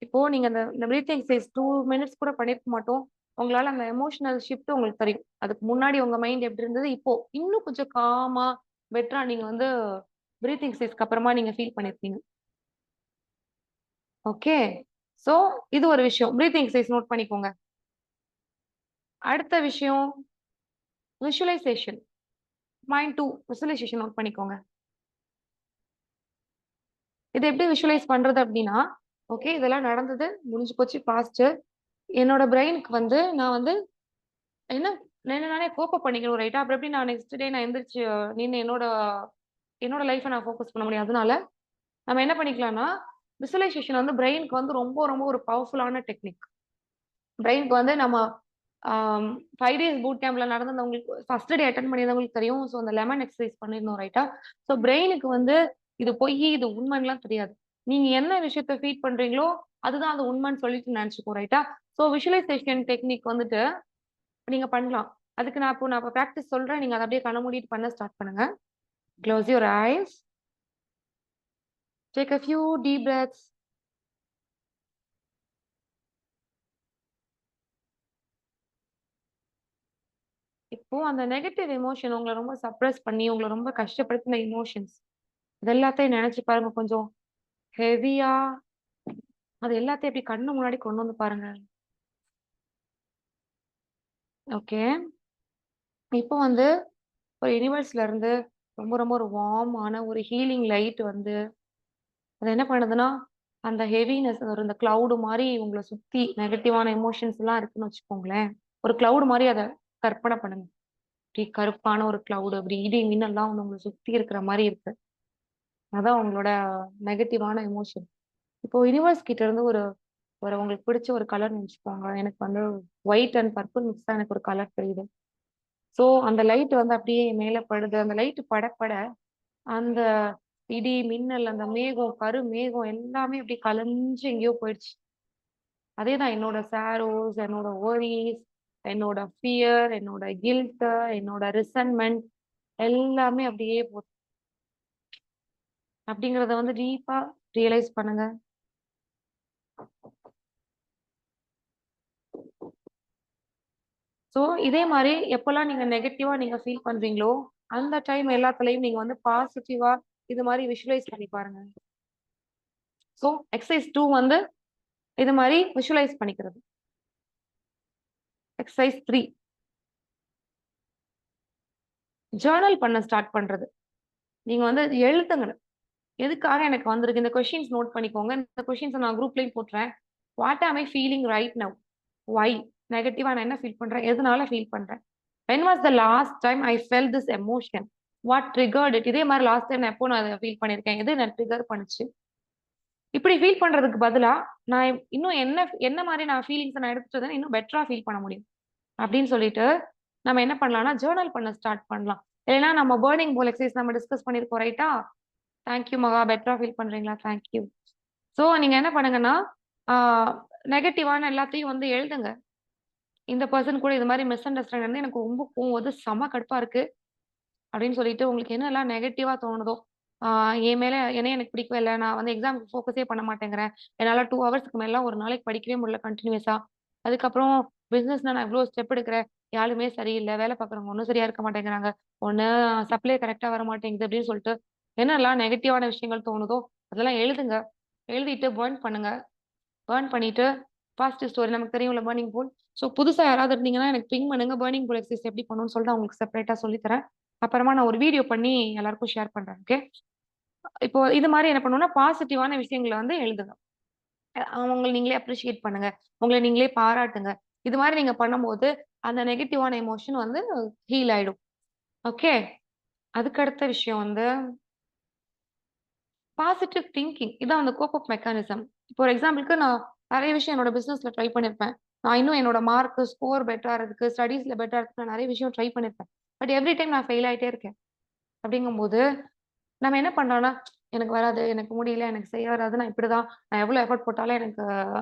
Speaker 1: இப்போ நீங்க இந்த பிரீத்திங் எக்சர்சைஸ் 2 மினிட்ஸ் கூட பண்ணியிருக்க மாட்டோம். உங்களால அந்த எமோஷனல் ஷிஃப்ட் உங்களுக்கு தெரியும். அதுக்கு முன்னாடி உங்க மைண்ட் எப்படி இருந்தது, இப்போ இன்னும் கொஞ்சம் காமா, பெட்டரா நீங்க வந்து பிரீத்திங் எக்சர்சைஸ்க்கு அப்புறமா நீங்க ஃபீல் பண்ணியிருப்பீங்க. ஓகே. சோ, இது ஒரு விஷயம். பிரீத்திங் எக்சர்சைஸ் நோட் பண்ணிக்கோங்க. அடுத்த விஷயம் விஷுவலைசேஷன். பாயிண்ட் 2 விசுவலைசேஷன் நோட் பண்ணிக்கோங்க. இத எப்படி விஷுவலைஸ் பண்றது அப்படின்னா, ஓகே இதெல்லாம் நடந்தது, முடிஞ்சு போச்சு பாஸ்ட். என்னோட பிரெயினுக்கு வந்து நான் வந்து என்ன என்ன நானே கோப் பண்ணிக்கணும் ரைட்டா? அப்புறம் எப்படி நான் நெக்ஸ்ட் டே நான் எந்திரிச்சு நின்னு என்னோட என்னோட லைஃப்ப நான் ஃபோக்கஸ் பண்ண முடியும். அதனால நம்ம என்ன பண்ணிக்கலாம்னா, விசுவலைசேஷன் வந்து பிரெயினுக்கு வந்து ரொம்ப ரொம்ப ஒரு பவர்ஃபுல்லான டெக்னிக். பிரெயினுக்கு வந்து நம்ம ஆம் 5 டேஸ் பூட் கேம்ப்ல நடந்தவங்களுக்கு ஃபர்ஸ்ட் டே அட்டெண்ட் பண்ணியிருந்தவங்களுக்கு தெரியும். ஸோ அந்த லெமன் எக்சர்சைஸ் பண்ணியிருந்தோம் ரைட்டா? ஸோ பிரெயினுக்கு வந்து இது பொய், இது உண்மைன்னுலாம் தெரியாது. நீங்க என்ன விஷயத்த ஃபீட் பண்றீங்களோ, அதுதான் அது உண்மைன்னு சொல்லிட்டு நெனச்சுக்கும் ரைட்டா? ஸோ விஷுவலைசேஷன் டெக்னிக் வந்துட்டு நீங்க பண்ணலாம். அதுக்கு நான் இப்ப பிராக்டிஸ் சொல்றேன். நீங்க அத அப்படியே கண்ண மூடிட்டு பண்ண ஸ்டார்ட் பண்ணுங்க. Close your eyes. Take a few deep breaths. இப்போ அந்த நெகட்டிவ் எமோஷன் உங்கள ரொம்ப சப்ரஸ் பண்ணி, உங்கள ரொம்ப கஷ்டப்படுத்தின எமோஷன்ஸ் இது எல்லாத்தையும் நெனச்சு பாருங்க கொஞ்சம் ஹெவியா அது எல்லாத்தையும் அப்படி கண்ணு முன்னாடி கொண்டு வந்து பாருங்க. ஓகே. இப்போ வந்து ஒரு யுனிவர்ஸ்ல இருந்து ரொம்ப ரொம்ப ஒரு வார்மான ஒரு ஹீலிங் லைட் வந்து அது என்ன பண்ணுதுன்னா, அந்த ஹெவினஸ் ஒரு இந்த கிளவுட் மாரி உங்கள சுத்தி நெகட்டிவான எமோஷன்ஸ்லாம் இருக்குன்னு வச்சுக்கோங்களேன். ஒரு கிளவுட் மாரி அத கற்பனை பண்ணுங்க. அப்படியே கருப்பான ஒரு கிளவுட் அப்படி இடி மின்னல்லாம் வந்து உங்கள சுத்தி இருக்கிற மாரி இருக்கு. அதான் உங்களோட நெகட்டிவான எமோஷன். இப்போ யுனிவர்ஸ் கிட்ட இருந்து ஒரு ஒரு உங்களுக்கு பிடிச்ச ஒரு கலர் நெனச்சுக்கோங்க. எனக்கு வந்து ஒயிட் அண்ட் பர்பிள் மிக்ஸா எனக்கு ஒரு கலர் தெரியுது. ஸோ அந்த லைட் வந்து அப்படியே என் மேல படுது. அந்த லைட் பட அந்த இடி, மின்னல், அந்த மேகம், கருமேகம் எல்லாமே அப்படியே கலஞ்சு எங்கேயோ போயிடுச்சு. அதேதான் என்னோட சாரோஸ், என்னோட வொரீஸ், என்னோட ஃபியர், என்னோட கில்ட், என்னோட ரிசன்ட்மென்ட் எல்லாமே அப்படியே அப்படிங்கிறத வந்து டீப்பா ரியலைஸ் பண்ணுங்க. ஸோ இதே மாரி எப்பலாம் நீங்க நெகட்டிவா நீங்க ஃபீல் பண்றீங்களோ, அந்த டைம் எல்லாத்துலயும் நீங்க வந்து பாசிட்டிவா இது மாரி விஷுவலைஸ் பண்ணி பாருங்க. ஸோ எக்சர்சைஸ் 2 வந்து இது மாரி விஷுவலைஸ் பண்ணிக்கிறது. எக்சர்சைஸ் 3 ஜர்னல் பண்ண ஸ்டார்ட் பண்றது. நீங்க வந்து அது எழுதுங்க. எதுக்காக எனக்கு வந்திருக்கு? இந்த கொஸ்டின்ஸ் நோட் பண்ணிக்கோங்க. இந்த கொஸ்டின்ஸ நான் குரூப்லயும் போட்றேன். What am I feeling right now? Why? நெகட்டிவா நான் என்ன ஃபீல் பண்றேன்? எதனால ஃபீல் பண்றேன்? When was the last time I felt this emotion? What triggered it? இதே மாரி லாஸ்ட் டைம் நான் எப்போ நான் அத ஃபீல் பண்ணியிருக்கேன்? எது என்ன ட்ரிகர் பண்ணுச்சு? இப்படி ஃபீல் பண்றதுக்கு பதிலா, நான் இன்னும் என்ன என்ன மாரி நான் ஃபீலிங்ஸ நான் எடுத்துட்டு வந்தேன்னா, இன்னும் பெட்டரா ஃபீல் பண்ண முடியும். அப்படின்னு சொல்லிட்டு, நம்ம என்ன பண்ணலாம்னா, ஜர்னல் பண்ண ஸ்டார்ட் பண்ணலாம். இல்லைன்னா நம்ம பர்னிங் போல் எக்சர்சைஸ் நம்ம டிஸ்கஸ் பண்ணியிருக்கோம் ரைட்டா? தேங்க் யூ மகா. பெட்டரா ஃபீல் பண்றீங்களா? Thank you. சோ நீங்க என்ன பண்ணுங்கன்னா, ஆ நெகட்டிவான எல்லாத்தையும் வந்து எழுதுங்க. இந்த பெர்சன் கூட இது மாரி மிஸ் அண்டர்ஸ்டாண்டிங் வந்து எனக்கு ரொம்ப கோவம் வருது. செம கடுப்பா இருக்கு. அப்படின்னு சொல்லிட்டு உங்களுக்கு என்னலாம் நெகட்டிவா தோணுதோ, ஆ என் மேல என்னைய எனக்கு பிடிக்கவே இல்ல. நான் வந்து எக்ஸாம்க்கு ஃபோக்கஸே பண்ண மாட்டேங்கிறேன். என்னால 2 ஹவர்ஸ்க்கு மேலலாம் ஒரு நாளைக்கு படிக்கவே முடியல கன்டினியூஸா. அதுக்கப்புறம் பிசினஸ்ல நான் இவ்ளோ ஸ்டெப் எடுக்கிறேன். யாருமே சரியில்ல. வேலை பார்க்குறவங்க ஒண்ணும் சரியா இருக்க மாட்டேங்கிறாங்க. ஒண்ணு சப்ளை கரெக்ட்டா வர மாட்டேங்குது அப்படின்னு சொல்லிட்டு, என்னலாம் நெகட்டிவான விஷயங்கள் தோணுதோ, அதெல்லாம் எழுதுங்க. எழுதிட்டு பர்ன் பண்ணுங்க. பர்ன் பண்ணிட்டு, பாசிட்டிவ் ஸ்டோரி நமக்கு தெரியும்ல பர்னிங் பூல். ஸோ புதுசா யாராவது இருந்தீங்கன்னா எனக்கு பிங் பண்ணுங்க. பர்னிங் பூல் எக்சர்சைஸ் எப்படி பண்ணணும்னு சொல்லிட்டு நான் உங்களுக்கு செப்பரேட்டா சொல்லி தரேன். அப்புறமா நான் ஒரு வீடியோ பண்ணி எல்லாருக்கும் ஷேர் பண்றேன். ஓகே. இப்போ இது மாரி என்ன பண்ணணும்னா, பாசிட்டிவான விஷயங்கள வந்து எழுதுங்க. அவங்கள நீங்களே அப்ரிஷியேட் பண்ணுங்க. உங்கள நீங்களே பாராட்டுங்க. இது மாரி நீங்க பண்ணும்போது, அந்த நெகட்டிவான எமோஷன் வந்து ஹீல் ஆயிடும். ஓகே. அதுக்கு அடுத்த விஷயம் வந்து பாசிட்டிவ் திங்கிங். இதான் அந்த கோப் அப் மெக்கானிசம். ஃபார் எக்ஸாம்பிள்க்கு நான் நெறைய விஷயம் என்னோட பிசினஸ்ல ட்ரை பண்ணியிருப்பேன். நான் இன்னும் என்னோட மார்க், ஸ்கோர் பெட்டரா இருக்கு. ஸ்டடீஸ்ல பெட்டரா இருக்கு. நான் நெறைய விஷயம் ட்ரை பண்ணியிருப்பேன். பட் எவ்ரி டைம் நான் ஃபெயில் ஆயிட்டே இருக்கேன். அப்படிங்கும்போது, நம்ம என்ன பண்றோம்னா, எனக்கு வராது, எனக்கு முடியல, எனக்கு செய்ய வராது, நான் இப்படிதான், நான் எவ்வளோ எஃபோர்ட் போட்டாலும் எனக்கு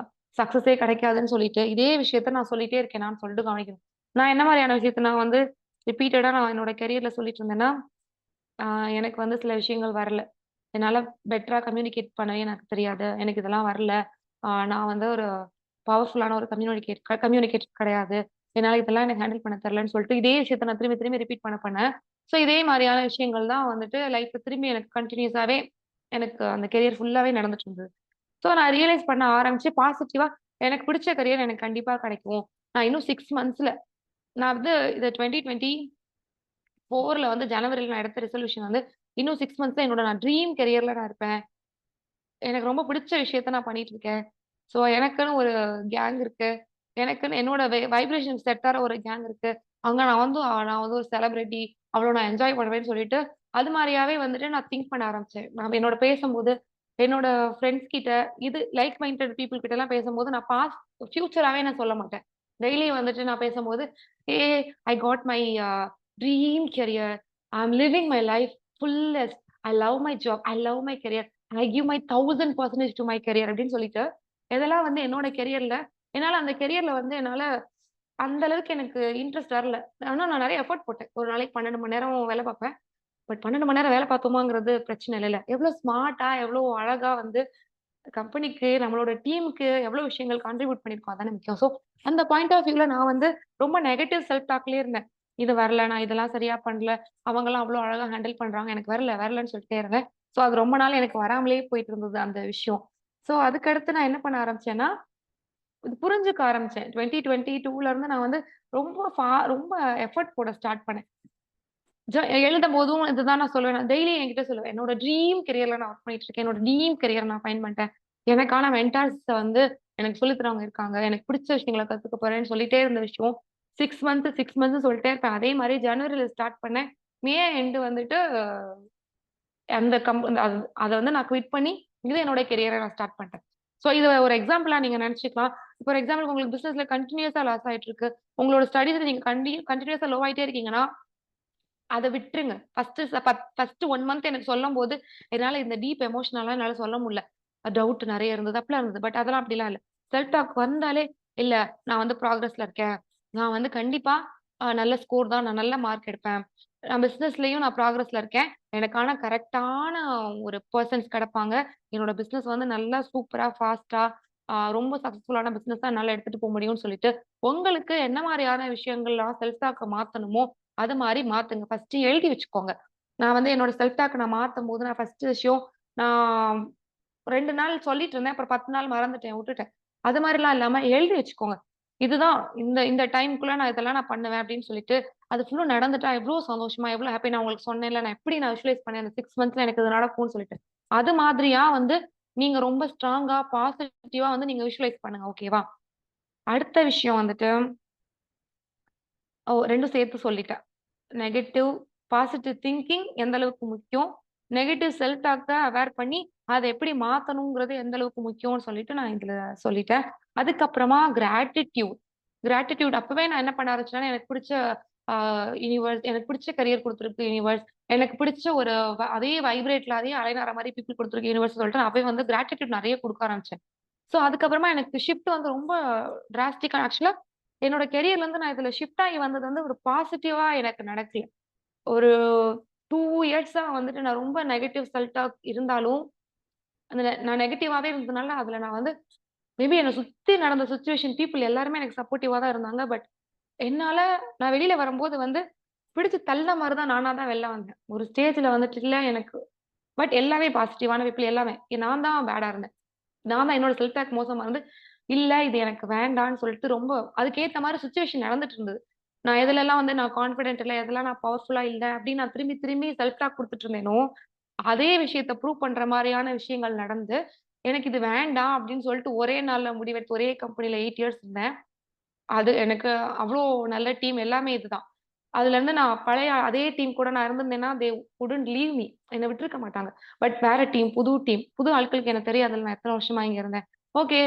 Speaker 1: சக்சஸே கிடைக்காதுன்னு சொல்லிட்டு, இதே விஷயத்த நான் சொல்லிட்டே இருக்கேனான்னு சொல்லிட்டு கவனிக்கணும். நான் என்ன மாரியான விஷயத்த நான் வந்து ரிப்பீட்டடா நான் என்னோட கரியர்ல சொல்லிட்டு இருந்தேன்னா, ஆ எனக்கு வந்து சில விஷயங்கள் வரல. என்னால பெட்டரா கம்யூனிகேட் பண்ணவே எனக்கு தெரியாது. எனக்கு இதெல்லாம் வரல. நான் வந்து ஒரு பவர்ஃபுல்லான ஒரு கம்யூனிகேட்டர் கிடையாது. என்னால இதெல்லாம் எனக்கு ஹேண்டில் பண்ண தெரியலன்னு சொல்லிட்டு, இதே விஷயத்த நான் திரும்பி திரும்பி ரிப்பீட் பண்ண ஸோ இதே மாரியான விஷயங்கள் தான் வந்துட்டு லைஃப்ல திரும்பி எனக்கு கன்டினியூஸாவே எனக்கு அந்த கரியர் ஃபுல்லாவே நடந்துட்டு இருந்தது. ஸோ நான் ரியலைஸ் பண்ண ஆரம்பிச்சு பாசிட்டிவா எனக்கு பிடிச்ச கரியர் எனக்கு கண்டிப்பா கிடைக்கும். நான் இன்னும் 6 மந்த்ஸ்ல நான் வந்து இத 2024ல வந்து ஜனவரில நான் எடுத்த ரெசல்யூஷன் வந்து இன்னும் 6 மந்த்ஸ்ல என்னோட நான் ட்ரீம் கரியர்ல நான் இருப்பேன். எனக்கு ரொம்ப பிடிச்ச விஷயத்த நான் பண்ணிட்டு இருக்கேன். ஸோ எனக்குன்னு ஒரு கேங் இருக்கு. எனக்குன்னு என்னோட வைப்ரேஷன் செட் ஆற ஒரு கேங் இருக்கு. அங்க நான் வந்து ஒரு செலிபிரிட்டி. அவ்வளோ நான் என்ஜாய் பண்ணுவேன்னு சொல்லிட்டு, அது மாரியாவே வந்துட்டு நான் திங்க் பண்ண ஆரம்பிச்சேன். நான் என்னோட பேசும்போது, என்னோட ஃப்ரெண்ட்ஸ் கிட்ட இது லைக் மைண்டட் பீப்பிள் கிட்டலாம் பேசும்போது, நான் ஃபியூச்சராவே நான் சொல்ல மாட்டேன். டெய்லி வந்துட்டு நான் பேசும்போது, "ஏ I got my dream career. I am living my life fullest. I love my job. I love my career. I give my 1000% to my career" அப்படின்னு சொல்லிட்டு, எதெல்லாம் வந்து என்னோட கரியர்ல என்னால அந்த கரியர்ல வந்து என்னால அந்த அளவுக்கு எனக்கு இன்ட்ரெஸ்ட் வரல. ஆனா நான் நெறைய எஃபோர்ட் போட்டேன். ஒரு நாளைக்கு 12 மணி நேரம் வேலை பார்ப்பேன். பட் 12 மணி நேரம் வேலை பார்த்தோமாங்கிறது பிரச்சனை இல்லல்ல. எவ்ளோ ஸ்மார்ட்டா, எவ்ளோ அழகா வந்து கம்பெனிக்கு, நம்மளோட டீமுக்கு எவ்ளோ விஷயங்கள் கான்ட்ரிபியூட் பண்ணியிருக்கோம். அதானே முக்கியம். ஸோ அந்த பாயிண்ட் ஆஃப் வியூல நான் வந்து ரொம்ப நெகட்டிவ் செல்ஃப் டாக்லயே இருந்தேன். இது வரல, நான் இதெல்லாம் சரியா பண்ணல. அவங்கலாம் அவ்ளோ அழகா ஹேண்டில் பண்றாங்க. எனக்கு வரலன்னு சொல்லிட்டே இருந்தேன். ஸோ அது ரொம்ப நாள் எனக்கு வராமலே போயிட்டு இருந்தது அந்த விஷயம். ஸோ அதுக்கடுத்து நான் என்ன பண்ண ஆரம்பிச்சேன்னா, இது புரிஞ்சுக்க ஆரம்பிச்சேன். 2022ல இருந்து நான் வந்து ரொம்ப எஃபோர்ட் போட ஸ்டார்ட் பண்ணேன். எழுதும்போதும் இதுதான் நான் சொல்லுவேன். நான் டெய்லி என்கிட்ட சொல்லுவேன். என்னோட ட்ரீம் கரியர்ல நான் வொர்க் பண்ணிட்டு இருக்கேன். என்னோட ட்ரீம் கரியர நான் ஃபைண்ட் பண்ணிட்டேன். எனக்கான மென்டார்ஸ் வந்து எனக்கு சொல்லி தரவங்க இருக்காங்க. எனக்கு பிடிச்ச விஷயங்கள கத்துக்க போறேன்னு சொல்லிட்டே இருந்த விஷயம். 6 மந்த்ஸ் சொல்லிட்டே இருப்பேன். அதே மாரி ஜனவரில ஸ்டார்ட் பண்ணேன். மே எண்ட் வந்துட்டு அந்த அது அத வந்து நான் குவிட் பண்ணி, இது என்னோட கரியர நான் ஸ்டார்ட் பண்ணிட்டேன். சோ இது ஒரு எக்ஸாம்பிளா நீங்க நெனச்சுக்கலாம். இப்போ ஒரு எக்ஸாம்பிள் உங்களுக்கு பிசினஸ்ல கன்டினியூஸா லாஸ் ஆயிட்டு இருக்கு. உங்களோட ஸ்டடீஸ்ல நீங்க கன்டினியூஸா லோ ஆயிட்டே இருக்கீங்கன்னா, அத விட்டுருங்க. ஃபர்ஸ்ட் 1 மந்த் எனக்கு சொல்லும்போது, என்னால இந்த டீப் எமோஷனலா என்னால சொல்ல முடியல. டவுட் நெறைய இருந்தது. அப்படிலாம் இருந்தது. பட் அதெல்லாம் அப்படிலாம் இல்ல. செல்ஃப் டாக் வந்தாலே, இல்ல நான் வந்து ப்ராக்ரஸ்ல இருக்கேன். நான் வந்து கண்டிப்பா நல்ல ஸ்கோர் தான். நான் நல்ல மார்க் எடுப்பேன். நான் பிசினஸ்லயும் நான் ப்ராக்ரஸ்ல இருக்கேன். எனக்கான கரெக்ட்டான ஒரு பெர்சன்ஸ் கெடைப்பாங்க. என்னோட பிசினஸ் வந்து நல்லா சூப்பரா, ஃபாஸ்ட்டா ரொம்ப சக்சஸ்ஃபுல்லான பிசினஸா என்னால எடுத்துட்டு போ முடியும்னு சொல்லிட்டு, உங்களுக்கு என்ன மாரியான விஷயங்கள்லாம் செல்ஃப் டாக்க மாத்தணுமோ, அது மாரி மாத்துங்க. ஃபர்ஸ்ட்டு எழுதி வச்சுக்கோங்க. நான் வந்து என்னோட செல்ஃப் டாக்க நான் மாத்தும்போது, நான் ஃபர்ஸ்ட்டு விஷயம் நான் 2 நாள் சொல்லிட்டு இருந்தேன். அப்புறம் 10 நாள் மறந்துட்டேன், விட்டுட்டேன். அது மாரிலாம் இல்லாம எழுதி வச்சுக்கோங்க. இதுதான் இந்த இந்த டைம்க்குள்ள நான் இதெல்லாம் நான் பண்ணுவேன் அப்படின்னு சொல்லிட்டு, அது ஃபுல்லும் நடந்துட்டா எவ்ளோ சந்தோஷமா, எவ்ளோ ஹாப்பி நான் உங்களுக்கு சொன்னேன்ல, நான் எப்படி நான் விஷுவலைஸ் பண்ணேன் அந்த 6 மந்த்ஸ்ல எனக்கு இது நடக்கும்னு சொல்லிட்டு. அது மாதிரியா வந்து நீங்க ரொம்ப ஸ்ட்ராங்கா, பாசிட்டிவா வந்து நீங்க விஷுவலைஸ் பண்ணுங்க. ஓகேவா? அடுத்த விஷயம் வந்துட்டு 2ம் சேர்த்து சொல்லிட்டேன். நெகட்டிவ், பாசிட்டிவ் திங்கிங் எந்த அளவுக்கு முக்கியம். நெகட்டிவ் செல்ஃப் டாக்க அவேர் பண்ணி, அத எப்படி மாத்தணும்ங்கிறது எந்த அளவுக்கு முக்கியம்னு சொல்லிட்டு நான் இதுல சொல்லிட்டேன். அதுக்கப்புறமா கிராட்டிட்யூட். கிராட்டிட்யூட் அப்பவே நான் என்ன பண்ண ஆரம்பிச்சேன்னா, எனக்கு பிடிச்ச ஆ யுனிவர்ஸ் எனக்கு பிடிச்ச கரியர் குடுத்திருக்கு யுனிவர்ஸ். எனக்கு பிடிச்ச ஒரு அதே வைப்ரேட்ல அதே அலைன் ஆற மாரி பீப்பிள் குடுத்திருக்கு யுனிவர்ஸ்ன்னு சொல்லிட்டு நான் அப்பவே வந்து கிராட்டிட்யூட் நெறைய குடுக்க ஆரம்பிச்சேன். சோ, அதுக்கப்புறமா எனக்கு ஷிஃப்ட் வந்து ரொம்ப டிராஸ்டிக்கா ஆக்சுவலா என்னோட கரியர்ல இருந்து நான் இதுல ஷிஃப்ட் ஆகி வந்தது வந்து ஒரு பாசிட்டிவா எனக்கு நடக்கல. ஒரு 2 இயர்ஸா வந்துட்டு நான் ரொம்ப நெகட்டிவ் செல்ஃப் டாக் இருந்தாலும், அந்த நான் நெகட்டிவாவே இருந்ததுனால, அதுல நான் வந்து மேபி என்ன சுத்தி நடந்த சிச்சுவேஷன் பீப்பிள் எல்லாருமே எனக்கு சப்போர்ட்டிவா தான் இருந்தாங்க. பட் என்னால நான் வெளில வரும்போது வந்து பிடிச்சு தள்ளுன மாரி தான் நானா தான் வெளில வந்தேன். ஒரு ஸ்டேஜ்ல வந்துட்டு இல்ல எனக்கு பட் எல்லாமே பாசிட்டிவான பீப்பிள் எல்லாமே. நான் தான் பேடா இருந்தேன். நான் தான் என்னோட செல்ஃப் டாக் மோசமா இருந்து, இல்ல இது எனக்கு வேண்டான்னு சொல்லிட்டு ரொம்ப அதுக்கேத்த மாரி சிச்சுவேஷன் நடந்துட்டு இருந்தது. நான் எதுலலாம் வந்து நான் கான்ஃபிடென்ட் இல்ல, எதெல்லாம் நான் பவர்ஃபுல்லா இல்ல அப்படின்னு நான் திரும்பி திரும்பி செல்ஃப் டாக் குடுத்துட்டு இருந்தேனோ, அதே விஷயத்த ப்ரூவ் பண்ற மாரியான விஷயங்கள் நடந்து, எனக்கு இது வேண்டாம் அப்படின்னு சொல்லிட்டு ஒரே நாள்ல முடிவெடுத்து ஒரே கம்பெனில 8 இயர்ஸ் இருந்தேன். அது எனக்கு அவ்ளோ நல்ல டீம் எல்லாமே இதுதான். அதுலருந்து நான் பழைய அதே டீம் கூட நான் இருந்திருந்தேன்னா, தே வுடன்ட் லீவ் மீ. என்ன விட்டுருக்க மாட்டாங்க. பட் வேற டீம், புது டீம். புது ஆட்களுக்கு எனக்கு தெரியாதுல்ல நான் எத்தன வருஷமா இங்க இருந்தேன். ஓகே,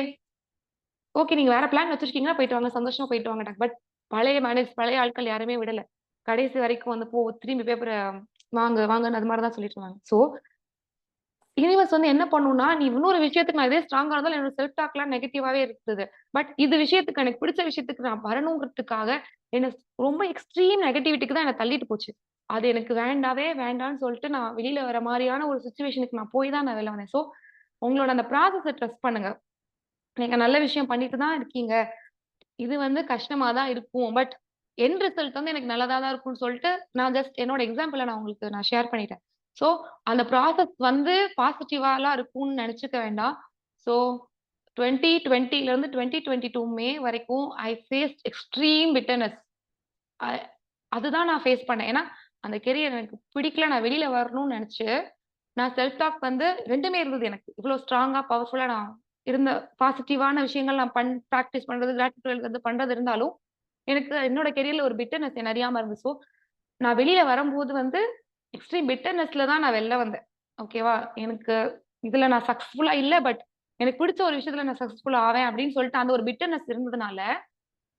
Speaker 1: ஓகே நீங்க வேற பிளான் வச்சிருக்கீங்கன்னா போயிட்டு வாங்க. சந்தோஷமா போயிட்டு வாங்கட்டாங்க. பட் பழைய ஆட்கள் யாருமே விடல. கடைசி வரைக்கும் வந்து திரும்பி பேப்பர வாங்க, வாங்கன்னு அது மாரி தான் சொல்லிட்டு இருந்தாங்க. சோ, யுனிவர்ஸ் வந்து என்ன பண்ணும்னா, நீ இன்னொரு விஷயத்துக்கு நான் இதே ஸ்ட்ராங்கா இருந்தாலும் என்னோட செல்ஃப் டாக்லாம் நெகட்டிவாவே இருக்குது. பட் இது விஷயத்துக்கு எனக்கு பிடிச்ச விஷயத்துக்கு நான் வரணுங்கிறதுக்காக, என்ன ரொம்ப எக்ஸ்ட்ரீம் நெகட்டிவிட்டிக்கு தான் என்ன தள்ளிட்டு போச்சு. அது எனக்கு வேண்டாவே வேண்டான்னு சொல்லிட்டு நான் வெளில வர மாரியான ஒரு சிச்சுவேஷனுக்கு நான் போய் தான் நான் வெளில வந்தேன். சோ, உங்களோட அந்த ப்ராசஸ ட்ரஸ்ட் பண்ணுங்க. நீங்க நல்ல விஷயம் பண்ணிட்டு தான் இருக்கீங்க. இது வந்து கஷ்டமா தான் இருக்கும். பட் எண்ட் ரிசல்ட் வந்து எனக்கு நல்லதா தான் இருக்கும்னு சொல்ட்டு, நான் ஜஸ்ட் என்னோட எக்ஸாம்பிள நான் உங்களுக்கு நான் ஷேர் பண்ணிட்டேன். ஸோ, அந்த ப்ராசஸ் வந்து பாசிட்டிவாலாம் இருக்கும்னு நெனச்சுக்க வேண்டாம். ஸோ, 2020ல இருந்து 2022 மே வரைக்கும் ஐ ஃபேஸ்ட் எக்ஸ்ட்ரீம் பிட்டர்னஸ். அ அதுதான் நான் ஃபேஸ் பண்ணேன். ஏன்னா, அந்த கெரியர் எனக்கு பிடிக்கல. நான் வெளில வரணும்னு நெனச்சு நான் செல்ஃப் டாக் வந்து 2மே இருந்தது எனக்கு. இவ்ளோ ஸ்ட்ராங்கா, பவர்ஃபுல்லா நான் இருந்த பாசிட்டிவான விஷயங்கள் நான் பிராக்டிஸ் பண்றது, கிராட்டிட்யூட் எழுதுறது பண்றது இருந்தாலும், எனக்கு என்னோட கெரியர்ல ஒரு பிட்டர்னஸ் என்ன அறியாம இருந்துச்சு. ஸோ, நான் வெளியில வரம்போது வந்து எக்ஸ்ட்ரீம் பிட்டர்னஸ்ல தான் நான் வெளில வந்தேன். ஓகேவா? எனக்கு இதுல நான் சக்சஸ்ஃபுல்லா இல்ல. பட் எனக்கு பிடிச்ச ஒரு விஷயத்துல நான் சக்சஸ்ஃபுல் ஆவேன் அப்படின்னு சொல்லிட்டு அந்த ஒரு பிட்டர்னஸ் இருந்ததுனால,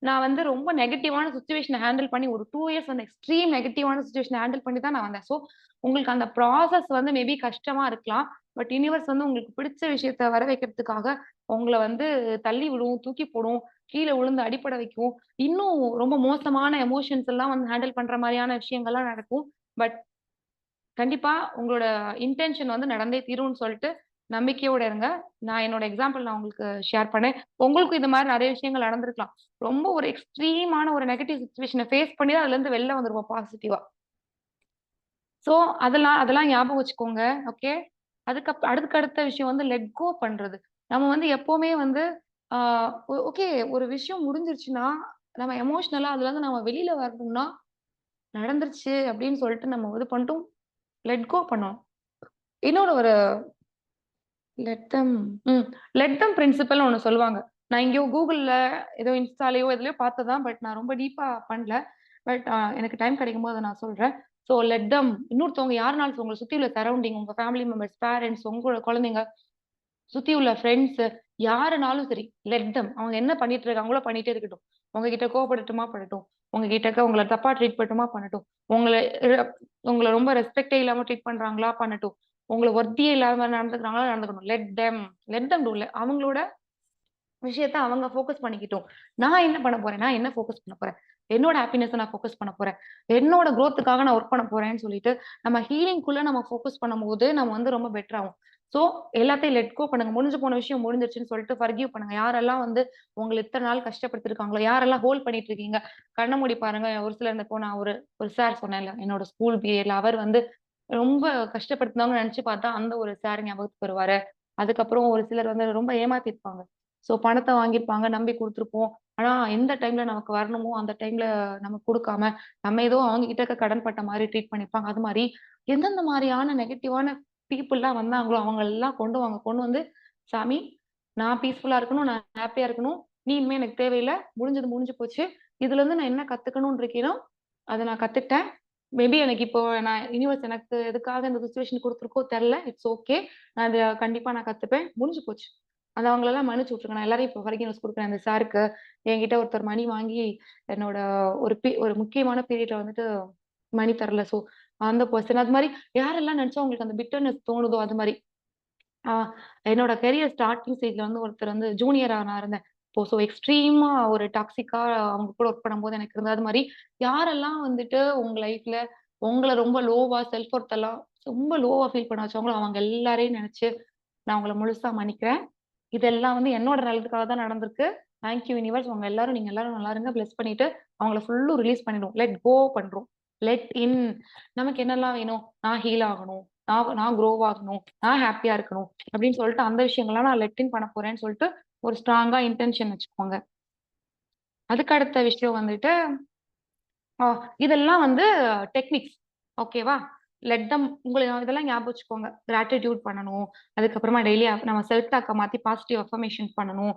Speaker 1: நான் வந்து ரொம்ப நெகட்டிவான சிச்சுவேஷன ஹேண்டில் பண்ணி ஒரு 2 இயர்ஸ் வந்து எக்ஸ்ட்ரீம் நெகட்டிவான சிச்சுவேஷன ஹேண்டில் பண்ணி தான் நான் வந்தேன். ஸோ, உங்களுக்கு அந்த ப்ராசஸ் வந்து மேபி கஷ்டமா இருக்கலாம். பட் யுனிவர்ஸ் வந்து உங்களுக்கு பிடிச்ச விஷயத்த வர வைக்கிறதுக்காக, உங்கள வந்து தள்ளி விடும், தூக்கி போடும், கீழ விழுந்து அடிபட வைக்கும். இன்னும் ரொம்ப மோசமான எமோஷன்ஸ் எல்லாம் வந்து ஹேண்டில் பண்ற மாரியான விஷயங்கள்லாம் நடக்கும். பட் கண்டிப்பா உங்களோட இன்டென்ஷன் வந்து நடந்தே தீரும்னு சொல்ட்டு நம்பிக்கையோட இருங்க. நான் என்னோட எக்ஸாம்பிள் நான் உங்களுக்கு ஷேர் பண்ணேன். உங்களுக்கும் இது மாரி நெறைய விஷயங்கள் நடந்திருக்கலாம். ரொம்ப ஒரு எக்ஸ்ட்ரீமான ஒரு நெகட்டிவ் சிச்சுவேஷன ஃபேஸ் பண்ணி தான் அதுலருந்து வெளில வந்துருவோம் பாசிட்டிவா. ஸோ அதெல்லாம் அதெல்லாம் ஞாபகம் வச்சுக்கோங்க. ஓகே. அதுக்கு அடுத்த விஷயம் வந்து லெட் கோ பண்றது. நம்ம வந்து எப்பவுமே வந்து ஓகே ஒரு விஷயம் முடிஞ்சிருச்சுன்னா, நம்ம எமோஷனலா அதுலருந்து நம்ம வெளில வரணும்னா, நடந்துருச்சு அப்படின்னு சொல்லிட்டு நம்ம இது பண்ணிட்டும் லெட் கோ பண்ணணும். இன்னொரு ஒரு லெட் தெம் ம். லெட் தெம் பிரின்சிபல்னு ஒண்ணு சொல்லுவாங்க. நான் எங்கேயோ Googleல ஏதோ இன்ஸ்டாலயோ எதுலயோ பார்த்தது தான். பட் நான் ரொம்ப டீப்பா பண்ணல. பட் எனக்கு டைம் கிடைக்கும்போது அத நான் சொல்றேன். ஸோ லெட் தெம் இன்னொருத்தவங்க யாருனாலும் உங்கள சுத்தி உள்ள சரவுண்டிங், உங்க ஃபேமிலி மெம்பர்ஸ், பேரன்ட்ஸ், உங்களோட குழந்தைங்க, சுத்தி உள்ள ஃப்ரெண்ட்ஸ் யாருனாலும் சரி, லெட் தெம். அவங்க என்ன பண்ணிட்டு இருக்காங்களோ பண்ணிட்டே இருக்கட்டும். உங்ககிட்ட கோவப்படட்டுமா படட்டும். உங்ககிட்டக்க உங்கள தப்பா ட்ரீட் பண்ணட்டுமா பண்ணட்டும். உங்கள அ உங்கள ரொம்ப ரெஸ்பெக்ட்டே இல்லாம ட்ரீட் பண்றாங்களா பண்ணட்டும். உங்கள வொர்த்தியே இல்லாத மாரி நடந்துக்கிறாங்களா நடந்துக்கணும். Let them do. அவங்களோட விஷயத்த அவங்க ஃபோக்கஸ் பண்ணிக்கிட்டும். நான் என்ன பண்ண போறேன்? நான் என்ன ஃபோக்கஸ் பண்ண போறேன்? என்னோட ஹேப்பினஸ நான் ஃபோக்கஸ் பண்ண போறேன். என்னோட குரோத்துக்காக நான் வொர்க் பண்ண போறேன்னு சொல்லிட்டு, நம்ம ஹீலிங்க்குள்ள நம்ம ஃபோக்கஸ் பண்ணும்போது, நம்ம வந்து ரொம்ப பெட்டர் ஆவோம். ஸோ எல்லாத்தையும் லெட் கோ பண்ணுங்க. முடிஞ்சு போன விஷயம் முடிஞ்சிருச்சுன்னு சொல்லிட்டு ஃபர்கிவ் பண்ணுங்க. யாரெல்லாம் வந்து உங்கள இத்தன நாள் கஷ்டப்படுத்திருக்காங்களோ, யாரெல்லாம் ஹோல்ட் பண்ணிட்டு இருக்கீங்க, கண்ண மூடி பாருங்க. ஒரு சிலர் இந்த இப்போ நான் ஒரு ஒரு சார் சொன்னேன்ல, என்னோட ஸ்கூல் பிஏல அவர் வந்து ரொம்ப கஷ்டப்படுத்துனாங்கன்னு நெனச்சு பார்த்தா, அந்த ஒரு சார் ஞாபகத்துக்கு வருவாரு. அதுக்கப்புறம் ஒரு சிலர் வந்து ரொம்ப ஏமாத்திருப்பாங்க. ஸோ பணத்த வாங்கியிருப்பாங்க, நம்பி குடுத்துருப்போம். ஆனா எந்த டைம்ல நமக்கு வரணுமோ, அந்த டைம்ல நமக்கு குடுக்காம, நம்ம ஏதோ அவங்க கிட்ட கடன் பட்ட மாரி ட்ரீட் பண்ணியிருப்பாங்க. அது மாரி எந்தெந்த மாரியான நெகட்டிவான பீப்பிள்லாம் வந்தாங்களோ, அவங்களெல்லாம் கொண்டு வாங்க. கொண்டு வந்து, "சாமி, நான் பீஸ்ஃபுல்லா இருக்கணும். நான் ஹேப்பியா இருக்கணும். நீ இனிமே எனக்கு தேவையில்ல. முடிஞ்சது முடிஞ்சு போச்சு. இதுலருந்து நான் என்ன கத்துக்கணும்னு இருக்கேனோ, அத நான் கத்துக்கிட்டேன். மேபி எனக்கு இப்போ நான் யுனிவர்ஸ் எனக்கு எதுக்காக இந்த சிச்சுவேஷன் குடுத்துருக்கோ தெர்ல. It's okay. நான் இத கண்டிப்பா நான் கத்துப்பேன். முடிஞ்சு போச்சு." அது அவங்களலாம் மன்னிச்சு விட்டுருங்க. நான் எல்லாரையும் இப்போ ஃபர்கிவ்னெஸ் குடுக்குறேன். அந்த சாருக்கு என்கிட்ட ஒருத்தர் மணி வாங்கி என்னோட ஒரு முக்கியமான பீரியட்ல வந்துட்டு மணி தரல. ஸோ அந்த பெர்சன் அது மாரி யாரெல்லாம் நெனச்சா உங்களுக்கு அந்த பிட்டர்னஸ் தோணுதோ அது மாரி. ஆ என்னோட கரியர் ஸ்டார்ட்டிங் ஸ்டேஜ்ல வந்து ஒருத்தர் வந்து ஜூனியரா நான் இருந்தேன். இப்போ ஸோ எக்ஸ்ட்ரீமா ஒரு டாக்ஸிக்கா அவங்க கூட ஒர்க் பண்ணும்போது எனக்கு இருந்தது. அது மாரி யாரெல்லாம் வந்துட்டு உங்க லைஃப்ல உங்கள ரொம்ப லோவா செல்ஃப் ஒர்த் எல்லாம் ரொம்ப லோவா ஃபீல் பண்ண வச்சாங்களோ, அவங்க எல்லாரையும் நெனச்சு நான் உங்கள முழுசா மன்னிக்கிறேன். இதெல்லாம் வந்து என்னோட நல்லதுக்காக தான் நடந்திருக்கு. Thank you universe. நீங்க எல்லாரும் நல்லா இருங்க. பிளெஸ் பண்ணிட்டு அவங்கள ஃபுல்லும் ரிலீஸ் பண்ணிடுவோம். லெட் கோ பண்றோம். லெட் இன். நமக்கு என்னலாம் வேணும்? நான் ஹீல் ஆகணும். நான் குரோவ் ஆகணும். நான் ஹேப்பியா இருக்கணும். அப்படின்னு சொல்லிட்டு அந்த விஷயங்கள்லாம் நான் லெட் இன் பண்ண போறேன்னு சொல்லிட்டு ஒரு ஸ்ட்ராங்கா இன்டென்ஷன் வச்சுக்கோங்க. அதுக்கு அடுத்த விஷயம் வந்துட்டு ஆ இதெல்லாம் வந்து டெக்னிக்ஸ். ஓகேவா? லெட் தெம் இதெல்லாம் ஞாபகம் வச்சுக்கோங்க. கிராட்டிட்யூட் பண்ணணும். அதுக்கப்புறமா டெய்லி நம்ம செல்ஃப் டாக்க மாத்தி பாசிட்டிவ் அஃபர்மேஷன்ஸ் பண்ணணும்.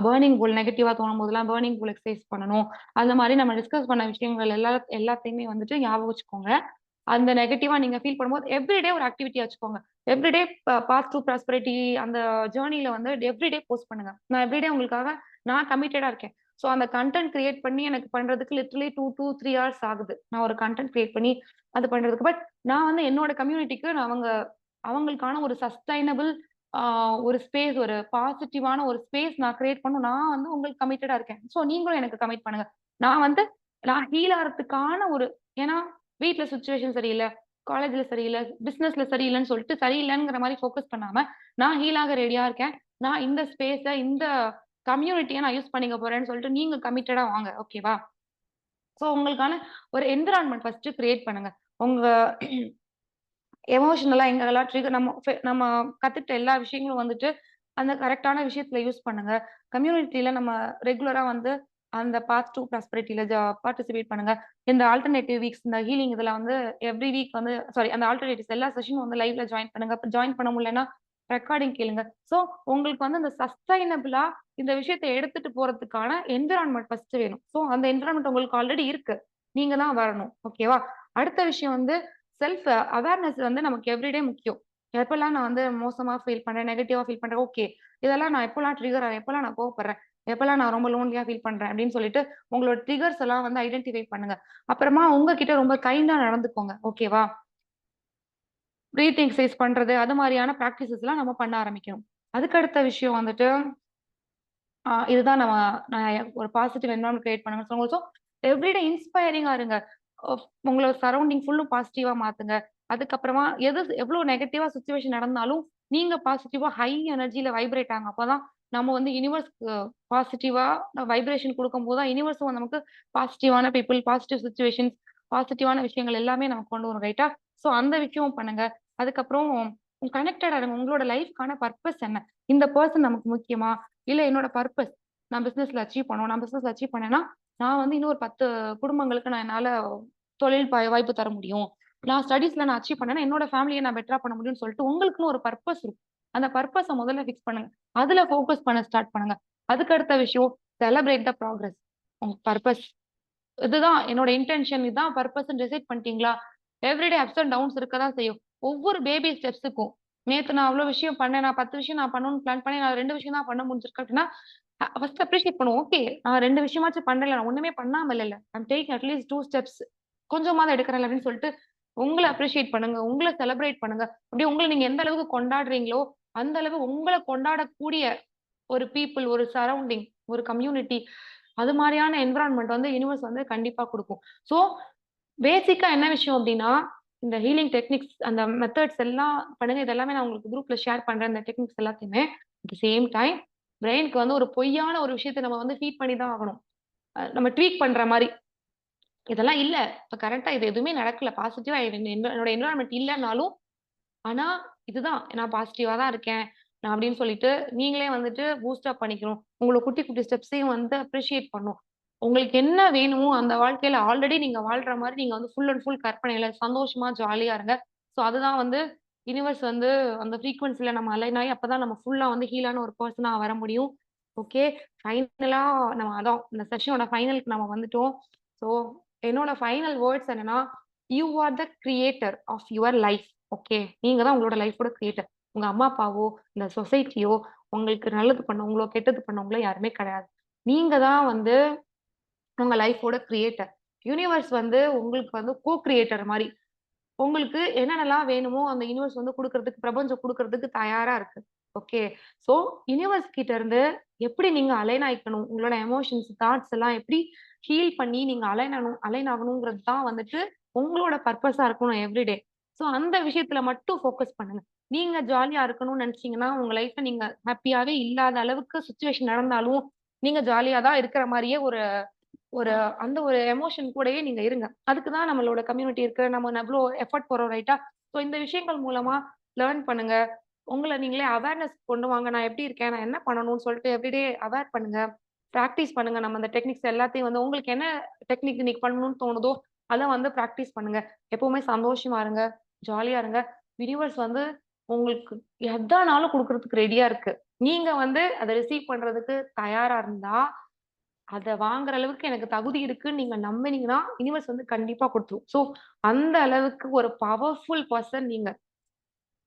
Speaker 1: பர்னிங் புல் நெகட்டிவா தோணும்போதெல்லாம் பர்னிங் புல் எக்சர்சைஸ் பண்ணணும். அந்த மாரி நம்ம டிஸ்கஸ் பண்ண விஷயங்கள் எல்லாத்தையுமே வந்துட்டு ஞாபகம் வச்சுக்கோங்க. அந்த நெகட்டிவா நீங்க ஃபீல் பண்ணும்போது எவ்ரிடே ஒரு ஆக்டிவிட்டியா வச்சுக்கோங்க. எவ்ரிடே பாத் டூ ப்ராஸ்பெரிட்டி அந்த ஜர்னில வந்து எவ்ரிடே போஸ்ட் பண்ணுங்க. நான் எவ்ரிடே உங்களுக்காக நான் கமிட்டடா இருக்கேன். ஸோ அந்த கன்டென்ட் கிரியேட் பண்ணி எனக்கு பண்றதுக்கு லிட்டரலி 3 ஹார்ஸ் ஆகுது. நான் ஒரு கன்டென்ட் கிரியேட் பண்ணி அது பண்றதுக்கு. பட் நான் வந்து என்னோட கம்யூனிட்டிக்கு நான் அவங்களுக்கான ஒரு சஸ்டைனபிள் ஆ ஒரு ஸ்பேஸ் ஒரு பாசிட்டிவான ஒரு ஸ்பேஸ் நான் கிரியேட் பண்ணணும். நான் வந்து உங்களுக்கு கமிட்டடா இருக்கேன். ஸோ நீங்களும் எனக்கு கமிட் பண்ணுங்க. நான் வந்து நான் ஹீல் ஆறதுக்கான ஒரு ஏன்னா வீட்ல சிச்சுவேஷன் சரியில்ல, காலேஜ்ல சரியில்ல, பிசினஸ்ல சரியில்லன்னு சொல்லிட்டு சரியில்லங்கிற மாரி ஃபோக்கஸ் பண்ணாம, நான் ஹீல் ஆக ரெடியா இருக்கேன். நான் இந்த ஸ்பேஸ இந்த கம்யூனிட்டிய நான் யூஸ் பண்ணிக்க போறேன்னு சொல்லிட்டு நீங்க கமிட்டடா வாங்க. ஓகேவா? ஸோ உங்களுக்கான ஒரு என்விரான்மென்ட் ஃபர்ஸ்ட்டு கிரியேட் பண்ணுங்க. உங்க எமோஷனலா எங்கெல்லாம் ட்ரிகர் நம்ம கத்துக்கிட்ட எல்லா விஷயங்களும் வந்துட்டு, அந்த கரெக்ட்டான விஷயத்துல யூஸ் பண்ணுங்க. கம்யூனிட்டில நம்ம ரெகுலரா வந்து அந்த பாத் டூ ப்ராஸ்பெரிட்டில பார்ட்டிசிபேட் பண்ணுங்க. இந்த ஆல்டர்னேட்டிவ் வீக்ஸ் இந்த ஹீலிங் இதுல வந்து எவ்ரி வீக் வந்து அந்த ஆல்டர்னேட்டிவ்ஸ் எல்லா செஷனும் வந்து லைவ்ல ஜாயின் பண்ணுங்க. அப்ப ஜாயின் பண்ண முடியலன்னா ரெக்கார்டிங் கேளுங்க. ஸோ உங்களுக்கு வந்து அந்த சஸ்டைனபிளா இந்த விஷயத்த எடுத்துட்டு போறதுக்கான என்விரான்மென்ட் ஃபர்ஸ்ட்டு வேணும். ஸோ அந்த என்விரான்மென்ட் உங்களுக்கு ஆல்ரெடி இருக்கு. நீங்க தான் வரணும். ஓகேவா? அடுத்த விஷயம் வந்து செல்ஃப் அவேர்னஸ் வந்து நமக்கு எவ்ரிடே முக்கியம். எப்பலாம் நான் வந்து மோசமா ஃபீல் பண்றேன், நெகட்டிவா ஃபீல் பண்றேன், ஓகே. இதெல்லாம் நான் எப்பலாம் ட்ரிகர் ஆறேன், எப்பலாம் நான் கோவப்படுறேன், எப்பலாம் நான் ரொம்ப லோன்லியா ஃபீல் பண்றேன் அப்படின்னு சொல்லிட்டு, உங்களோட ட்ரிகர்ஸ் எல்லாம் வந்து ஐடென்டிஃபை பண்ணுங்க. அப்புறமா உங்ககிட்ட ரொம்ப கைண்டா நடந்துக்கோங்க. ஓகேவா? பிரீத்திங் எக்சர்சைஸ் பண்றது, அது மாரியான பிராக்டிஸஸ்லாம் நம்ம பண்ண ஆரம்பிக்கணும். அதுக்கு அடுத்த விஷயம் வந்துட்டு இதுதான் நான் ஒரு பாசிட்டிவ் என்வைரன்மென்ட் கிரியேட் பண்ணுங்கன்னு சொல்லும்போது, எவ்ரிடே இன்ஸ்பைரிங்கா இருங்க. உங்களோட சரவுண்டிங் ஃபுல்லும் பாசிட்டிவா மாத்துங்க. அதுக்கப்புறமா எவ்ளோ நெகட்டிவா சிச்சுவேஷன் நடந்தாலும், நீங்க பாசிட்டிவா ஹை எனர்ஜில வைப்ரேட் ஆங்க. அப்பதான் நம்ம வந்து யுனிவர்ஸ்க்கு பாசிட்டிவா வைப்ரேஷன் குடுக்கும்போது தான் யுனிவர்ஸும் நமக்கு பாசிட்டிவான பீப்பிள், பாசிட்டிவ் சிச்சுவேஷன்ஸ், பாசிட்டிவான விஷயங்கள் எல்லாமே நமக்கு கொண்டு வரும் ரைட்டா? ஸோ அந்த விஷயமும் பண்ணுங்க. அதுக்கப்புறம் கனெக்டடா இருங்க. உங்களோட லைஃப்க்கான பர்பஸ் என்ன? இந்த பெர்சன் நமக்கு முக்கியமா? இல்ல என்னோட பர்பஸ் நான் பிசினஸ்ல அச்சீவ் பண்ணணும். நான் பிசினஸ்ல அச்சீவ் பண்ணேன்னா, நான் வந்து இன்னும் ஒரு 10 குடும்பங்களுக்கு நான் என்னால தொழில் வாய்ப்பு தர முடியும். நான் ஸ்டடீஸ்ல நான் அச்சீவ் பண்ணேன்னா, என்னோட ஃபேமிலிய நான் பெட்டரா பண்ண முடியும்னு சொல்லிட்டு உங்களுக்குன்னு ஒரு பர்பஸ் இருக்கும். அந்த பர்பஸ முதல்ல ஃபிக்ஸ் பண்ணுங்க. அதுல ஃபோக்கஸ் பண்ண ஸ்டார்ட் பண்ணுங்க. அதுக்கு அடுத்த விஷயம் செலிப்ரேட் த ப்ராக்ரஸ். உங்க பர்பஸ் இதுதான் என்னோட இன்டென்ஷன், இதுதான் பர்பஸ்ன்னு டிசைட் பண்ணிட்டீங்களா? எவ்ரிடே அப்ஸ் அண்ட் டவுன்ஸ் இருக்க தான் செய்யும். ஒவ்வொரு பேபி ஸ்டெப்ஸுக்கும். நேத்து நான் அவ்ளோ விஷயம் பண்ணேன். நான் 10 விஷயம் நான் பண்ணணும்னு பிளான் பண்ணி நான் 2 விஷயம் தான் பண்ண முடிஞ்சிருக்கு அப்படின்னா, ஃபர்ஸ்ட் அப்ரிஷியேட் பண்ணுவோம். ஓகே. நான் 2 விஷயமாச்சும் பண்றேன்ல. நான் ஒண்ணுமே பண்ணாம இல்லல்ல. I'm taking at least 2 steps. கொஞ்சமாவது எடுக்கிறேன்ல அப்படின்னு சொல்லிட்டு, உங்கள அப்ரிஷியேட் பண்ணுங்க. உங்கள செலிப்ரேட் பண்ணுங்க. அப்படியே உங்கள நீங்க எந்த அளவுக்கு கொண்டாடுறீங்களோ, அந்த அளவு உங்கள கொண்டாடக்கூடிய ஒரு பீப்பிள், ஒரு சரவுண்டிங், ஒரு கம்யூனிட்டி அது மாரியான என்விரான்மென்ட் வந்து யுனிவர்ஸ் வந்து கண்டிப்பா குடுக்கும். ஸோ, பேசிக்கா என்ன விஷயம் அப்டின்னா, இந்த ஹீலிங் டெக்னிக்ஸ் அந்த மெத்தட்ஸ் எல்லாம் பண்ணுங்க. இது எல்லாமே நான் உங்களுக்கு குரூப்ல ஷேர் பண்றேன். இந்த டெக்னிக்ஸ் எல்லாத்தையுமே. அட் தி சேம் டைம் பிரெயினுக்கு வந்து ஒரு பொய்யான ஒரு விஷயத்த நம்ம வந்து ஃபீட் பண்ணி தான் ஆகணும். நம்ம ட்வீக் பண்ற மாரி. இதெல்லாம் இல்ல. இப்ப கரண்ட்டா இது எதுவுமே நடக்கல. பாசிட்டிவா என்னோட என்விரான்மென்ட் இல்லனாலும் ஆனா, இதுதான் நான் பாசிட்டிவா தான் இருக்கேன். நான் அப்படின்னு சொல்லிட்டு, நீங்களே வந்துட்டு பூஸ்ட் அப் பண்ணிக்கணும். உங்கள குட்டி, குட்டி ஸ்டெப்ஸையும் வந்து அப்ரிஷியேட் பண்ணணும். உங்களுக்கு என்ன வேணுமோ அந்த வாழ்க்கையில ஆல்ரெடி நீங்க வாழ்ற மாரி நீங்க வந்து ஃபுல் அண்ட் ஃபுல் கற்பனையில சந்தோஷமா, ஜாலியா இருங்க. ஸோ அதுதான் வந்து யுனிவர்ஸ் வந்து அந்த ஃப்ரீக்வன்சில நம்ம அலைன் ஆயி அப்பதான் நம்ம ஃபுல்லா வந்து ஹீலான ஒரு பெர்சனா வர முடியும். ஓகே. ஃபைனலா நம்ம அதான் இந்த செஷனோட ஃபைனலுக்கு நம்ம வந்துட்டோம். ஸோ என்னோட ஃபைனல் வேர்ட்ஸ் என்னன்னா, you are the creator of your life. Okay. நீங்க தான் உங்களோட லைஃபோட கிரியேட்டர். உங்க அம்மா, அப்பாவோ, இந்த சொசைட்டியோ, உங்களுக்கு நல்லது பண்ணவங்களோ, கெட்டது பண்ணவங்களோ யாருமே கிடையாது. நீங்க தான் வந்து உங்க லைஃபோட கிரியேட்டர். யூனிவர்ஸ் வந்து உங்களுக்கு வந்து கிரியேட்டர் மாரி. உங்களுக்கு என்னென்னலாம் வேணுமோ அந்த யூனிவர்ஸ் வந்து குடுக்குறதுக்கு, பிரபஞ்சம் குடுக்குறதுக்கு தயாரா இருக்கு. ஓகே. ஸோ யூனிவர்ஸ் கிட்ட இருந்து எப்படி நீங்க அலைன் ஆயிக்கணும்? உங்களோட எமோஷன்ஸ், தாட்ஸ் எல்லாம் எப்படி ஹீல் பண்ணி நீங்க அலைன் ஆகணுங்கிறது தான் வந்துட்டு உங்களோட பர்ப்பஸா இருக்கணும் எவ்ரிடே. ஸோ அந்த விஷயத்துல மட்டும் ஃபோக்கஸ் பண்ணுங்க. நீங்க ஜாலியா இருக்கணும்னு நெனச்சீங்கன்னா, உங்க லைஃப்ல நீங்க ஹேப்பியாவே இல்லாத அளவுக்கு சிச்சுவேஷன் நடந்தாலும், நீங்க ஜாலியா தான் இருக்கிற மாரியே ஒரு ஒரு அந்த ஒரு எமோஷன் கூடயே நீங்க இருங்க. அதுக்கு தான் நம்மளோட கம்யூனிட்டி இருக்கு. நம்ம எவ்ளோ எஃபோர்ட் போடுறோம் ரைட்டா? ஸோ இந்த விஷயங்கள் மூலமா லேர்ன் பண்ணுங்க. உங்கள நீங்களே அவேர்னஸ் கொண்டு வாங்க. நான் எப்படி இருக்கேன்? நான் என்ன பண்ணணும்னு சொல்லிட்டு எவ்ரிடே அவேர் பண்ணுங்க. பிராக்டிஸ் பண்ணுங்க. நம்ம அந்த டெக்னிக்ஸ் எல்லாத்தையும் வந்து உங்களுக்கு என்ன டெக்னிக் இன்னைக்கு பண்ணணும்னு தோணுதோ, அத வந்து பிராக்டிஸ் பண்ணுங்க. எப்பவுமே சந்தோஷமா இருங்க. ஜாலியா இருங்க. யுனிவர்ஸ் வந்து உங்களுக்கு எதானாலும் குடுக்குறதுக்கு ரெடியா இருக்கு. நீங்க வந்து அத ரிசீவ் பண்றதுக்கு தயாரா இருந்தா அத வாங்குற அளவுக்கு எனக்கு தகுதி இருக்குன்னு நீங்க நம்பினீங்கன்னா, யுனிவர்ஸ் வந்து கண்டிப்பா குடுத்துரும். ஸோ, அந்த அளவுக்கு ஒரு பவர்ஃபுல் பெர்சன் நீங்க.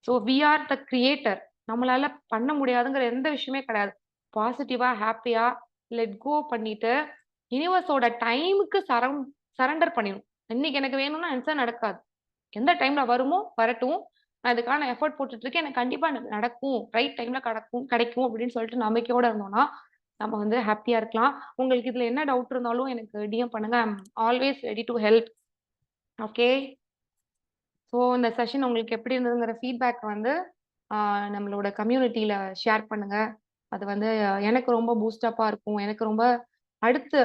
Speaker 1: So, we are the creator. நம்மளால பண்ண முடியாதுங்கிற எந்த விஷயமே கிடையாது. பாசிட்டிவா, ஹேப்பியா லெட் கோ பண்ணிட்டு, யுனிவர்ஸோட டைமுக்கு சரண்டர் பண்ணிடணும். இன்னைக்கு எனக்கு வேணும்னா நெனச்சா நடக்காது. எந்த டைம்ல வருமோ வரட்டும். நான் இதுக்கான எஃபோர்ட் போட்டுட்டு இருக்கேன். எனக்கு கண்டிப்பா நடக்கும். ரைட் டைம்ல கிடைக்கும் அப்படின்னு சொல்லிட்டு நம்பிக்கையோட இருந்தோம்னா, நம்ம வந்து ஹேப்பியா இருக்கலாம். உங்களுக்கு இதுல என்ன டவுட் இருந்தாலும் எனக்கு டிஎம் பண்ணுங்க. I am always ready to help. Okay. So இந்த செஷன் உங்களுக்கு எப்படி இருந்ததுங்கிற ஃபீட்பேக் வந்து ஆ நம்மளோட கம்யூனிட்டில ஷேர் பண்ணுங்க. அது வந்து எனக்கு ரொம்ப பூஸ்ட் அப்பா இருக்கும். எனக்கு ரொம்ப அடுத்து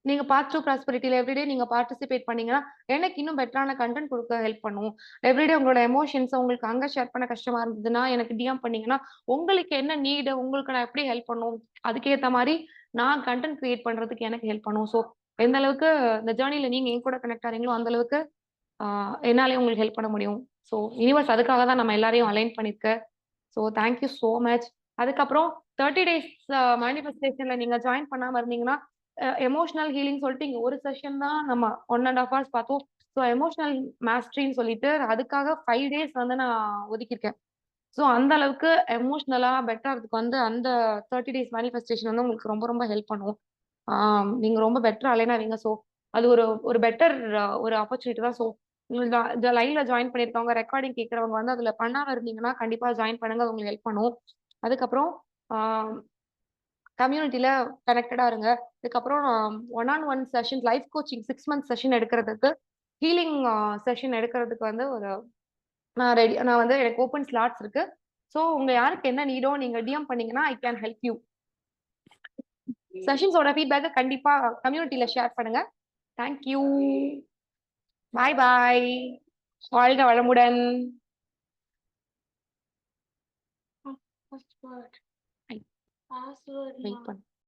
Speaker 1: நீங்க பார்ட் 2 ப்ராஸ்பெரிட்டில எவ்ரிடே நீங்க பார்ட்டிசிபேட் பண்ணீங்கன்னா, எனக்கு இன்னும் பெட்டரான கன்டென்ட் குடுக்க ஹெல்ப் பண்ணும். எவ்ரிடே உங்களோட எமோஷன்ஸ உங்களுக்கு அங்க ஷேர் பண்ண கஷ்டமா இருந்ததுன்னா, எனக்கு டிஎம் பண்ணீங்கன்னா, உங்களுக்கு என்ன நீடு? உங்களுக்கு நான் எப்படி ஹெல்ப் பண்ணணும்? அதுக்கேத்த மாரி நான் கன்டென்ட் கிரியேட் பண்றதுக்கு எனக்கு ஹெல்ப் பண்ணும். ஸோ எந்த அளவுக்கு இந்த ஜர்னில நீங்க என் கூட கனெக்ட் ஆறீங்களோ, அந்த அளவுக்கு ஆ என்னாலயும் உங்களுக்கு ஹெல்ப் பண்ண முடியும். ஸோ யுனிவர்ஸ் அதுக்காக தான் நம்ம எல்லாரையும் அலைன் பண்ணிருக்கு. So thank you so much. அதுக்கப்புறம் 30 டேஸ் மேனிஃபெஸ்டேஷன்ல நீங்க ஜாயின் பண்ணாம இருந்தீங்கன்னா, எமோஷனல் ஹீலிங் சொல்லிட்டு இங்க ஒரு செஷன் தான் நம்ம 1 1/2 ஹார்ஸ் பார்த்தோம். ஸோ எமோஷனல் மாஸ்டரின்னு சொல்லிட்டு அதுக்காக 5 டேஸ் வந்து நான் ஒதுக்கியிருக்கேன். ஸோ அந்த அளவுக்கு எமோஷனலா பெட்டர் ஆறதுக்கு வந்து அந்த 30 டேஸ் மேனிஃபெஸ்டேஷன் வந்து உங்களுக்கு ரொம்ப ரொம்ப ஹெல்ப் பண்ணும். நீங்க ரொம்ப பெட்டரா அலைன் ஆவீங்க. ஸோ அது ஒரு ஒரு பெட்டர் ஒரு ஆப்பர்ச்சுனிட்டி தான். ஸோ லைவ்ல ஜாயின் பண்ணியிருக்கவங்க, ரெக்கார்டிங் கேட்கிறவங்க வந்து அதுல பண்ணாம இருந்தீங்கன்னா, கண்டிப்பா ஜாயின் பண்ணுங்க. அது உங்களுக்கு ஹெல்ப் பண்ணும். அதுக்கப்புறம் ஆ கம்யூனிட்டில கனெக்டடா இருங்க. இதுக்கப்புறம் one on one session life coaching 6 month session எடுக்கிறதுக்கு, ஹீலிங் செஷன் எடுக்கிறதுக்கு வந்து ஒரு நான் வந்து எனக்கு ஓப்பன் ஸ்லாட்ஸ் இருக்கு. ஸோ உங்க யாருக்கு என்ன நீடோ நீங்க டிஎம் பண்ணீங்கன்னா, ஐ கேன் ஹெல்ப் யூ. செஷன்ஸோட ஃபீட்பேக்க கண்டிப்பா கம்யூனிட்டில ஷேர் பண்ணுங்க. Thank you. Bye bye. வாழ்க வளமுடன். வெயிட் பண்ணு.